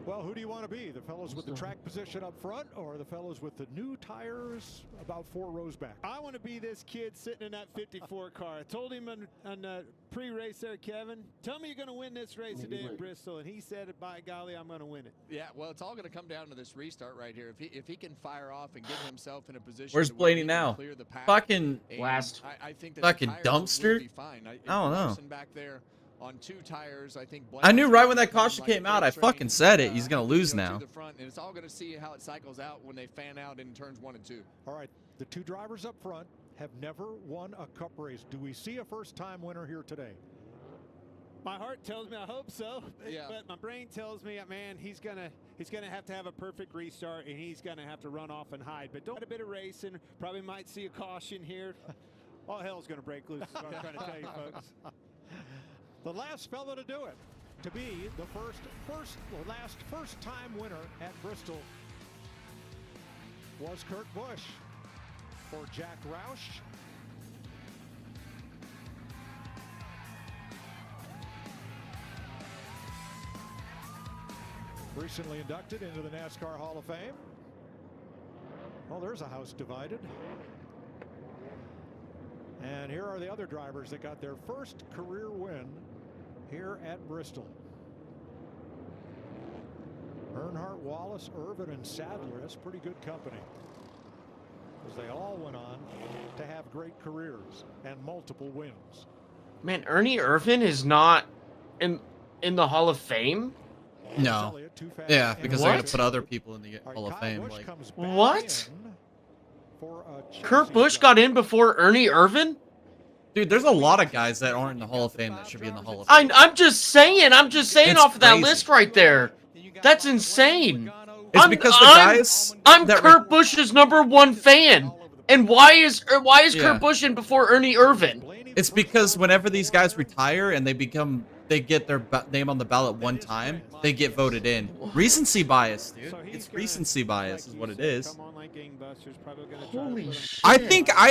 Well, who do you want to be? The fellows with the track position up front or the fellows with the new tires about 4 rows back? I want to be this kid sitting in that 54 car. I told him on the pre-race there, Kevin, tell me you're going to win this race today in Bristol. And he said, by golly, I'm going to win it. Yeah, well, it's all going to come down to this restart right here. If he can fire off and get himself in a position. Where's to where Blaney he can now? clear the pack, Fucking last. I think that fucking the tires will dumpster? be fine. I don't know. Larson back there on 2 tires, I think. I knew Blaney's right when that coming caution like a came out, I freight train, fucking said it. He's gonna lose to now. the front, and it's all going to see how it cycles out when they fan out in turns 1 and 2. All right, the 2 drivers up front have never won a cup race. Do we see a first-time winner here today? My heart tells me I hope so, Yeah. but my brain tells me, man, he's gonna have to have a perfect restart, and he's gonna have to run off and hide. But don't a bit of racing. Probably might see a caution here. All hell's gonna break loose. Is what I'm trying to tell you, folks. The last fellow to do it, to be the last first-time winner at Bristol was Kurt Busch or Jack Roush. Recently inducted into the NASCAR Hall of Fame. Well, there's a house divided. And here are the other drivers that got their first career win here at Bristol. Earnhardt, Wallace, Irvin, and Sadler. That's pretty good company, as they all went on to have great careers and multiple wins. Man, Ernie Irvin is not in the Hall of Fame? No. Yeah, because they're gonna put other people in the Hall of Fame. Like, what? Kurt Busch got in before Ernie Irvin? dude, there's a lot of guys that aren't in the Hall of Fame that should be in the Hall of Fame. I'm just saying It's off of that crazy. list right there. That's insane. It's because the guys I'm that Kurt Busch's #1 fan. And why is Yeah. Kurt Busch in before Ernie Irvin? It's because whenever these guys retire and they get their name on the ballot one time, they get voted in. Recency bias, dude. It's recency bias is what it is. Holy shit. I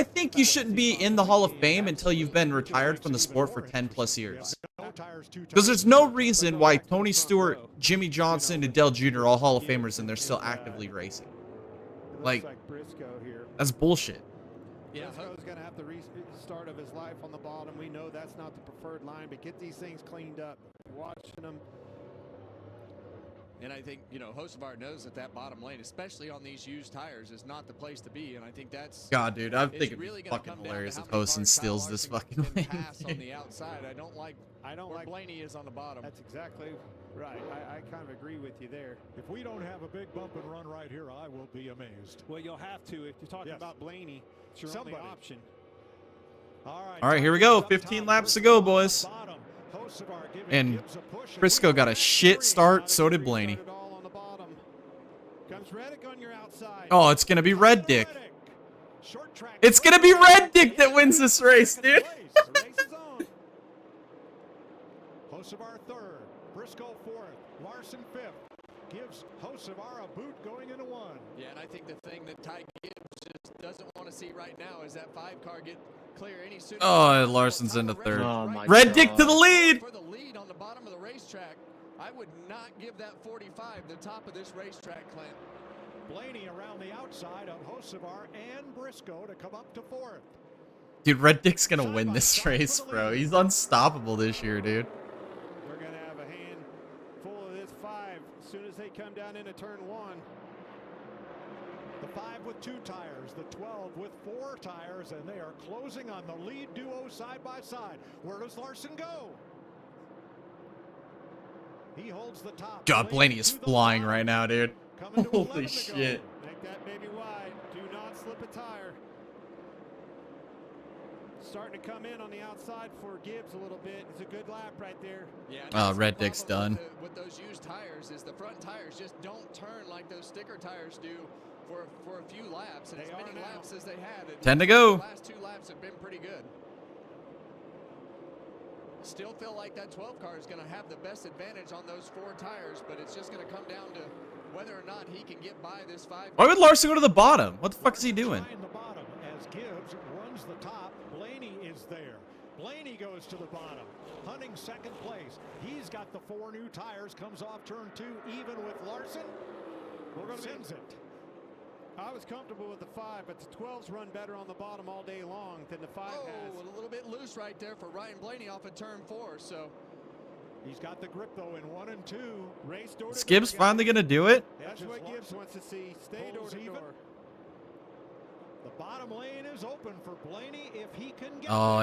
think you shouldn't be in the Hall of Fame until you've been retired from the sport for 10 plus years. Because there's no reason why Tony Stewart, Jimmy Johnson, and Dale Jr. are all Hall of Famers and they're still actively racing. Like, that's bullshit. Yeah, Briscoe's going to have the restart of his life on the bottom. We know that's not the preferred line, but get these things cleaned up. Watching them. And I think, Hocevar knows that bottom lane, especially on these used tires, is not the place to be. And I think that's... God, dude, I think it'd really be gonna fucking come down hilarious to if how many Hosen cars steals Kyle this Larson fucking can lane. pass on the outside. I don't like where Blaney is on the bottom. That's exactly right. I kind of agree with you there. If we don't have a big bump and run right here, I will be amazed. Well, you'll have to. If you're talking about Blaney, it's your only option. All All right, here we go. 15 laps to go, boys. And Briscoe got a shit start. So did Blaney. Comes Reddick on your outside. Oh, it's going to be Reddick. It's going to be Reddick that wins this race, dude. Hocevar, a boot going into one. Yeah, and I think the thing that Ty Gibbs just doesn't want to see right now is that 5 car get clear any sooner. Oh, Larson's into third. Oh my Reddick God. to the lead. For the lead on the bottom of the racetrack. I would not give that 45 the top of this racetrack, Clint. Blaney around the outside of Hocevar and Briscoe to come up to 4th. Dude, Reddick's gonna win this race, bro. He's unstoppable this year, dude. We're going to have a handful of this 5 as soon as they come down into turn 1. The 5 with 2 tires, the 12 with 4 tires, and they are closing on the lead duo side by side. Where does Larson go? He holds the top. God, Blaney is flying right now, dude. Holy shit. Make that baby wide. Do not slip a tire. Starting to come in on the outside for Gibbs a little bit. It's a good lap right there. Yeah. Reddick's done. With those used tires is the front tires just don't turn like those sticker tires do for a few laps. And as many laps as they had. 10 to go. The last 2 laps have been pretty good. Still feel like that 12 car is going to have the best advantage on those 4 tires, but it's just going to come down to whether or not he can get by this 5. Why would Larson go to the bottom? What the fuck is he doing? The bottom as Gibbs runs the top. Blaney is there. Blaney goes to the bottom, hunting 2nd place. He's got the 4 new tires. Comes off turn 2, even with Larson. We're going to sends it. I was comfortable with the 5, but the 12s run better on the bottom all day long than the 5 has. A little bit loose right there for Ryan Blaney off of turn 4. So he's got the grip though in 1 and 2. Race door. Is Gibbs finally gonna do it? That's what Gibbs wants to see. Stay door to door. The bottom lane is open for Blaney if he can get. Oh,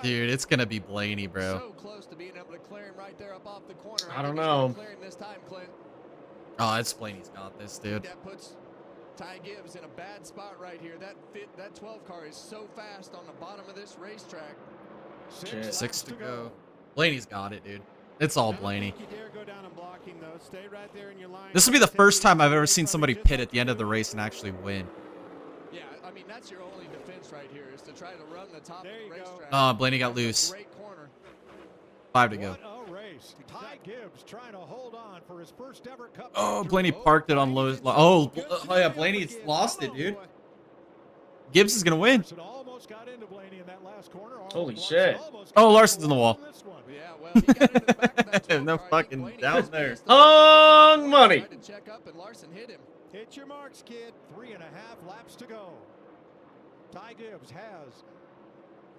dude, it's gonna be Blaney, bro. So close to being able to clear him right there up off the corner. I don't know. Clear him this time, Clint. Oh, it's Blaney's got this, dude. That puts Ty Gibbs in a bad spot right here. That 12 car is so fast on the bottom of this racetrack. 6 to go. Blaney's got it, dude. It's all Blaney. You dare go down and blocking though. Stay right there in your line. This will be the first time I've ever seen somebody pit at the end of the race and actually win. Yeah, I mean that's your only defense right here is to try to run the top of the racetrack. Oh, Blaney got loose. Great corner. 5 to go. What a race. Ty Gibbs trying to hold on for his first ever Cup. Oh, Blaney parked it on low. Oh yeah, Blaney's lost it, dude. Gibbs is gonna win. Almost got into Blaney in that last corner. Holy shit. Oh, Larson's in the wall. Yeah, well, he got into the back of that 12 No car. fucking doubt there. Hung money. Tried to check up and Larson hit him. Hit your marks, kid. 3.5 laps to go. Ty Gibbs has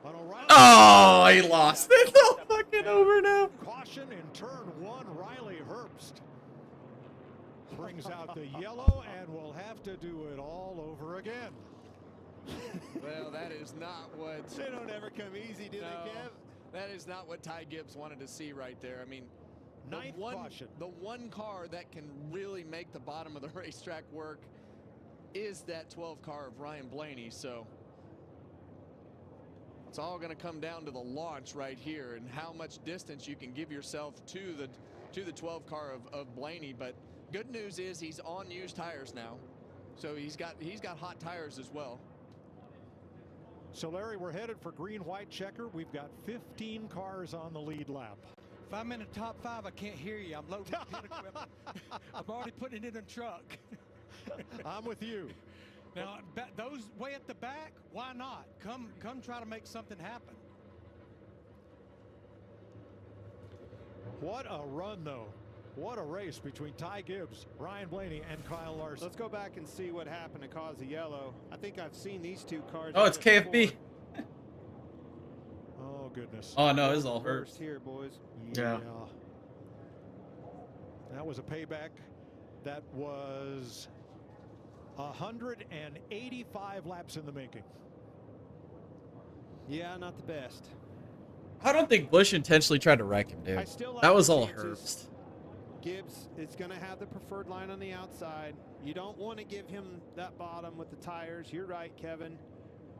an O'Reilly. Oh, he lost. It's all fucking over now. Caution in turn 1. Riley Herbst brings out the yellow and will have to do it all over again. Well, that is not what. They don't ever come easy, do they, Kev? That is not what Ty Gibbs wanted to see right there. I mean, the one car that can really make the bottom of the racetrack work is that 12 car of Ryan Blaney. So it's all going to come down to the launch right here and how much distance you can give yourself to the 12 car of Blaney. But good news is he's on used tires now, so he's got hot tires as well. So, Larry, we're headed for green-white checker. We've got 15 cars on the lead lap. If I'm in the top 5, I can't hear you. I'm loading pit equipment. I'm already putting it in a truck. I'm with you. Now, those way at the back, why not? Come try to make something happen. What a run, though. What a race between Ty Gibbs, Ryan Blaney, and Kyle Larson. Let's go back and see what happened to cause the yellow. I think I've seen these 2 cars. Oh, it's KFB. Oh, goodness. Oh, no, this is all hurt. Here, boys. Yeah. That was a payback. That was 185 laps in the making. Yeah, not the best. I don't think Busch intentionally tried to wreck him, dude. That was all Herbst. Gibbs is going to have the preferred line on the outside. You don't want to give him that bottom with the tires. You're right, Kevin.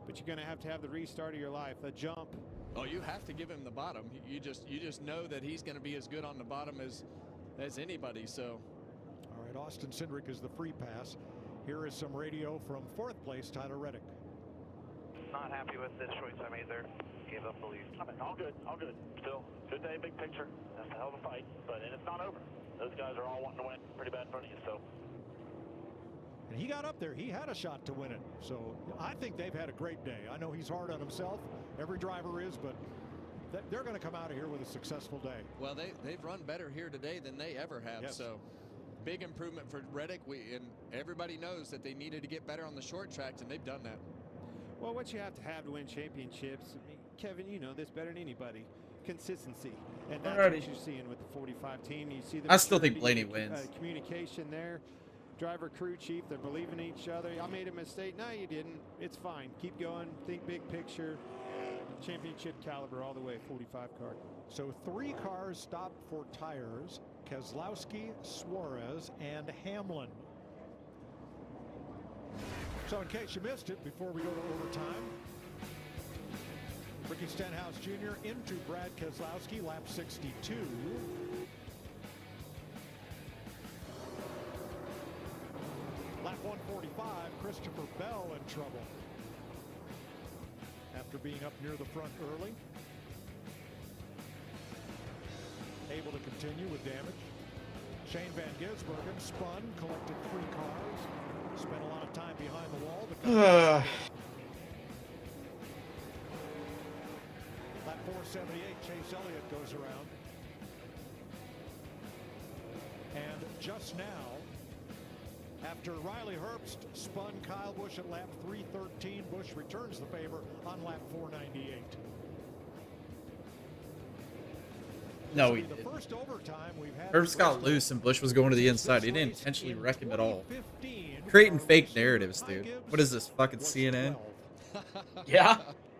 But you're going to have the restart of your life, a jump. Oh, you have to give him the bottom. You just know that he's going to be as good on the bottom as anybody. So, all right, Austin Cindric is the free pass. Here is some radio from 4th place, Tyler Reddick. Not happy with this choice I made there. Gave up the lead. I mean, all good, all good. Still, good day, big picture. That's a hell of a fight, but it's not over. those guys are all wanting to win pretty bad in front of you, so. And he got up there. He had a shot to win it. So I think they've had a great day. I know he's hard on himself. Every driver is, but they're going to come out of here with a successful day. Well, they've run better here today than they ever have. Yes. So big improvement for Reddick. And everybody knows that they needed to get better on the short tracks, and they've done that. Well, what you have to win championships, I mean, Kevin, you know this better than anybody. Consistency, and that's what you're seeing with the 45 team. You see the I still think maturity, Blaney wins. Communication there, driver, crew chief, they're believing in each other. I made a mistake. No, you didn't. It's fine. Keep going. Think big picture. Championship caliber all the way. 45 car. So 3 cars stopped for tires: Keselowski, Suarez, and Hamlin. So in case you missed it, before we go to overtime, Ricky Stenhouse Jr. into Brad Keselowski, lap 62. Lap 145, Christopher Bell in trouble after being up near the front early. Able to continue with damage. Shane Van Gisbergen spun, collected 3 cars, spent a lot of time behind the wall. Lap 478, Chase Elliott goes around. And just now, after Riley Herbst spun Kyle Busch at lap 313, Busch returns the favor on lap 498. No, he didn't. Herbst got loose and Busch was going to the inside. He didn't intentionally wreck him at all. Creating fake narratives, dude. What is this, fucking CNN? Yeah.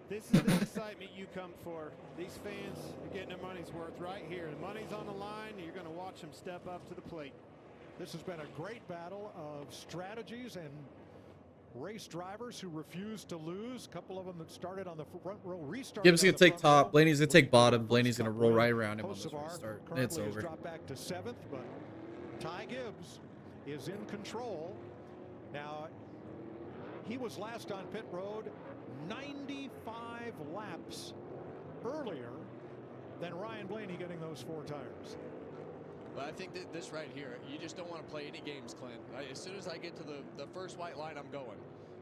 This is the excitement you come for. These fans are getting their money's worth right here. The money's on the line. You're going to watch them step up to the plate. This has been a great battle of strategies and race drivers who refuse to lose. A couple of them that started on the front row, restarted. Gibbs gonna take top. Blaney's gonna take bottom. Blaney's gonna roll right around him on this Kosovar restart. currently It's has over. dropped back to 7th, but Ty Gibbs is in control. Now, he was last on pit road 95 laps earlier than Ryan Blaney getting those 4 tires. But I think that this right here, you just don't want to play any games, Clint. As soon as I get to the first white line, I'm going.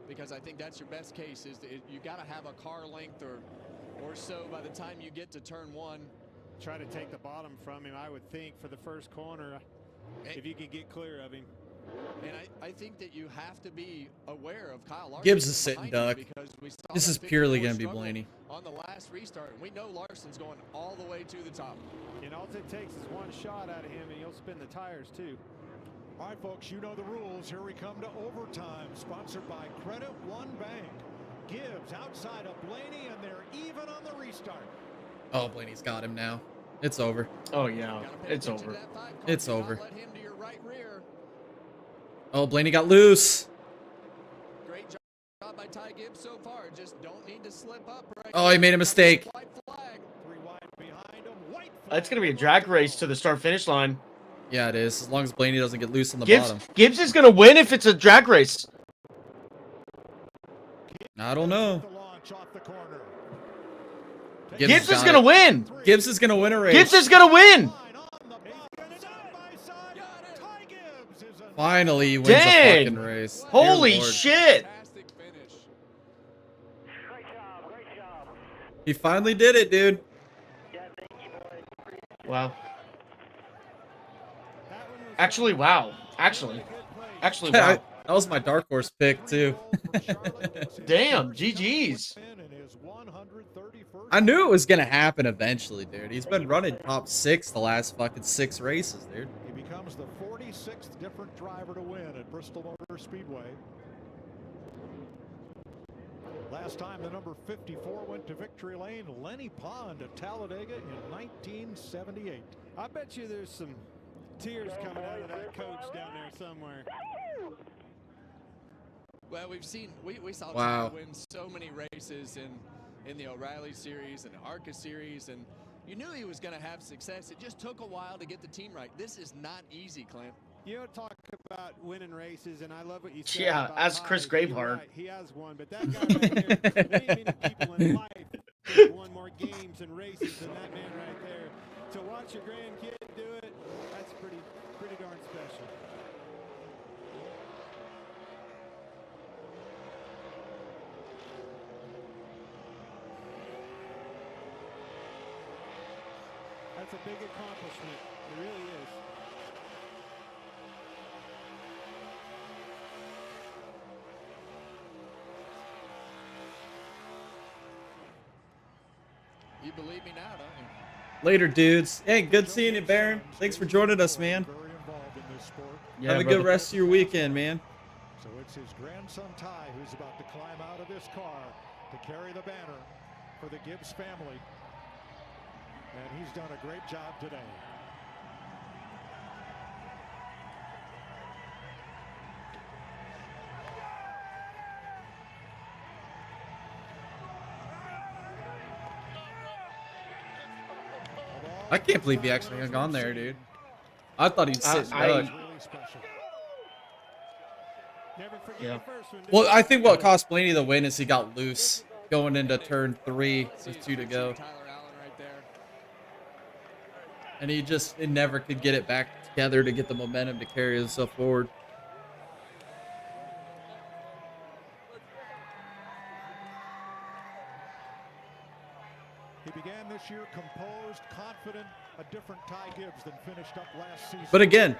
Because I think that's your best case, is that you got to have a car length or so by the time you get to turn 1. Try to take the bottom from him, I would think, for the first corner, if you can get clear of him. And I think that you have to be aware of Kyle Larson. Gibbs is sitting duck. This is purely gonna be struggle Blaney. On the last restart, and we know Larson's going all the way to the top. And all it takes is one shot out of him, and he'll spin the tires too. All right, folks, you know the rules. Here we come to overtime, sponsored by Credit One Bank. Gibbs outside of Blaney, and they're even on the restart. Oh, Blaney's got him now. It's over. Oh yeah, it's over. It's over. Let him to your right rear. Oh, Blaney got loose. Great job by Ty Gibbs so far. Just don't need to slip up. Right. Oh, he made a mistake. White flag. 3 wide behind him. White It's gonna be a drag race to the start finish line. Yeah, it is. As long as Blaney doesn't get loose on the Gibbs, bottom. Gibbs is gonna win if it's a drag race. I don't know. The launch off the corner. Gibbs is got gonna it. win. Gibbs is gonna win a race. Gibbs is gonna win. Finally, he wins Dang. a fucking race. Dear Holy Lord. shit. He finally did it, dude. Wow. Actually, wow. Actually, wow. That was my dark horse pick too. Damn, GG's. I knew it was gonna happen eventually, dude. He's been running top 6 the last fucking 6 races, dude. He becomes the 46th different driver to win at Bristol Motor Speedway. Last time the number 54 went to victory lane, Lenny Pond at Talladega in 1978. I bet you there's some tears coming out of that coach down there somewhere. Well, we've seen we saw Wow. Ty win so many races in the O'Reilly Series and the ARCA Series, and you knew he was going to have success. It just took a while to get the team right. This is not easy, Clint. You know, talk about winning races, and I love what you said. Yeah, about as Ty. Chris You're Graveheart. right, he has one, but that guy right there, there ain't many people in life that won more games and races than that man right there. To watch your grandkid do it, that's pretty special. That's a big accomplishment. It really is. You believe me now, don't you? Later, dudes. Hey, good seeing you, Baron. Thanks for joining us, man. Yeah, Have a good rest of your weekend, man. So it's his grandson Ty who's about to climb out of this car to carry the banner for the Gibbs family. And he's done a great job today. I can't believe he actually hung on there, dude. I thought he'd sit Doug. Yeah. Well, I think what cost Blaney the win is he got loose going into turn 3 with 2 to go. And he never could get it back together to get the momentum to carry himself forward. He began this year composed, confident, a different Ty Gibbs than finished up last season. But again,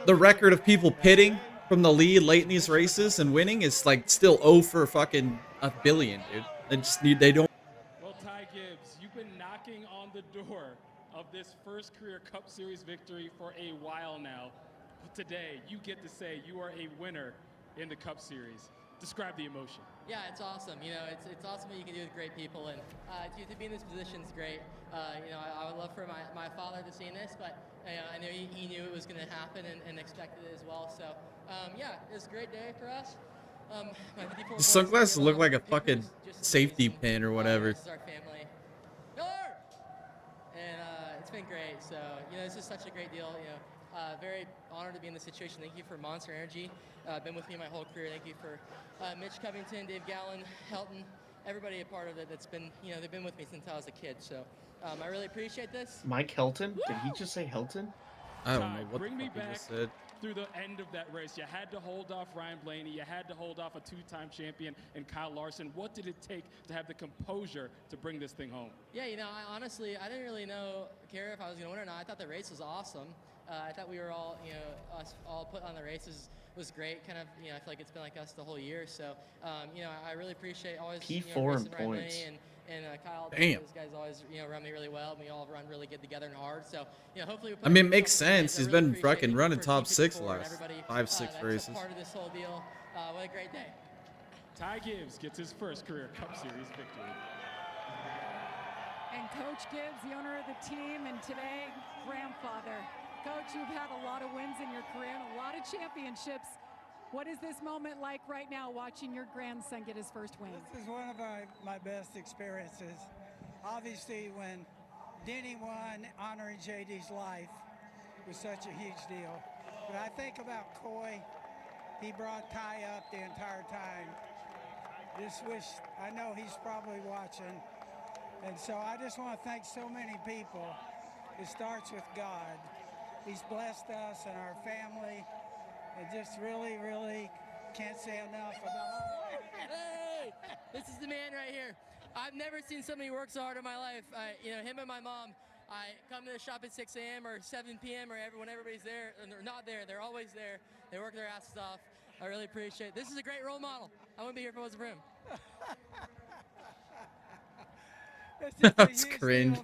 the record of people pitting from the lead late in these races and winning is like still 0 for fucking a billion, dude. They don't. Well, Ty Gibbs, you've been knocking on the door of this first career Cup Series victory for a while now. But today, you get to say you are a winner in the Cup Series. Describe the emotion. Yeah, it's awesome. You know, it's awesome what you can do with great people, and to be in this position is great. You know, I would love for my father to see this, but I know he knew it was going to happen and expected it as well. So, yeah, it was a great day for us. The sunglasses look like a fucking safety pin or whatever. This is our family. Miller! And it's been great. So, you know, this is such a great deal. You know, very honored to be in this situation. Thank you for Monster Energy. Been with me my whole career. Thank you for Mitch Covington, Dave Gallen, Helton, everybody a part of it that's been, you know, they've been with me since I was a kid. So I really appreciate this. Mike Helton? Did he just say Helton? I don't know what Bring the me fuck he back just said. through the end of that race. You had to hold off Ryan Blaney. You had to hold off a two-time champion in Kyle Larson. What did it take to have the composure to bring this thing home? Yeah, you know, honestly, I didn't really care if I was going to win or not. I thought the race was awesome. I thought we were all, you know, us all put on the races was great. Kind of, you know, I feel like it's been like us the whole year. So, you know, I really appreciate always P4 you know, in racing Ryan points. Blaney and Kyle. Damn. Those guys always, you know, run me really well. We all run really good together and hard. So, you know, hopefully. I mean, it makes sense. He's been fucking running top 6 the last 5-6 races. That's part of this whole deal. What a great day. Ty Gibbs gets his first career Cup Series victory. And Coach Gibbs, the owner of the team, and today, grandfather. Coach, you've had a lot of wins in your career and a lot of championships. What is this moment like right now, watching your grandson get his first win? This is one of my best experiences. Obviously, when Denny won, honoring JD's life was such a huge deal. But I think about Coy. He brought Ty up the entire time. Just wish, I know he's probably watching. And so I just want to thank so many people. It starts with God. He's blessed us and our family. And just really, really can't say enough about Hey, this is the man right here. I've never seen somebody work so hard in my life. You know, him and my mom, I come to the shop at 6 a.m. or 7 p.m. or when everybody's there, and they're not there. They're always there. They work their asses off. I really appreciate it. This is a great role model. I wouldn't be here if it wasn't for him. That's cringe.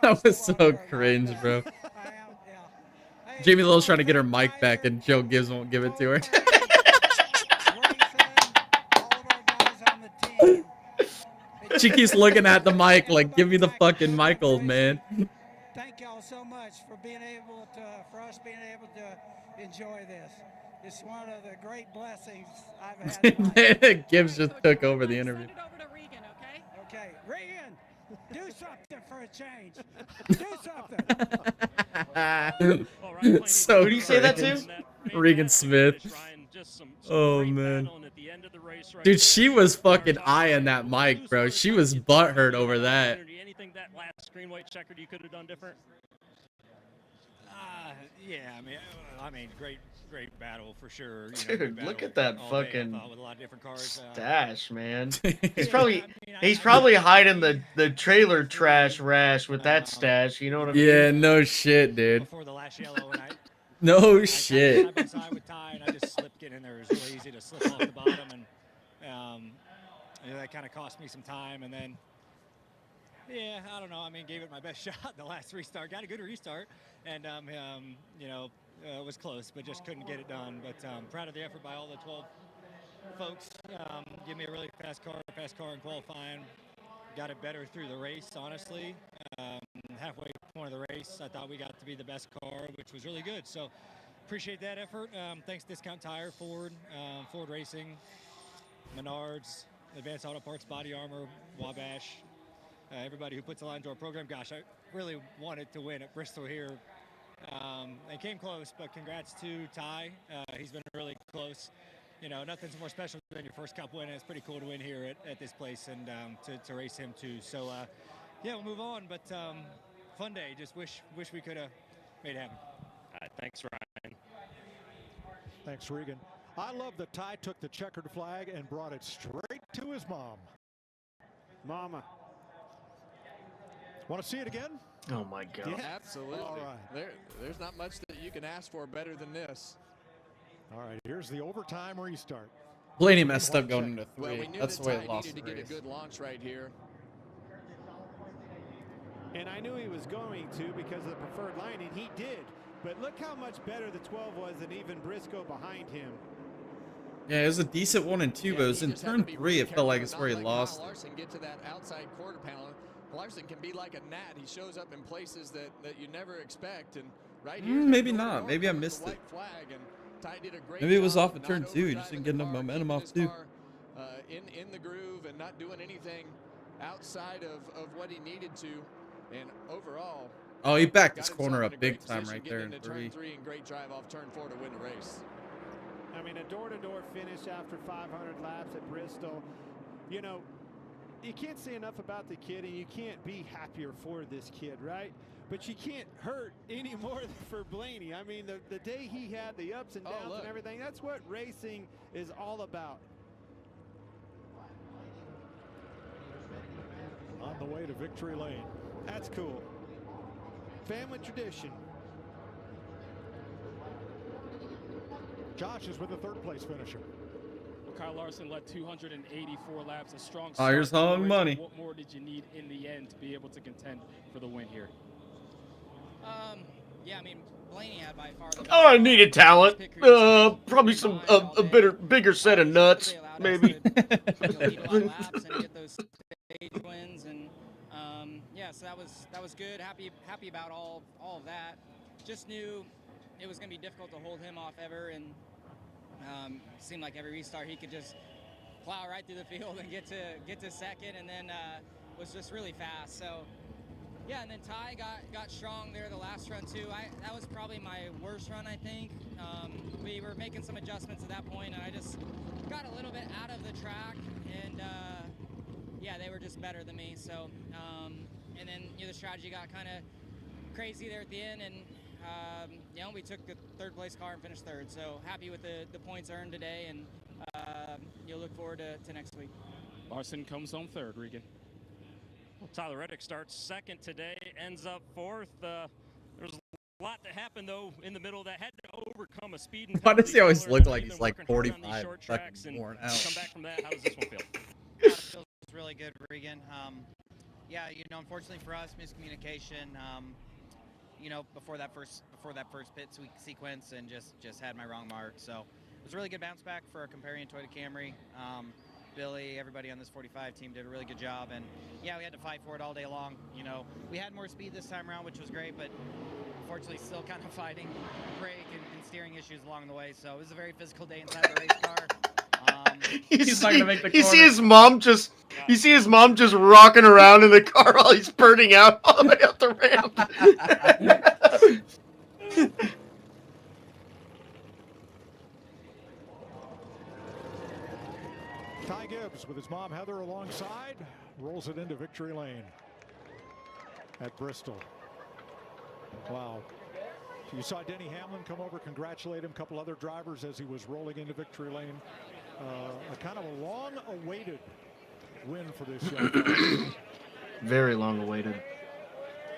That was so cringe, bro. Jamie Lill's trying to get her mic back, and Joe Gibbs won't give it to her. She keeps looking at the mic like, give me the fucking mic, old man. Thank y'all so much for us being able to enjoy this. It's one of the great blessings I've had. Gibbs just took over the interview. Send it over to Regan, okay? Okay, Regan, do something for a change. Do something. So who do you say that to? Regan Smith. Oh man, dude, she was fucking eyeing that mic, bro. She was butthurt over that. Anything that last green white checkered you could have done different? Yeah, I mean, great battle for sure. Dude, look at that fucking with a lot of different cars. stash, man. He's probably hiding the trailer trash rash with that stash. You know what I mean? Yeah, no shit, dude. Before the last yellow, and No shit. side by side with Ty, and I just slipped getting in there. It was really easy to slip off the bottom, and that kind of cost me some time. And then, yeah, I don't know. I mean, gave it my best shot the last restart. Got a good restart, and it was close, but just couldn't get it done. But proud of the effort by all the 12 folks. Give me a really fast car in qualifying. Got it better through the race, honestly. Halfway point of the race, I thought we got to be the best car, which was really good. So appreciate that effort. Thanks Discount Tire, Ford Racing, Menards, Advanced Auto Parts, Body Armor, Wabash, everybody who puts a line to our program. Gosh, I really wanted to win at Bristol here. And came close, but congrats to Ty. He's been really close. Nothing's more special than your first Cup win, and it's pretty cool to win here at this place and to race him too. So, yeah, we'll move on, but fun day. Just wish we could have made it happen. Thanks, Ryan. Thanks, Regan. I love that Ty took the checkered flag and brought it straight to his mom. Mama. Want to see it again? Oh my God. Yeah, absolutely. All right. There's not much that you can ask for better than this. All right, here's the overtime restart. Blaney messed up going into 3. Well, we knew That's that the way Ty it lost needed the to race. get a good launch right here. And I knew he was going to because of the preferred line, and he did. But look how much better the 12 was than even Briscoe behind him. Yeah, it was a decent 1 and 2, but it was in turn 3. It felt like it's where he lost. Kyle Larson get to that outside quarter panel. Larson can be like a gnat. He shows up in places that you never expect. And right here, Maybe not. Maybe I missed it. Maybe it was off of turn 2. He just didn't get enough momentum off 2. In the groove and not doing anything outside of what he needed to. And overall, Oh, he backed his corner up big time right there in turn 3. 3 and great drive off turn 4 to win the race. I mean, a door-to-door finish after 500 laps at Bristol. You can't say enough about the kid, and you can't be happier for this kid, right? But you can't hurt any more for Blaney. I mean, the day he had the ups and downs and everything, that's what racing is all about. On the way to victory lane. That's cool. Family tradition. Josh is with the third place finisher. Well, Kyle Larson led 284 laps, a strong Oh, start. here's hung money. What more did you need in the end to be able to contend for the win here? Yeah, I mean, Blaney had by far the Oh, I needed talent. Probably some a bigger set of nuts, maybe. laps and get those stage wins, and yeah, so that was good. Happy about all of that. Just knew it was going to be difficult to hold him off ever, and seemed like every restart he could just plow right through the field and get to second, and then was just really fast. So yeah, and then Ty got strong there the last run too. That was probably my worst run, I think. We were making some adjustments at that point, and I just got a little bit out of the track, and yeah, they were just better than me. So and then the strategy got kind of crazy there at the end, and we took the third place car and finished third. So happy with the points earned today, and you'll look forward to next week. Larson comes home third, Regan. Well, Tyler Reddick starts second today, ends up fourth. There's a lot that happened, though, in the middle that had to overcome a speed and Why does he always look like he's like 45 fucking worn out? Come back from that. How does this one feel? It feels really good, Regan. Yeah, unfortunately for us, miscommunication. Before that first pit sequence, and just had my wrong mark. So it was a really good bounce back for a Comparion Toyota Camry. Billy, everybody on this 45 team did a really good job, and yeah, we had to fight for it all day long. We had more speed this time around, which was great, but unfortunately still kind of fighting brake and steering issues along the way. So it was a very physical day inside the race car. He's not gonna make the corner. You see his mom just rocking around in the car while he's spurting out all the way up the ramp. Ty Gibbs with his mom Heather alongside rolls it into victory lane at Bristol. Wow. You saw Denny Hamlin come over, congratulate him, a couple other drivers as he was rolling into victory lane. A kind of a long-awaited win for this young fella. Very long awaited.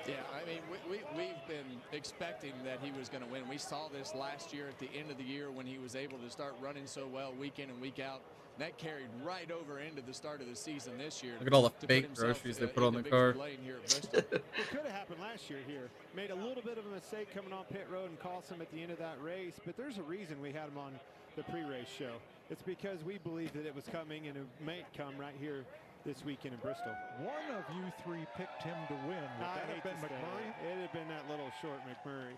Yeah, I mean, we've been expecting that he was going to win. We saw this last year at the end of the year when he was able to start running so well week in and week out. That carried right over into the start of the season this year. Look at all the fake groceries they put on the car. It could have happened last year here. Made a little bit of a mistake coming on pit road and cost him at the end of that race, but there's a reason we had him on the pre-race show. It's because we believed that it was coming, and it may come right here this weekend in Bristol. One of you three picked him to win. Would that have been McMurray? It had been that little short McMurray.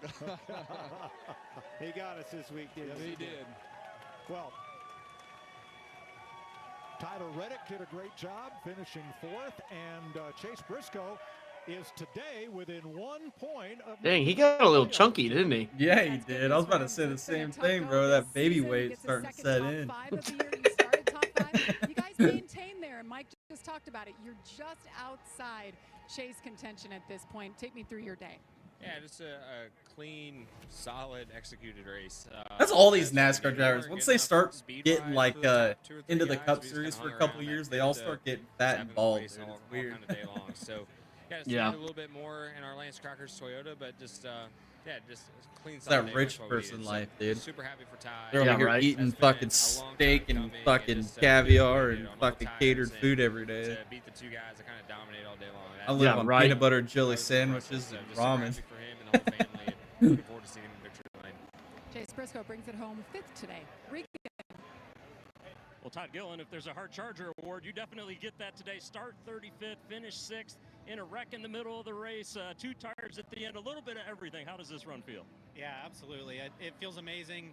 He got us this week, didn't he? He did. Well, Tyler Reddick did a great job finishing fourth, and Chase Briscoe is today within 1 point of... Dang, he got a little chunky, didn't he? Yeah, he did. I was about to say the same thing, bro. That baby weight starting to set in. You guys maintain there, and Mike just talked about it. You're just outside Chase contention at this point. Take me through your day. Yeah, just a clean, solid, executed race. That's all these NASCAR drivers. Once they start getting like into the Cup Series for a couple of years, they all start getting fat and bald. It's weird. Kind of day long. So yeah, just a little bit more in our Lance Crackers Toyota, but just just clean. It's that rich person life, dude. Super happy for Ty. They're over here eating fucking steak and fucking caviar and fucking catered food every day. To beat the two guys that kind of dominate all day long. I live on peanut butter and jelly sandwiches and ramen. For him and the whole family. And looking forward to seeing him in victory lane. Chase Briscoe brings it home 5th today. Well, Todd Gillen, if there's a Hard Charger award, you definitely get that today. Start 35th, finish 6th, in a wreck in the middle of the race, 2 tires at the end, a little bit of everything. How does this run feel? Yeah, absolutely. It feels amazing.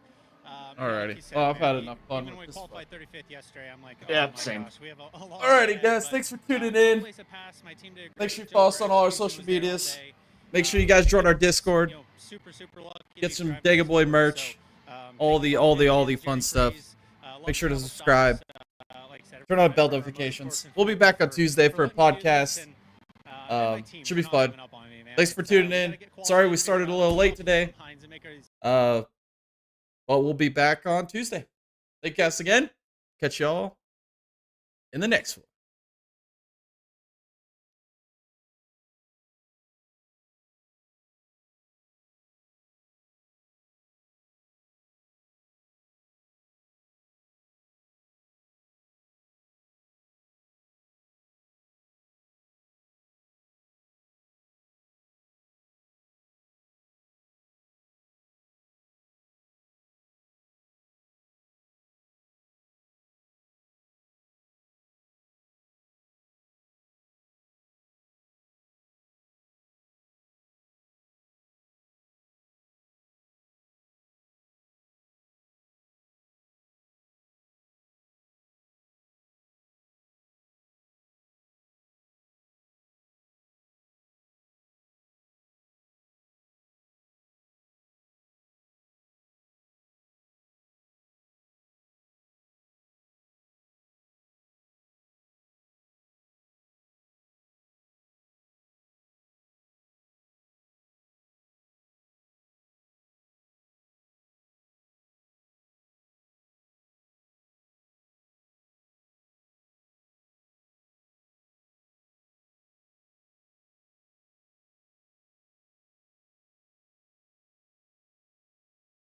Alrighty. Like you said, Well, I've had man, enough fun even with when we this. qualified 35th yesterday, I'm like, Yeah, oh my same. gosh, we have a long Alrighty, way, guys. but, Thanks for tuning no in. place to pass. My team did a Make great sure you job. follow us on all our social medias. Make sure you guys join our Discord. Super lucky. Get some Dega Boy merch. All the fun stuff. Make sure to subscribe. Turn on bell notifications. We'll be back on Tuesday for a podcast. Should be fun. Thanks for tuning in. Sorry we started a little late today. But we'll be back on Tuesday. Thank you guys again. Catch y'all in the next one.